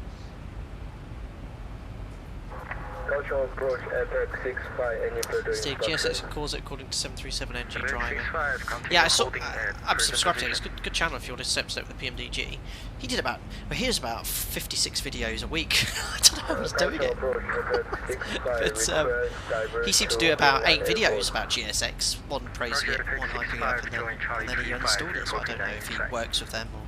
Steve, GSX can cause it according to 737NG driver. Yeah, I'm subscribed to it. It's a good channel if you want to step with the PMDG. He did about, well, he does about 56 videos a week. I don't know how he's doing it. But he seemed to do about 8 videos about GSX. One praising it, one hyping it up, and then he uninstalled it. So I don't know if he works with them or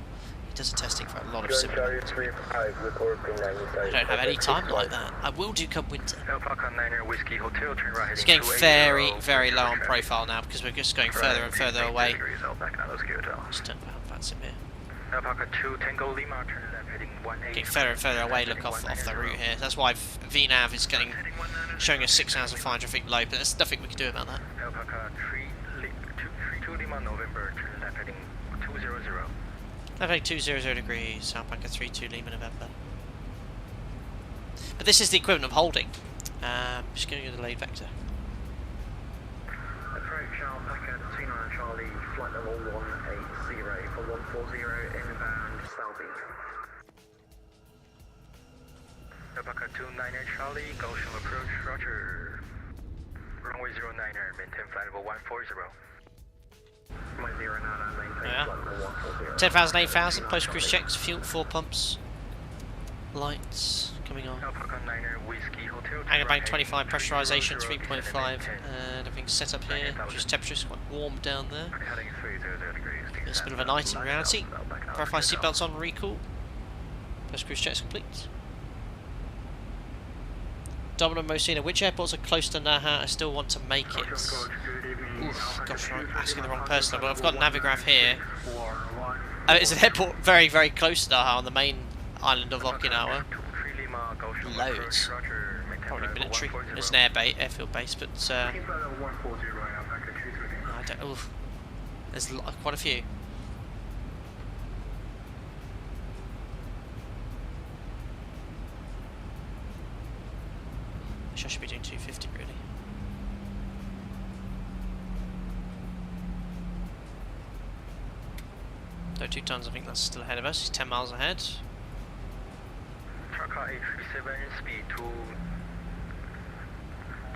does the testing for a lot of similar ones. I don't have any time like that. I will do come winter. It's getting very, very low on profile now because we're just going further and further away. Just turn down VATSIM here. Getting further and further away, look off the route here. That's why VNAV is showing us 6,500 feet below, but there's nothing we can do about that. Level 200 degrees, Alpaca 32 Lima November. But this is the equivalent of holding. Just going to the delayed vector. Approach Alpaca 29 Charlie, flight level 180 for 140 inbound southeast. Alpaca 29 Charlie, Kaohsiung approach, roger. Runway 09er, maintain flight level 140. Yeah. 10,000, 8,000, post-cruise checks, fuel, 4 pumps, lights coming on. Hangar bank 25, pressurization 3.5, and everything's set up here. Just temperature's quite warm down there. It's a bit of a night in reality. Verify seatbelts on, recall. Post-cruise checks complete. Domino Mosina, which airports are close to Naha? I still want to make it. Oof, gosh, I'm asking the wrong person, but I've got a Navigraph here. It's an airport very, very close to Naha on the main island of Okinawa. Loads. Probably military. It's an airfield base, but I don't. Oof. There's quite a few. I should be doing 250 really. No, 2 tons, I think that's still ahead of us. He's 10 miles ahead. Truck 837, speed 2.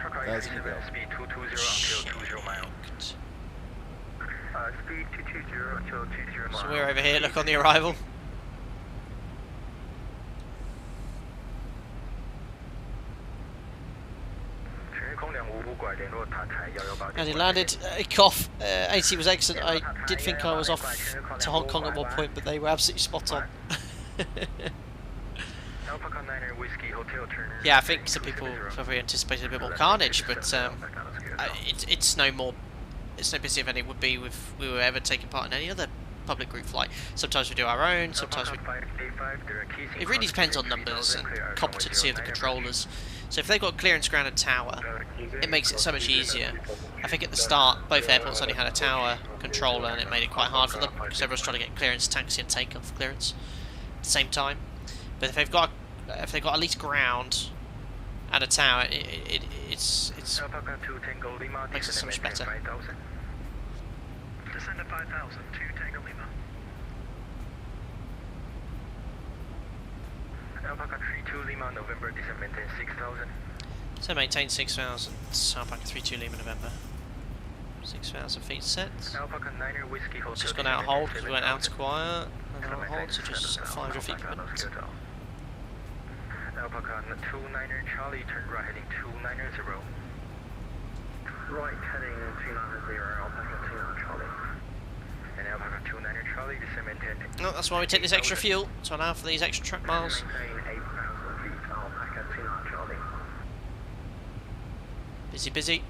Truck 837, speed 220 until 20 miles. Speed 220 until 20 miles. So we're over here, look on the arrival. As he landed, Takeoff, AC was excellent. I did think I was off to Hong Kong at one point, but they were absolutely spot on. Yeah, I think some people probably anticipated a bit more carnage, but it's no more. It's no busier than it would be if we were ever taking part in any other public group flight. Sometimes we do our own, sometimes we... It really depends on numbers and competency of the controllers. So if they've got clearance ground and tower, it makes it so much easier. I think at the start, both airports only had a tower controller, and it made it quite hard for them, because everyone's trying to get clearance, taxi and takeoff clearance at the same time. But if they've got at least ground and a tower, it's makes it so much better. Descend to 5,000, 2 Tango Lima. Alpaca 32 Lima, November, descend maintain 6,000. So maintain 6,000. Alpaca 32 Lima November. 6,000 feet set. Alpaca 9er Whiskey Hotel. Just gone out of hold because we went out to quiet. And out of hold, so just 500 feet per minute. Alpaca 29er Charlie, turn right heading 290. Right heading 290, Alpaca 29 Charlie. And Alpaca 29er Charlie, descend maintain. Oh, that's why we take this extra fuel to allow for these extra track miles. Maintain 8,000 feet, Alpaca 29 Charlie. Busy, busy.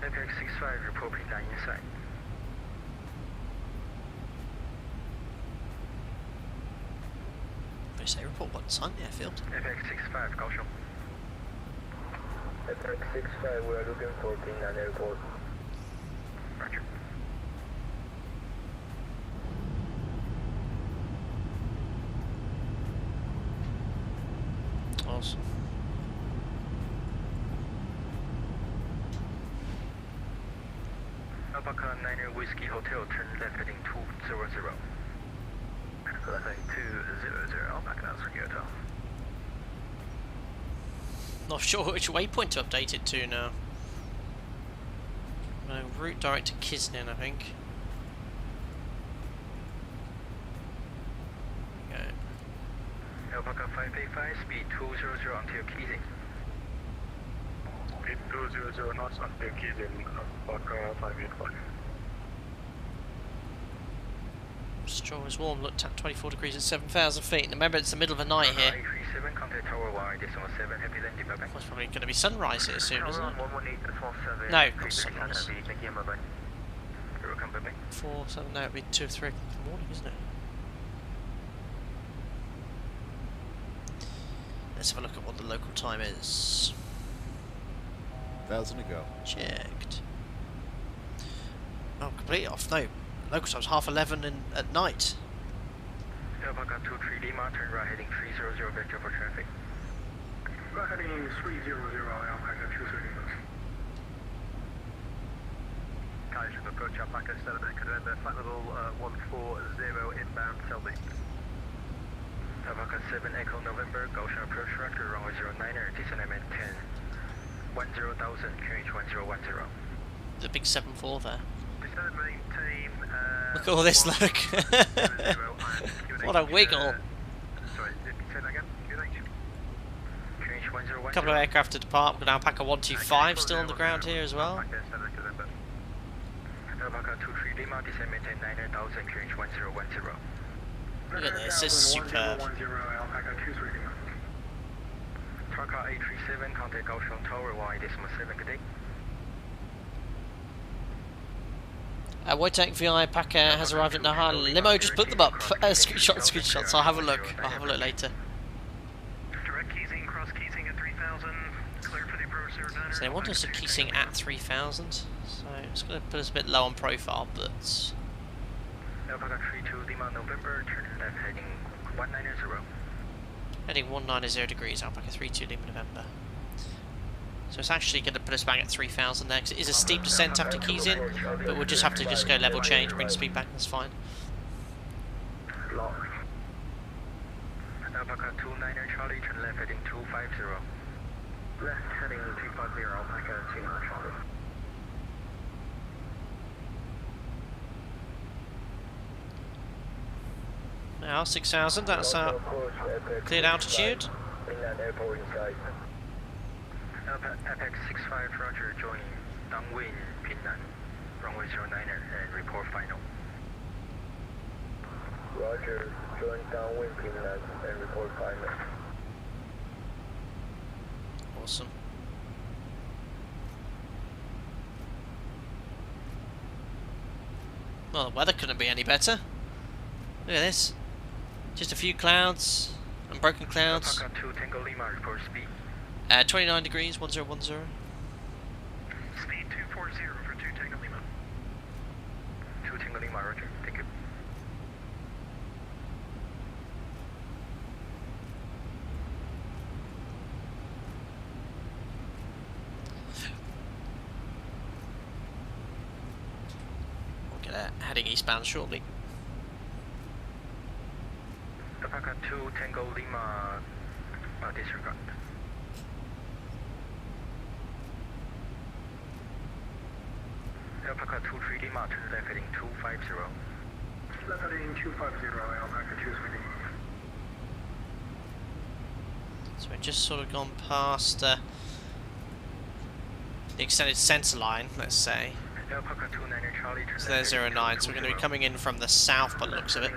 Apex 65, report P9 inside. They say report what's on the airfield. Apex 65, Kaohsiung. Apex 65, we are looking for P9 Airport. Roger. Awesome. Alpaca 9er Whiskey Hotel, turn left heading 200. Left heading 200, Alpaca Whiskey Hotel. Not sure which waypoint to update it to now. Route direct to Kisnin, I think. Okay. Alpaca 585, speed 200 until Kisning. Speed 200 knots until Kisning, Alpaca 585. Straw is warm, looked at 24 degrees at 7,000 feet. And remember, it's the middle of the night here. 837, contact Tower Y, decimal 7, happy landing, bye bye. Well, it's probably going to be sunrise here soon, isn't it? 118.47. No, not sunrise. Thank you, bye bye. You're welcome, bye bye. 4, 7, no, it'll be 2 or 3 o'clock in the morning, isn't it? Let's have a look at what the local time is. 1,000 to go. Checked. Oh, completely off. No, local time's 11:30 at night. Alpaca 23 Lima, turn right heading 300, vector for traffic. Right heading 300, Alpaca 23 Lima. Kaohsiung approach Alpaca 7 Echo November, flight level 140 inbound Selby. Alpaca 7 Echo November, Kaohsiung approach roger, runway 09er, descend at 10. 10,000, QH 1010. The big 7-4 there. Descend maintain. Look at all this, look. What a wiggle. Sorry, say that again? QH 1010. A couple of aircraft to depart. We've got Alpaca 125 still on the ground here as well. Alpaca 23 Lima, descend maintain 9,000, QH 1010. Look at this, this is superb. Alpaca 23 Lima. Trucker 837, contact Kaohsiung Tower Y, decimal 7, good day. Wojtek VI Packer has arrived at Naha. Limo, just put them up. Screenshots. I'll have a look. I'll have a look later. Direct Keysing, cross Keysing at 3,000. Clear for the approach 09er. So they want us to Keysing at 3,000. So it's going to put us a bit low on profile, but... Alpaca 32 Lima November, turn left heading 190. Heading 190 degrees, Alpaca 32 Lima November. So it's actually going to put us back at 3,000 there, because it is a steep descent after keys in, but we'll just have to just go level change, bring the speed back, that's fine. Locked. Alpaca 29er Charlie, turn left heading 250. Left heading 250, Alpaca 29er Charlie. Now 6,000, that's our cleared altitude. Apex 65, roger, join downwind, Pinnan, runway 09er, and report final. Roger, join downwind, Pinnan, and report final. Awesome. Well, the weather couldn't be any better. Look at this. Just a few clouds, unbroken clouds. Alpaca 2 Tango Lima, report speed. 29 degrees, 1010. Speed 240 for 2 Tango Lima. heading eastbound shortly. Alpaca 2 Tango Lima, disregard. Alpaca 23 Lima, turn left heading 250. Left heading 250, Alpaca 23. So we've just sort of gone past the extended centre line, let's say. Alpaca 29 Charlie, turn So there's 09, so we're going to be coming in from the south by the looks of it.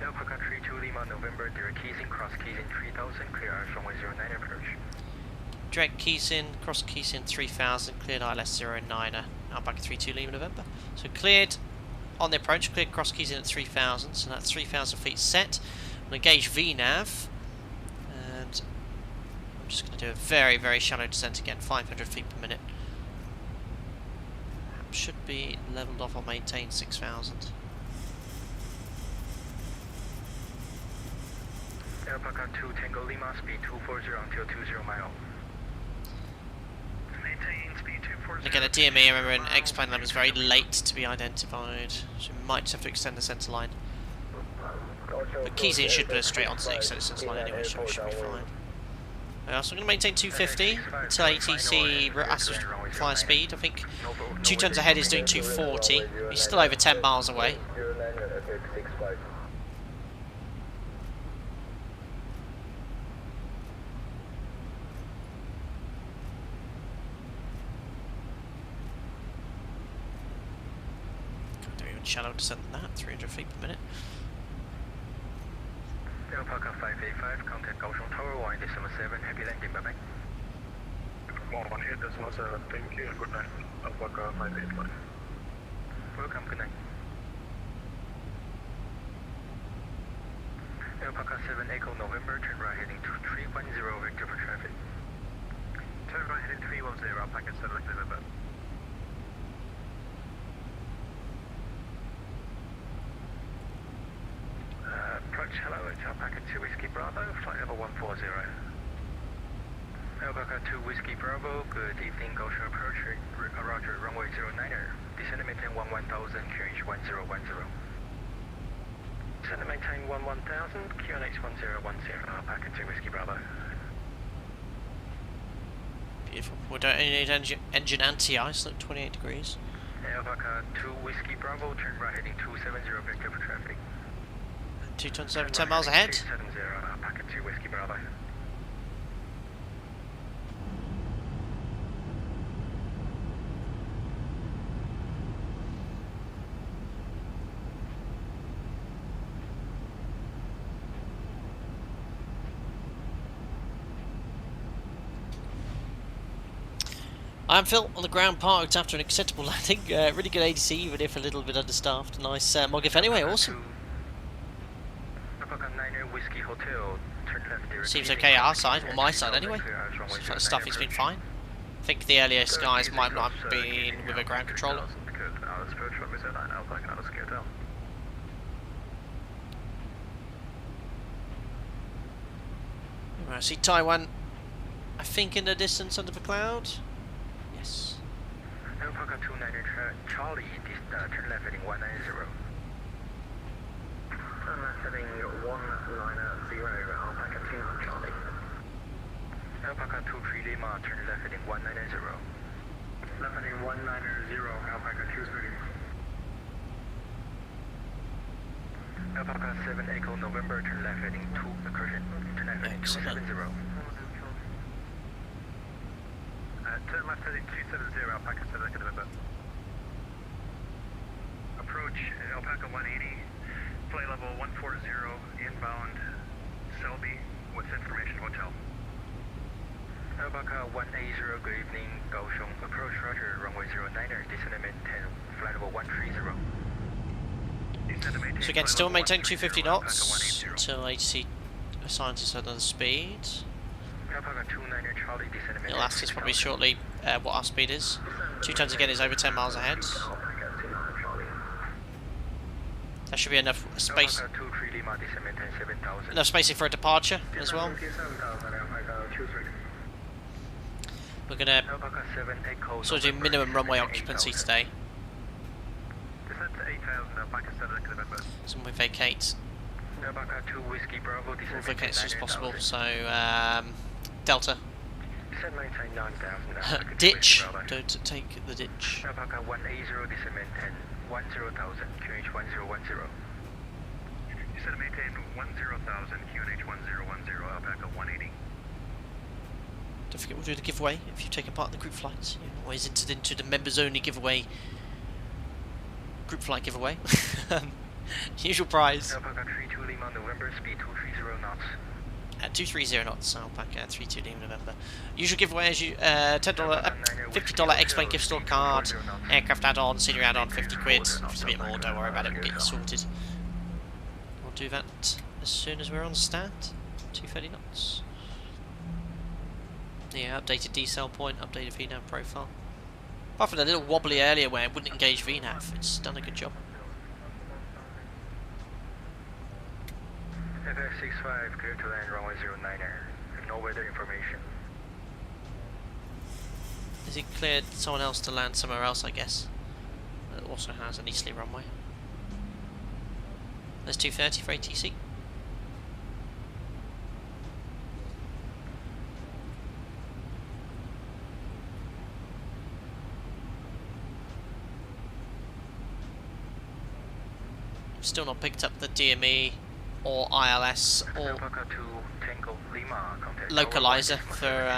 Alpaca 32 Lima, November, direct keys in, cross keys in 3000, clear ILS runway 09 approach. Direct keys in, cross keys in 3000, cleared ILS 09er, Alpaca 32 Lima, November. So cleared on the approach, cleared cross keys in at 3000, so that's 3000 feet set. I'm going to gauge VNAV, and I'm just going to do a very, very shallow descent again, 500 feet per minute. Should be leveled off or maintained 6000. Alpaca 2 Tango Lima, speed 240 until 20 mile. Maintain speed 240. Again, a DME, remember, an X-plane level is very late to be identified, so we might just have to extend the centre line. But keys in should put us straight onto the extended centre line anyway, so we should be fine. So I'm going to maintain 250 until ATC asks us to fly speed. I think 2 tons ahead is doing 240. He's still over 10 miles away. Can't do even shallow descent than that, 300 feet per minute. Alpaca 585, contact Kaohsiung Tower 1.7, happy landing, bye bye. 1.7, thank you, good night. Alpaca 585. Welcome, good night. Alpaca 7 Echo November, turn right heading 310, vector for traffic. Turn right heading 310, Alpaca 7 November. Approach, hello, it's Alpaca 2 Whiskey Bravo, flight level 140. Alpaca 2 Whiskey Bravo, good evening, Kaohsiung approach, roger, runway 09er. Descend and maintain 1000, QNH 1010. Descend and maintain 1000, QNH 1010, Alpaca 2 Whiskey Bravo. Beautiful. We don't need engine anti-ice, look, 28 degrees. Alpaca 2 Whiskey Bravo, turn right heading 270, vector for traffic. 2 tons over 10 miles ahead. 270, Alpaca 2 Whiskey Bravo. I'm Phil, on the ground parked after an acceptable landing. Really good ADC, even if a little bit understaffed. Nice MOGF anyway, awesome. Seems okay our side, or my side anyway. Seems like the stuffing's been fine. I think the earlier skies might not have been with a ground controller. I see Taiwan, I think, in the distance under the cloud. Yes. Alpaca 29 Charlie, turn left heading 190. Turn left heading 190, Alpaca 2 Charlie. Alpaca 23 Lima, turn left heading 190. Left heading 190, Alpaca 23. Alpaca 7 Echo November, turn left heading 2 Recursion, turn left heading 270. Turn left heading 270, Alpaca 7 Echo November. Approach Alpaca 180, flight level 140, inbound Selby with information hotel. Alpaca 180, good evening, Kaohsiung, approach roger, runway 09er, descend and maintain, flight level 130. So again, still maintain 250 knots until ATC assigns us another speed. He'll ask us probably shortly what our speed is. 2 tons again is over 10 miles ahead. That should be enough space. Enough spacing for a departure as well. We're going to sort of do minimum runway occupancy today. So we vacate. We'll vacate as soon as possible. So, Delta. Ditch. Don't take the ditch. 10,000, maintain 10,000, QNH 1010, Alpaca 180. Don't forget we'll do the giveaway if you've taken part in the group flights. You're always entered into the members only giveaway. Group flight giveaway. Usual prize. Alpaca 32 Lima November, speed 230 knots. At 230 knots, Alpaca 32 Lima November. Usual giveaway is you $10, $50 X-Plane gift store card, aircraft add-on, senior add-on, 50 quid. If it's a bit more, don't worry about it, we'll get you sorted. We'll do that as soon as we're on stand. 230 knots. Yeah, updated decel point, updated VNAV profile. Apart from the little wobbly earlier where it wouldn't engage VNAV, it's done a good job. FX65, clear to land runway 09er. No weather information. Is it cleared someone else to land somewhere else, I guess? That also has an easterly runway. There's 230 for ATC. Still not picked up the DME or ILS or localizer for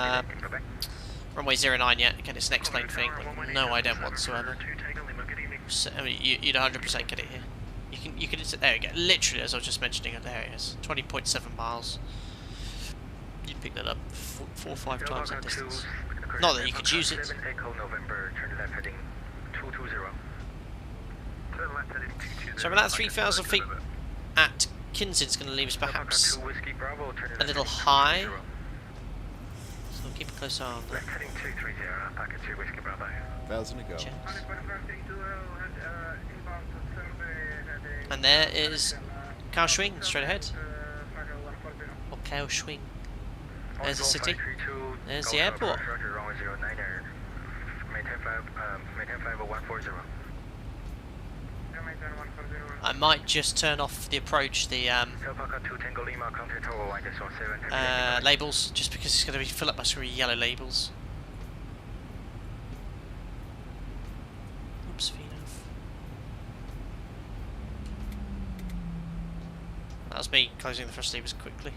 runway 09 yet. Again, it's an X-Plane thing, with no ident whatsoever. So, I mean, you'd 100% get it here. You can. There we go. Literally, as I was just mentioning, there it is. 20.7 miles. You'd pick that up 4 or 5 times that distance. Not that you could use it. So around 3,000 feet at Kinzin's going to leave us perhaps a little high. So we'll keep a close eye on that. 1,000 to go. And there is Kaohsiung straight ahead. Or Kaohsiung. There's the city. There's the airport. I might just turn off the approach, the labels, just because it's going to be filled up by some yellow labels. Oops, VNAV. That was me closing the thrust levers quickly.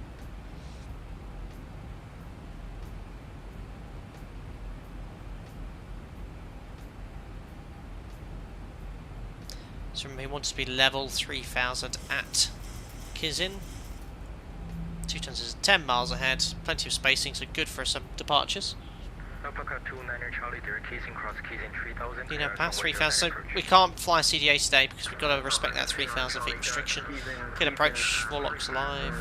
So we want to be level 3,000 at Kizin. 2 tons is 10 miles ahead, plenty of spacing, so good for some departures. You know, past 3,000, so we can't fly CDA today because we've got to respect that 3,000 feet restriction. Good approach, Warlock's alive.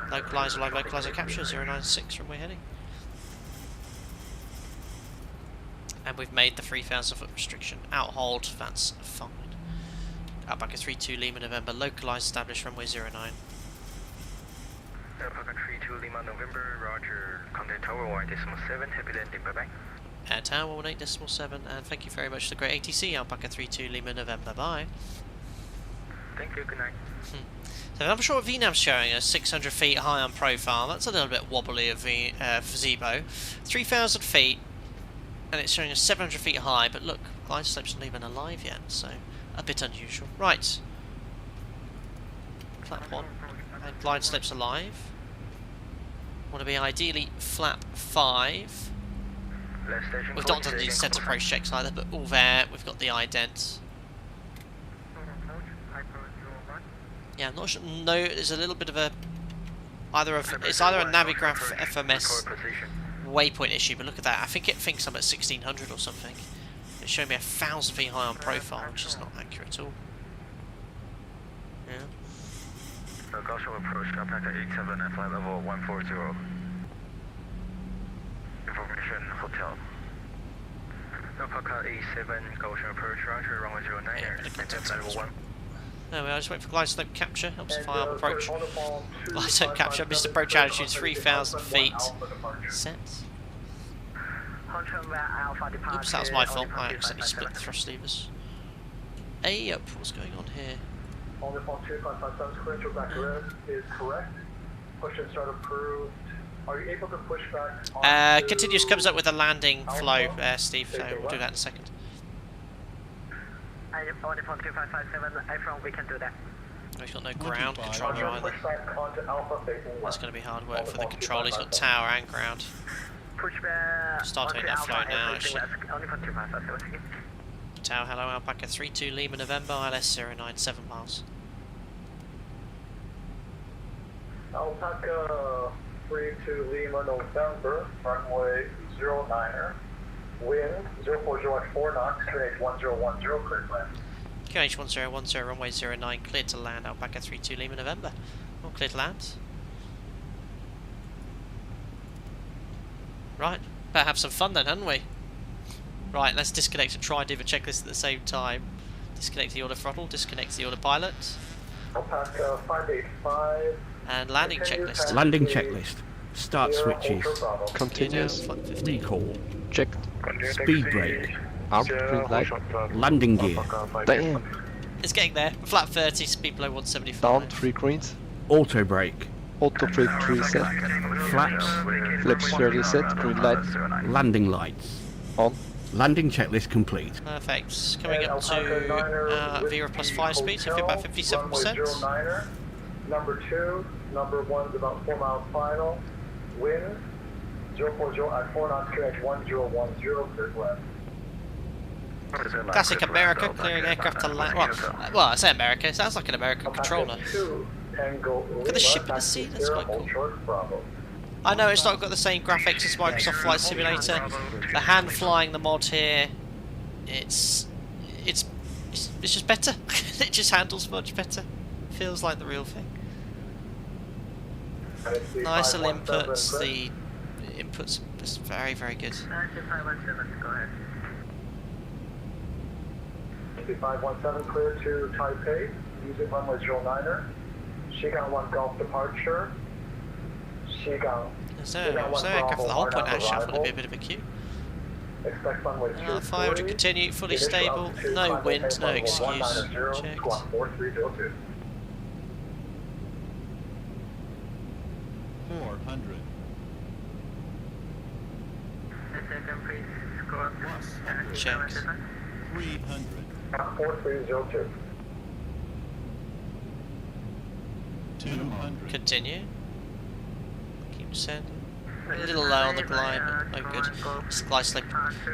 Localizer, live localizer capture, 096 from we're heading. And we've made the 3,000 foot restriction. Out hold, that's fine. Alpaca 32 Lima November, localised, established, runway 09. Alpaca 32 Lima November, roger, contact tower 1.7, happy landing, bye bye. Air tower 18.7, and thank you very much to the great ATC, Alpaca 32 Lima November, bye. Thank you, good night. So I'm sure VNAV's showing us 600 feet high on profile, that's a little bit wobbly for ZIBO. 3,000 feet, and it's showing us 700 feet high, but look, glide slope's not even alive yet, so a bit unusual. Right. Flap 1. And glide slope's alive. Want to be ideally flap 5. We've not done these centre approach checks either, but all there. We've got the ident. Yeah, I'm not sure. No, there's a little bit of a it's either a Navigraph FMS waypoint issue, but look at that. I think it thinks I'm at 1600 or something. It's showing me 1,000 feet high on profile, which is not accurate at all. Yeah. Kaohsiung approach, Alpaca 87 at flight level 140. Information, hotel. Alpaca 87, Kaohsiung approach, roger, runway 09, maintain flight level 1. There we are, just wait for glide slope capture, helps fly up approach. Glide slope capture, missed approach altitude 3,000 feet. Set. Oops, that was my fault. I accidentally split the thrust levers. Hey, up, what's going on here? Only phone 2557 credential back is correct. Push and start approved. Are you able to push back? Continuous comes up with a landing flow, Steve, so we'll do that in a second. Only phone 2557, iPhone, we can do that. We've got no ground controller either. That's going to be hard work for the controller. He's got tower and ground. Start doing that flow now, actually. Tower, hello, Alpaca 32 Lima November, ILS 097 miles. Alpaca 32 Lima November, runway 09er, wind 040 at 4 knots, QNH 1010, cleared land. QNH 1010, runway 09, cleared to land, Alpaca 32 Lima November. All cleared to land. Right, better have some fun then, hadn't we? Right, let's disconnect and try and do the checklist at the same time. Disconnect the autothrottle, disconnect the autopilot. Alpaca 585. And landing checklist. Landing checklist. Start switches. Continuous. Recall. Check. Speed brake. Out. Green light. Landing gear. Damn. It's getting there. Flat 30, speed below 175. Down. 3 greens. Auto brake. Auto brake reset. Flaps. Flips reset. Green light. Landing lights. On. Landing checklist complete. Perfect. Coming up to Vera plus 5 speed, so about 57%. Number 2, number 1's about 4 miles final. Wind 040 at 4 knots, QNH 1010, cleared left. Classic America, clearing aircraft to land. Well, I say America, it sounds like an American controller. Look at the ship in the sea, that's quite cool. I know it's not got the same graphics as Microsoft Flight Simulator. The hand flying the mod here, it's just better. It just handles much better. Feels like the real thing. Nice little inputs. The inputs are very, very good. 517 clear to Taipei, using runway 09er. Shigang 1 Golf departure. Shigang. So aircraft, the whole point actually, I thought it'd be a bit of a queue. Expect runway 500 continue, fully stable, no wind, no excuse. Checked. 4302. 400. Checked. 300. 4302. 200. Continue. Keep sending. A little low on the glide, but no good. Glide slip.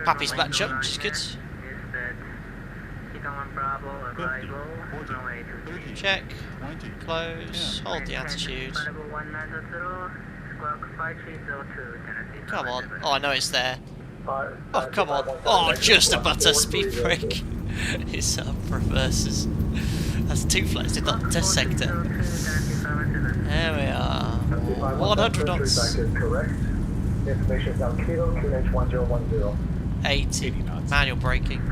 Pappy's back jump, which is good. 50, 40, 30, Check. 20. Close. 10, Hold the attitude. Come on. Oh, I know it's there. Oh, come on. Oh, just a butter speed brake. It's up reverses. That's 2 flights in the test sector. There we are. 100 knots. Information down Kilo, QNH 1010. 80. Manual braking.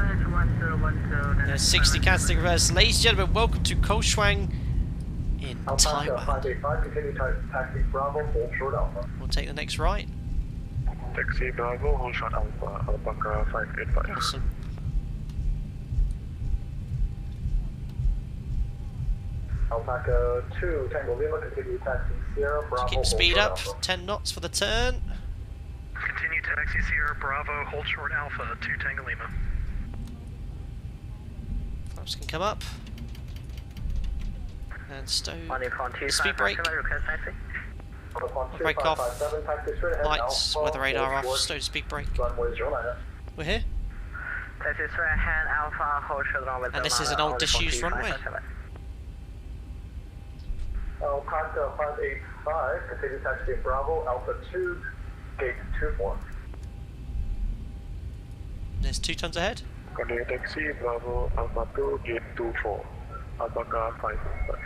60 casting reverse. Ladies and gentlemen, welcome to Kaohsiung in Taiwan. 585, continue taxi Bravo, hold short Alpha. We'll take the next right. Taxi Bravo, hold short Alpha, Alpaca 585. Awesome. Alpaca 2, Tango Lima, continue taxi Sierra, Bravo, Keep speed hold up. short Alpha. 10 knots for the turn. Continue taxi Sierra Bravo, hold short Alpha, 2 Tango Lima. Flaps can come up. And stow. Speed brake. Brake off. Lights, weather radar off. Stow to speed brake. We're here. And this is an old disused runway. Alpaca 585, continue taxi Bravo, Alpha 2, gate 24. There's 2 tons ahead. Continue taxi Bravo, Alpha 2, gate 24. Alpaca 585.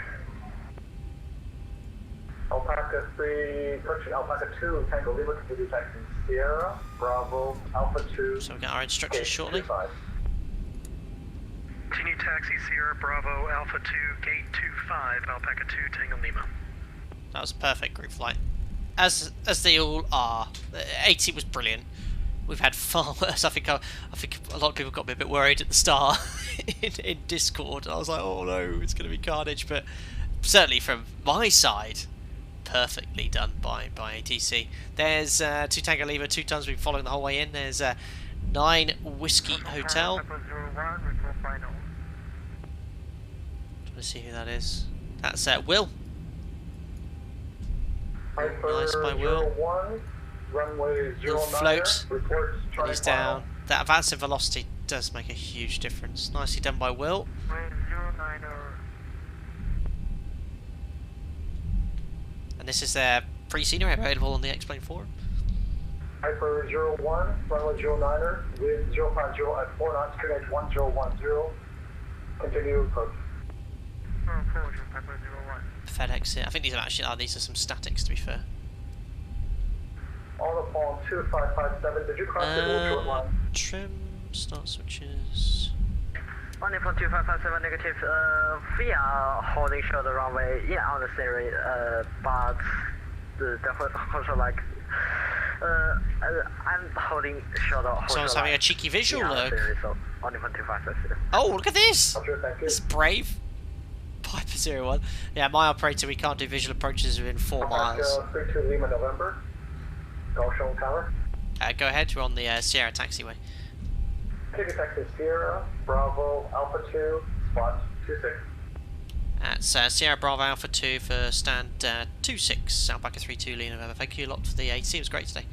Alpaca 3, correction, Alpaca 2, Tango Lima, continue taxi Sierra, Bravo, Alpha 2. So we'll get our instructions shortly. 25. Continue taxi Sierra Bravo, Alpha 2, gate 25, Alpaca 2, Tango Lima. That was a perfect group flight. As they all are. 80 was brilliant. we've had far worse. I think a lot of people got me a bit worried at the start in Discord. I was like, oh no, it's going to be carnage. But certainly from my side, perfectly done by ATC. There's 2 Tango Lima, 2 tons. We've been following the whole way in. There's 9 Whiskey Hotel. Trying to see who that is. That's Will. Nice by Will. He'll float and he's down. That advancing velocity does make a huge difference. Nicely done by Will. And this is their pre-scenery available on the X-Plane forum. Hyper 01, runway 09er, wind 050 at 4 knots, QNH 1010. Continue approach. FedEx here. I think these are actually, these are some statics to be fair. On the phone 2557, did you cross the short line? Trim, start switches. On the phone 2557 negative, we are holding short the runway on the scenery, but the also like, I'm holding short. Someone's having a cheeky visual look. So on the phone 2557. Oh, look at this! Roger, thank you. This is brave. Piper 01. Yeah, my operator, we can't do visual approaches within 4 miles. 32 Lima November, Kaohsiung Tower. Go ahead, we're on the Sierra taxiway. Ticket taxi Sierra, Bravo, Alpha 2, spot 26. That's Sierra Bravo Alpha 2 for stand 26, Alpaca 32 Lima November. Thank you a lot for the ATC, it was great today.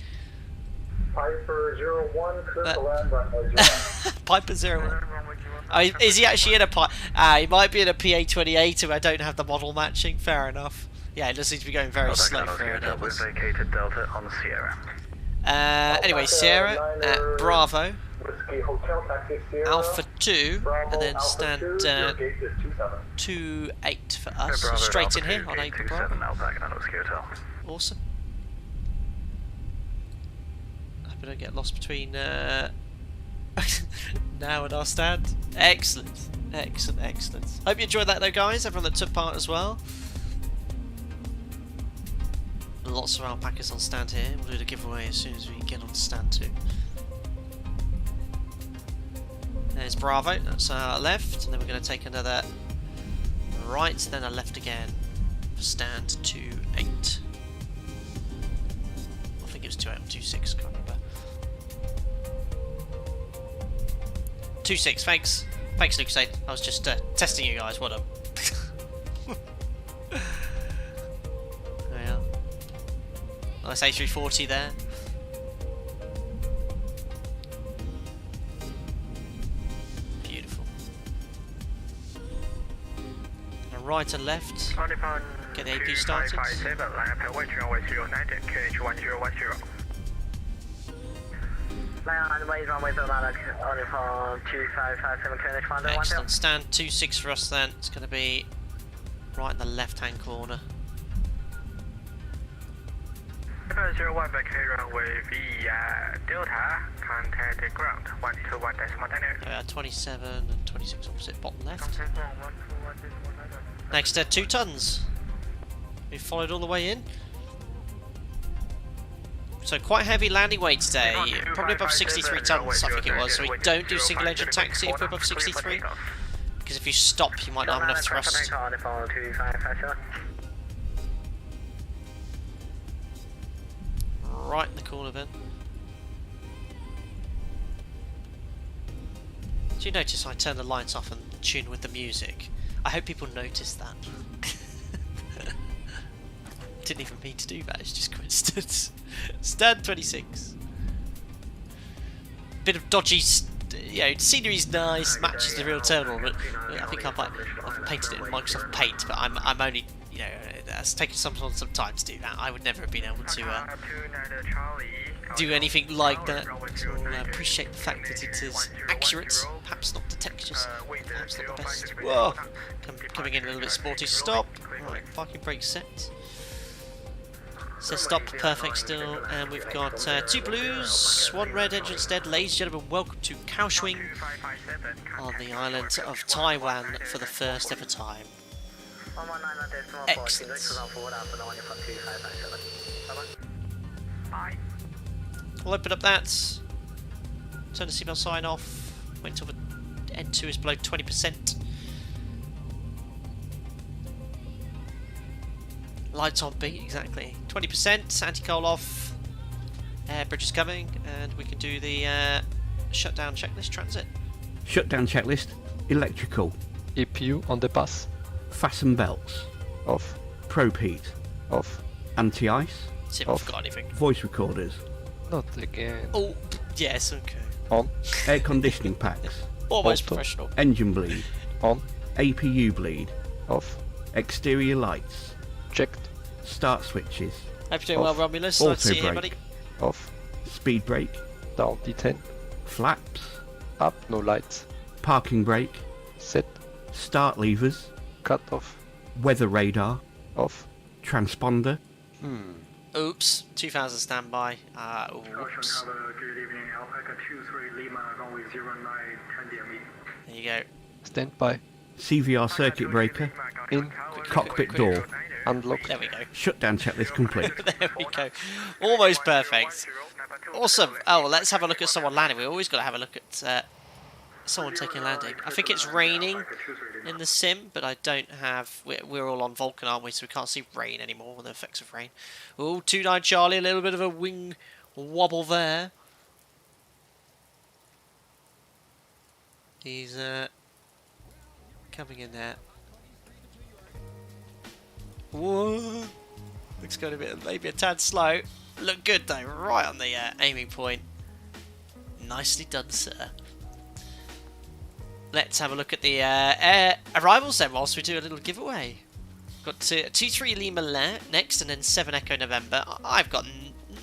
Piper 01, clear to land, runway 01. Piper 01. Oh, is he actually in a he might be in a PA-28 if I don't have the model matching. Fair enough. Yeah, it just seems to be going very slow for it. We've vacated Delta on the Sierra. Anyway, Sierra at Bravo, Whiskey Hotel Taxi Sierra, Alpha 2, Bravo, and then Alpha stand 2, your gate is 27. 28 for us. So straight in here on 8 for Bravo. Awesome. Hope I don't get lost between now and our stand. Excellent, excellent, excellent. Hope you enjoyed that though, guys. Everyone that took part as well. Lots of alpacas on stand here. We'll do the giveaway as soon as we get on stand 2. There's Bravo, that's our left, and then we're going to take another right, then a left again for stand 28. I think it was 28 or 26, can't remember. 26, thanks. Thanks, Luke Sade. I was just testing you guys, what up? Yeah. Nice A340 there. Beautiful. And right and left. Get the AP started. Excellent. Stand 26 for us then. It's going to be right in the left hand corner. 01 back here runway via Delta, contact ground 121.1. 27 and 26 opposite bottom left. Next 2 tons. We followed all the way in. So quite heavy landing weight today, probably above 63 tons I think it was, so we don't do single engine taxi if we're above 63, because if you stop you might not have enough thrust. Right in the corner then. Do you notice I turn the lights off and tune with the music? I hope people notice that. Didn't even mean to do that, it's just coincidence. Stand 26. Bit of dodgy, scenery's nice, matches the real terminal, but I think I've painted it in Microsoft Paint, but I'm only, it's taken some time to do that. I would never have been able to do anything like that. So I appreciate the fact that it is accurate, perhaps not the textures, perhaps not the best. Whoa! Coming in a little bit sporty. Stop! Right, parking brake set. Says stop, perfect still, and we've got 2 blues, 1 red, engine's dead. Ladies and gentlemen, welcome to Kaohsiung on the island of Taiwan for the first ever time. Excellent. We'll open up that Turn the seatbelt sign off. Wait until the N2 is below 20%. Lights on B, exactly. 20%, anti-coal off. Air bridge is coming, and we can do the shutdown checklist transit. Shutdown checklist. Electrical. EPU on the bus. Fasten belts. Off. Probe heat. Off. Anti-ice. See if I've got anything. Voice recorders. Not again. Oh, yes, okay. On. Air conditioning packs. Almost Auto. professional. Engine bleed. On. APU bleed. Off. Exterior lights. Checked. Start switches. Hope you're doing well, Off. Romulus. Auto Nice to see you, brake. buddy. Off. Speed brake. Down D10. Flaps. Up. No lights. Parking brake. Set. Start levers. Cut off. Weather radar. Off. Transponder. Oops. 2000 standby. Oops. Have a good evening. Alpaca 23 Lima, runway 09, 10 DME. There you go. Standby. CVR circuit breaker. In. Cockpit door. Unlock. There we go. Shutdown checklist complete. There we go. Almost perfect. Awesome. Oh, well, let's have a look at someone landing. We always got to have a look at someone taking landing. I think it's raining in the sim, but I don't have... We're all on Vulcan, aren't we? So we can't see rain anymore, the effects of rain. Oh, 29 Charlie, a little bit of a wing wobble there. He's coming in there. Whoa. Looks going to be maybe a tad slow. Look good though, right on the aiming point. Nicely done, sir. Let's have a look at the air arrivals then whilst we do a little giveaway. Got 23 Lima next and then 7 Echo November. I've got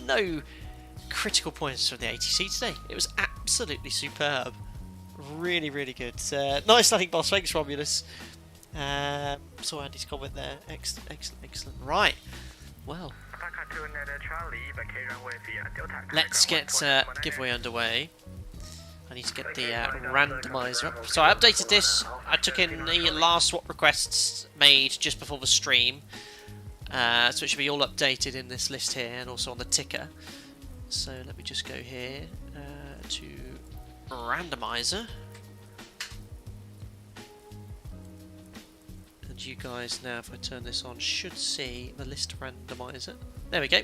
no critical points from the ATC today. It was absolutely superb. Really, really good. Nice landing, boss. Thanks, Romulus. Saw Andy's comment there. Excellent, excellent, excellent. Right. Well, let's get giveaway underway. I need to get the randomizer up. So I updated this. I took in the last swap requests made just before the stream. So it should be all updated in this list here and also on the ticker. So let me just go here to randomizer. And you guys now, if I turn this on, should see the list randomizer. There we go.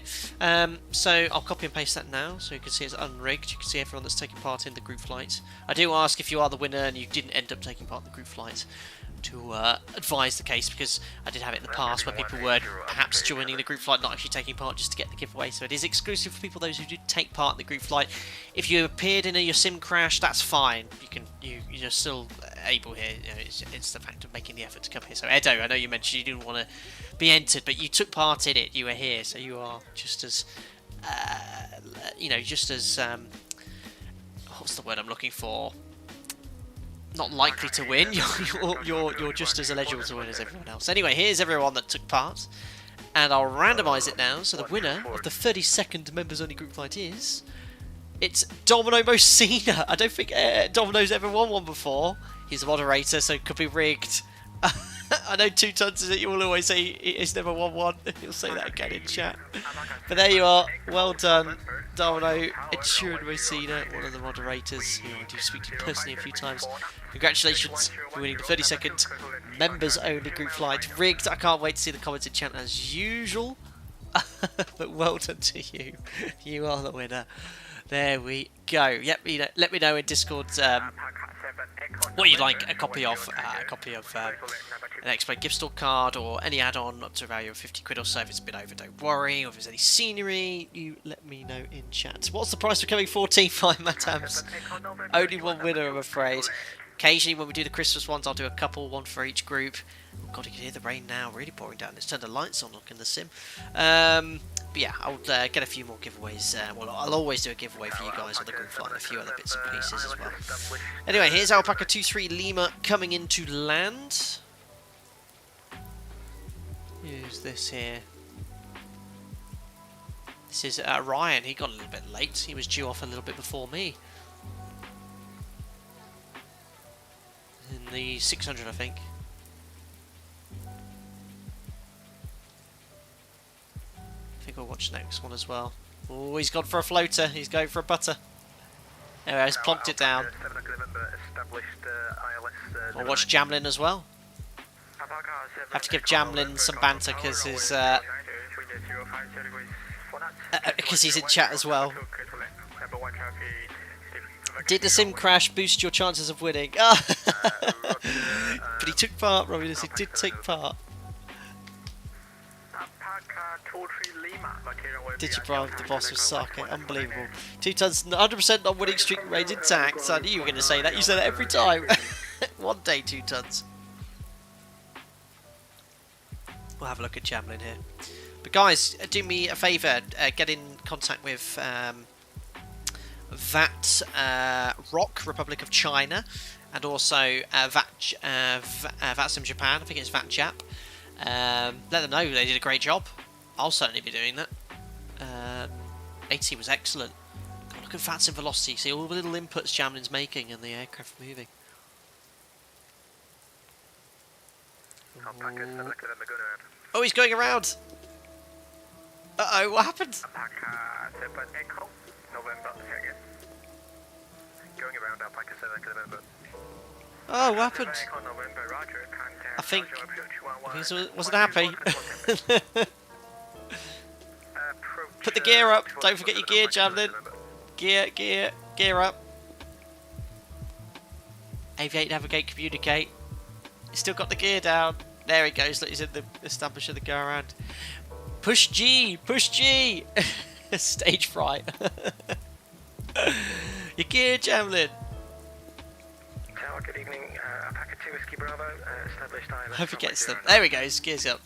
So I'll copy and paste that now, so you can see it's unrigged. You can see everyone that's taking part in the group flight. I do ask if you are the winner and you didn't end up taking part in the group flight to advise the case, because I did have it in the past where people were perhaps joining the group flight, not actually taking part, just to get the giveaway. So it is exclusive for people, those who did take part in the group flight. If you appeared in your sim crash, that's fine. You're still able here. You know, it's the fact of making the effort to come here. So Edo, I know you mentioned you didn't want to be entered, but you took part in it. You were here, so you are just as just as what's the word I'm looking for? Not likely to win. You're just as eligible to win as everyone else. Anyway, here's everyone that took part, and I'll randomise it now. So the winner of the 32nd members only group flight it's Domino Mosina. I don't think Domino's ever won one before. He's a moderator, so it could be rigged. I know 2 tons is that you will always say he's never won one. You'll say that again in chat. But there you are. Well done, Domino. Insured Mosina, one of the moderators who I do speak to personally a few times. Congratulations for winning the 32nd members only group flight. Rigged. I can't wait to see the comments in chat as usual. But well done to you. You are the winner. There we go. Yep. Let me know in Discord what you'd like a copy of. An X-Play gift store card or any add-on up to a value of 50 quid or so. If it's a bit over, don't worry. Or if there's any scenery, you let me know in chat. What's the price for coming 14.5 Matams? Only one winner, I'm afraid. Occasionally when we do the Christmas ones, I'll do a couple, one for each group. Oh god, you can hear the rain now, really pouring down. Let's turn the lights on, look in the sim. But yeah, I'll get a few more giveaways. Well, I'll always do a giveaway for you guys on the group flight and a few other bits and pieces as well. Anyway, here's Alpaca 23 Lima coming into land. Who's this here? This is Ryan. He got a little bit late. He was due off a little bit before me. In the 600, I think. I think we'll watch the next one as well. Oh, he's gone for a floater. He's going for a butter. Anyway, I just plonked it down. I'll watch Jamlin as well. Have to give Jamlin some banter because he's in chat as well. Did the sim crash boost your chances of winning? But he took part, Romulus. He did take part. Did you bribe the boss with sake? Unbelievable. 2 tons, 100% non-winning streak remains intact. So I knew you were going to say that. You say that every time. One day, 2 tons. We'll have a look at Jamlin here. But guys, do me a favour. Get in contact with ROAH, Republic of China, and also VATSIM Japan. I think it's VATJAP. Let them know they did a great job. I'll certainly be doing that. 80 was excellent. God, look at VATSIM velocity. See all the little inputs Jamlin's making and the aircraft moving. Oh, he's going around. Uh-oh, what happened? Oh, what happened? I think he wasn't happy. Put the gear up. Don't forget your gear, Jamlin. Gear up. Aviate, navigate, communicate. He's still got the gear down. There he goes. Look, he's in the establish of the go around. Push G. Push G. Stage fright. Your gear, Jamlin. Tower, good evening. Packet 2 Whiskey Bravo, established ILS. Hope he gets them. There we go. Gears up.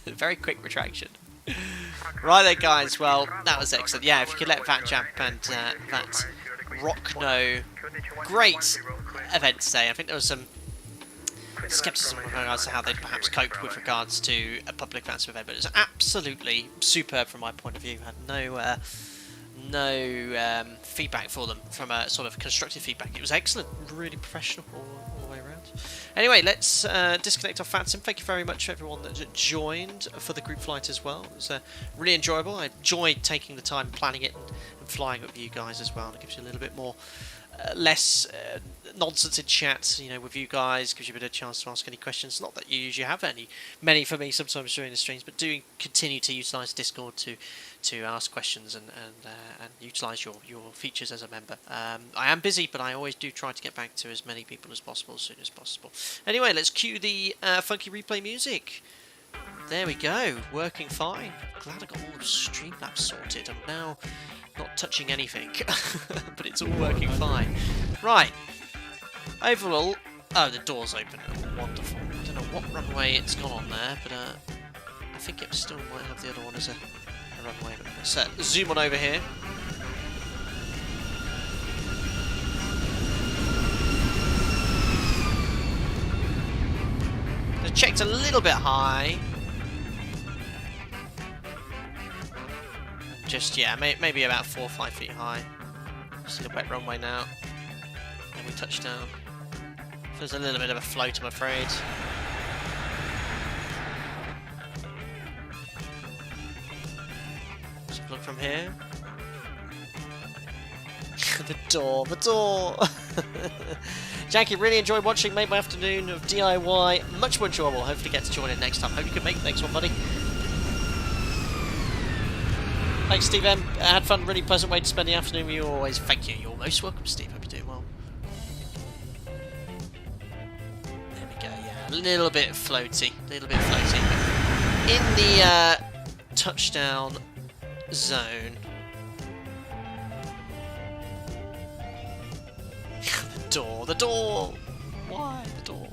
Very quick retraction. Right then, guys. Well, that was excellent. Yeah, if you could let VATJAP and that ROAH know. Great event today. I think there was some skepticism with regards to how they'd perhaps cope with regards to a public VATSIM event, but it was absolutely superb from my point of view. Had no feedback for them from a sort of constructive feedback. It was excellent, really professional all the way around. Anyway, let's disconnect off VATSIM. Thank you very much to everyone that joined for the group flight as well. It was really enjoyable. I enjoyed taking the time planning it and flying with you guys as well. It gives you a little bit more less nonsense in chat, you know, with you guys. Gives you a bit of a chance to ask any questions. Not that you usually have many for me sometimes during the streams, but do continue to utilise Discord to ask questions and utilise your features as a member. I am busy, but I always do try to get back to as many people as possible as soon as possible. Anyway, let's cue the funky replay music. There we go, working fine. Glad I got all the Streamlabs sorted. I'm now not touching anything, but it's all working fine. Right, overall, oh, the door's open. Oh, wonderful. I don't know what runway it's gone on there, but I think it still might have the other one as a runway. Let's zoom on over here. I checked a little bit high. Just, yeah, maybe about 4 or 5 feet high. See the wet runway now. And we touch down. There's a little bit of a float, I'm afraid. Let's look from here. The door. Janky, really enjoyed watching. Made my afternoon of DIY much more enjoyable. Hopefully get to join in next time. Hope you can make the next one, buddy. Thanks, Steve M. I had fun, really pleasant way to spend the afternoon with you always. Thank you. You're most welcome, Steve. Hope you're doing well. There we go, yeah. A little bit floaty. In the touchdown zone. The door! Why the door?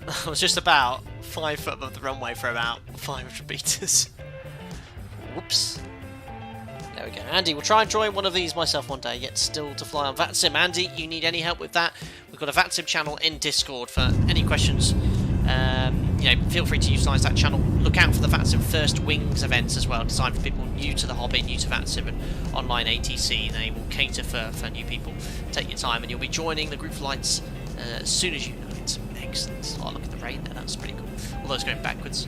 I was just about 5 foot above the runway for about 500 meters. Whoops. There we go. Andy, we'll try and join one of these myself one day, yet still to fly on VATSIM. Andy, you need any help with that? We've got a VATSIM channel in Discord for any questions. You know, feel free to utilise that channel. Look out for the VATSIM First Wings events as well, designed for people new to the hobby, new to VATSIM and online ATC. They will cater for new people. Take your time and you'll be joining the group flights as soon as you know it. Excellent. Oh, look at the rain there, that's pretty cool. Although it's going backwards.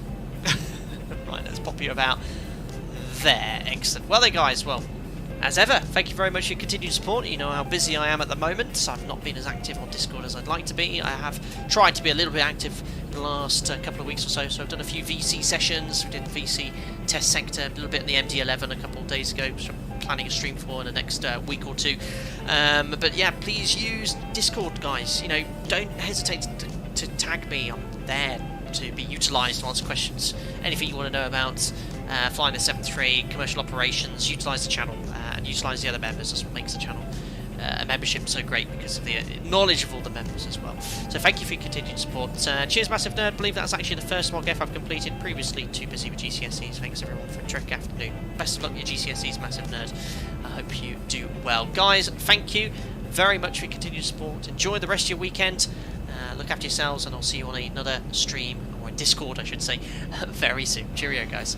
Right, let's pop you about there. Excellent. Well then, guys, well, as ever, thank you very much for your continued support. You know how busy I am at the moment, so I've not been as active on Discord as I'd like to be. I have tried to be a little bit active in the last couple of weeks or so, so I've done a few VC sessions. We did VC test sector, a little bit in the MD-11 a couple of days ago, which I'm planning a stream for in the next week or two. But yeah, please use Discord, guys. You know, don't hesitate to tag me. I'm there to be utilised to answer questions. Anything you want to know about flying the 7-3, commercial operations, utilise the channel and utilise the other members. That's what makes the channel a membership so great, because of the knowledge of all the members as well. So thank you for your continued support. Cheers, Massive Nerd. I believe that's actually the first MOGF I've completed. Previously too busy with GCSEs. Thanks everyone for a terrific afternoon. Best of luck with your GCSEs, Massive Nerd. I hope you do well. Guys, thank you very much for your continued support. Enjoy the rest of your weekend. Look after yourselves, and I'll see you on another stream, or a Discord I should say, very soon. Cheerio, guys.